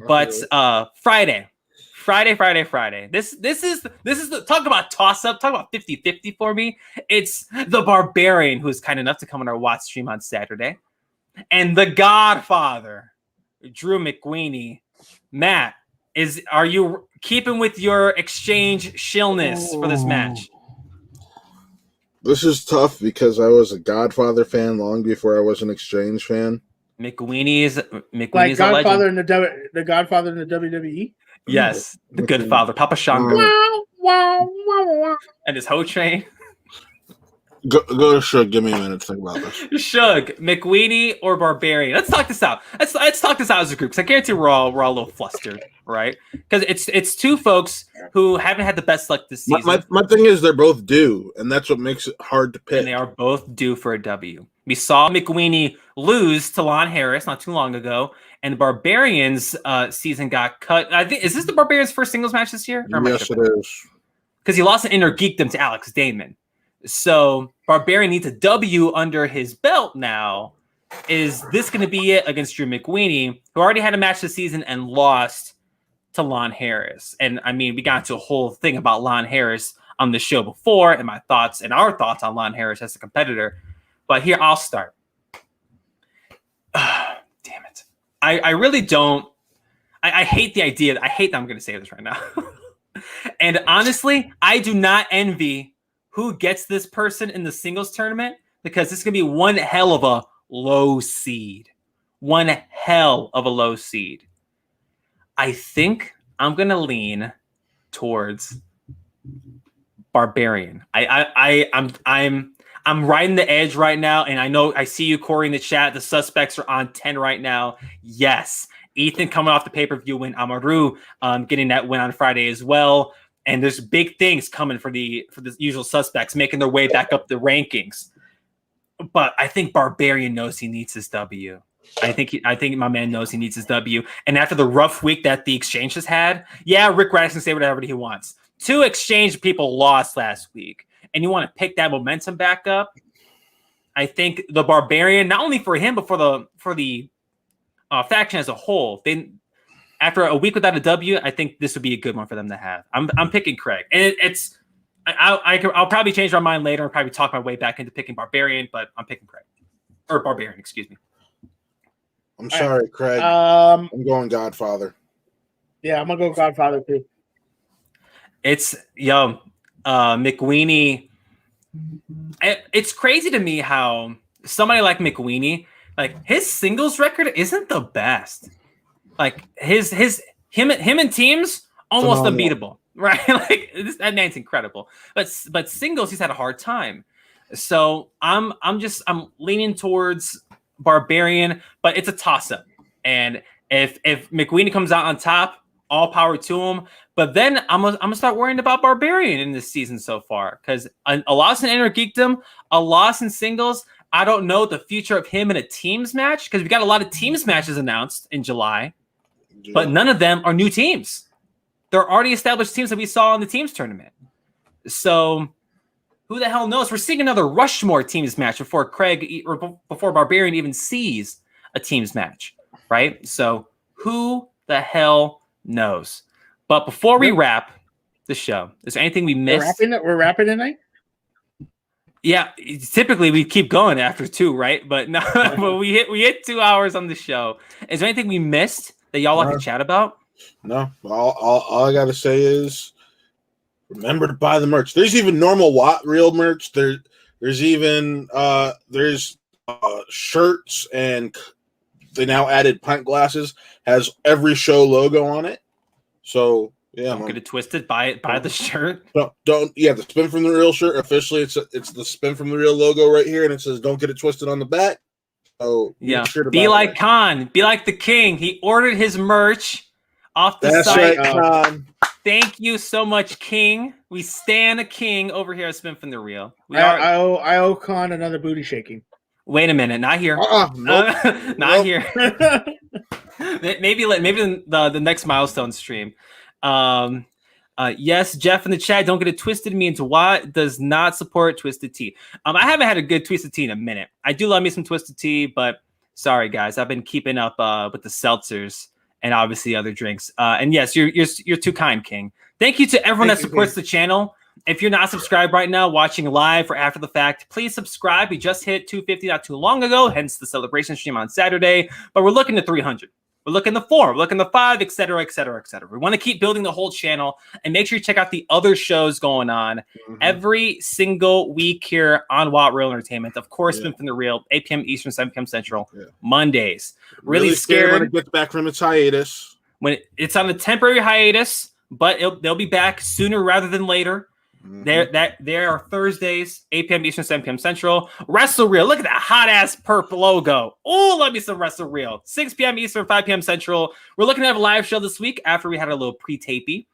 But Friday. This is the talk about toss-up, talk about 50-50 for me. It's the Barbarian who's kind enough to come on our Watch stream on Saturday. And the Godfather, Drew McWeeny. Matt, are you keeping with your exchange shillness for this match? This is tough because I was a Godfather fan long before I was an Exchange fan. McWeeney's like Godfather in the Godfather in the WWE. Yes, the good father, Papa Shango, and his hoe train. Go to Shug. Give me a minute to think about this. Shug, McWeeny, or Barbarian? Let's talk this out. Let's talk this out as a group because I guarantee we're all a little flustered, right? Because it's two folks who haven't had the best luck this season. My thing is they're both due, and that's what makes it hard to pick. And they are both due for a W. We saw McWeeny lose to Lon Harris not too long ago, and the Barbarians' season got cut. I think is this the Barbarians' first singles match this year? Yes, it is. Because he lost an Inner Geekdom to Alex Damon. So Barbarian needs a W under his belt now. Is this going to be it against Drew McWeeny, who already had a match this season and lost to Lon Harris? And I mean, we got into a whole thing about Lon Harris on the show before, and my thoughts and our thoughts on Lon Harris as a competitor. But here, I'll start. Damn it. I really don't. I hate the idea. I hate that I'm going to say this right now. And honestly, I do not envy who gets this person in the singles tournament, because this is going to be one hell of a low seed. One hell of a low seed. I think I'm going to lean towards Barbarian. I'm riding the edge right now, and I know I see you, Corey, in the chat. The suspects are on 10 right now. Yes. Ethan coming off the pay-per-view win. Amaru getting that win on Friday as well. And there's big things coming for the usual suspects, making their way back up the rankings. But I think Barbarian knows he needs his W. I think my man knows he needs his W. And after the rough week that the Exchange has had, yeah, Rick Radix can say whatever he wants. 2 Exchange people lost last week, and you want to pick that momentum back up. I think the Barbarian, not only for him, but for the faction as a whole, after a week without a W, I think this would be a good one for them to have. I'm picking Craig, and I'll probably change my mind later and probably talk my way back into picking Barbarian, but I'm picking Craig, or Barbarian, excuse me. I'm sorry, Craig. I'm going Godfather. Yeah, I'm gonna go Godfather too. It's McWeeny. It's crazy to me how somebody like McWeenie, like his singles record isn't the best. Like him and teams almost Phenomenal. unbeatable, right? Like that man's incredible. But singles, he's had a hard time. So I'm leaning towards Barbarian, but it's a toss up. And if McWeenie comes out on top, all power to him. But then I'm gonna start worrying about Barbarian in this season so far, because a loss in Inner Geekdom, a loss in singles. I don't know the future of him in a teams match, because we got a lot of teams matches announced in July, but none of them are new teams. They're already established teams that we saw in the teams tournament. So who the hell knows? We're seeing another Rushmore teams match before before Barbarian even sees a teams match, right? So who the hell knows? But before we wrap the show, is there anything we missed? We're wrapping tonight? Yeah, typically we keep going after 2, right? But no, but we hit 2 hours on the show. Is there anything we missed that y'all want to chat about? No, all I gotta say is remember to buy the merch. There's even normal Watt Reel merch. There's even shirts, and they now added pint glasses. Has every show logo on it. So yeah, Don't get it twisted. Buy the shirt. Don't the Spin from the Real shirt. Officially, it's the Spin from the Real logo right here, and it says "Don't get it twisted" on the back. So yeah, sure to be like that. Khan. Be like the king. He ordered his merch off the That's site. right, Khan. Thank you so much, King. We stand a king over here at Spin from the Real. I owe Khan another booty shaking. Wait a minute, not here. Nope. Not here. Maybe the next milestone stream. Yes, Jeff in the chat. Don't get it twisted. Means what does not support Twisted Tea. I haven't had a good Twisted Tea in a minute. I do love me some Twisted Tea, but sorry guys, I've been keeping up with the seltzers and obviously other drinks. And yes, you're too kind, King. Thank you to everyone that supports the channel. If you're not subscribed right now, watching live or after the fact, please subscribe. We just hit 250 not too long ago, hence the celebration stream on Saturday. But we're looking to 300. We're looking to 4. We're looking to 5, etc., etc., etc. We want to keep building the whole channel, and make sure you check out the other shows going on every single week here on Wild Real Entertainment. Of course, Spin from the Real, 8 p.m. Eastern, 7 p.m. Central, Mondays. Really scared when it gets back from its hiatus. When it's on a temporary hiatus, but they'll be back sooner rather than later. There are Thursdays, 8 p.m. Eastern, 7 p.m. Central. Wrestle Reel. Look at that hot ass perp logo. Oh, love me some Wrestle Reel. 6 p.m. Eastern, 5 p.m. Central. We're looking to have a live show this week after we had a little pre-tapey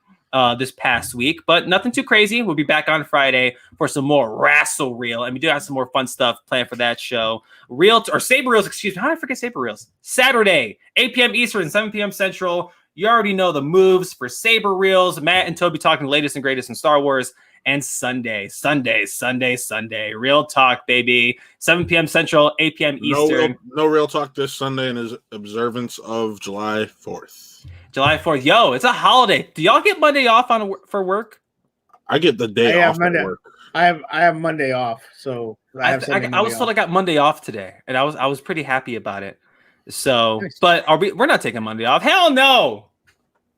this past week, but nothing too crazy. We'll be back on Friday for some more Wrestle Reel, and we do have some more fun stuff planned for that show. Saber Reels, excuse me. How did I forget Saber Reels? Saturday, 8 p.m. Eastern, 7 p.m. Central. You already know the moves for Saber Reels. Matt and Toby talking the latest and greatest in Star Wars. And Sunday. Real talk, baby. 7 p.m. Central, 8 p.m. Eastern. No real talk this Sunday in his observance of July 4th. July 4th. Yo, it's a holiday. Do y'all get Monday off for work? I get the day off at work. I have Monday off, so I was told I got Monday off today, and I was pretty happy about it. So, but we're not taking Monday off. Hell no.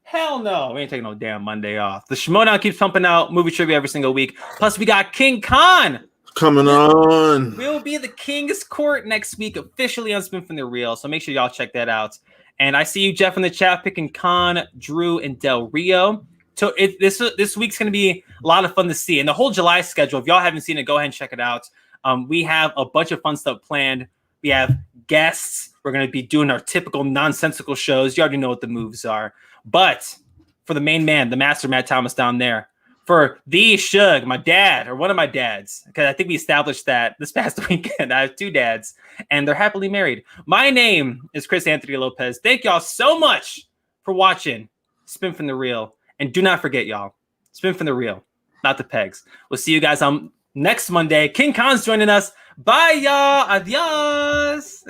Hell no, we ain't taking no damn Monday off. The Shimoda keeps pumping out movie trivia every single week. Plus, we got King Khan coming on. We'll be the King's Court next week, officially on Spin from the Real. So make sure y'all check that out. And I see you, Jeff, in the chat picking Khan, Drew, and Del Rio. So this week's going to be a lot of fun to see. And the whole July schedule, if y'all haven't seen it, go ahead and check it out. We have a bunch of fun stuff planned. We have guests. We're going to be doing our typical nonsensical shows. You already know what the moves are. But for the main man, the master Matt Thomas down there, for the Shug, my dad, or one of my dads, because I think we established that this past weekend. I have 2 dads, and they're happily married. My name is Chris Anthony Lopez. Thank y'all so much for watching Spin from the Real. And do not forget, y'all, Spin from the Real, not the pegs. We'll see you guys on next Monday. King Khan's joining us. Bye, y'all. Adios.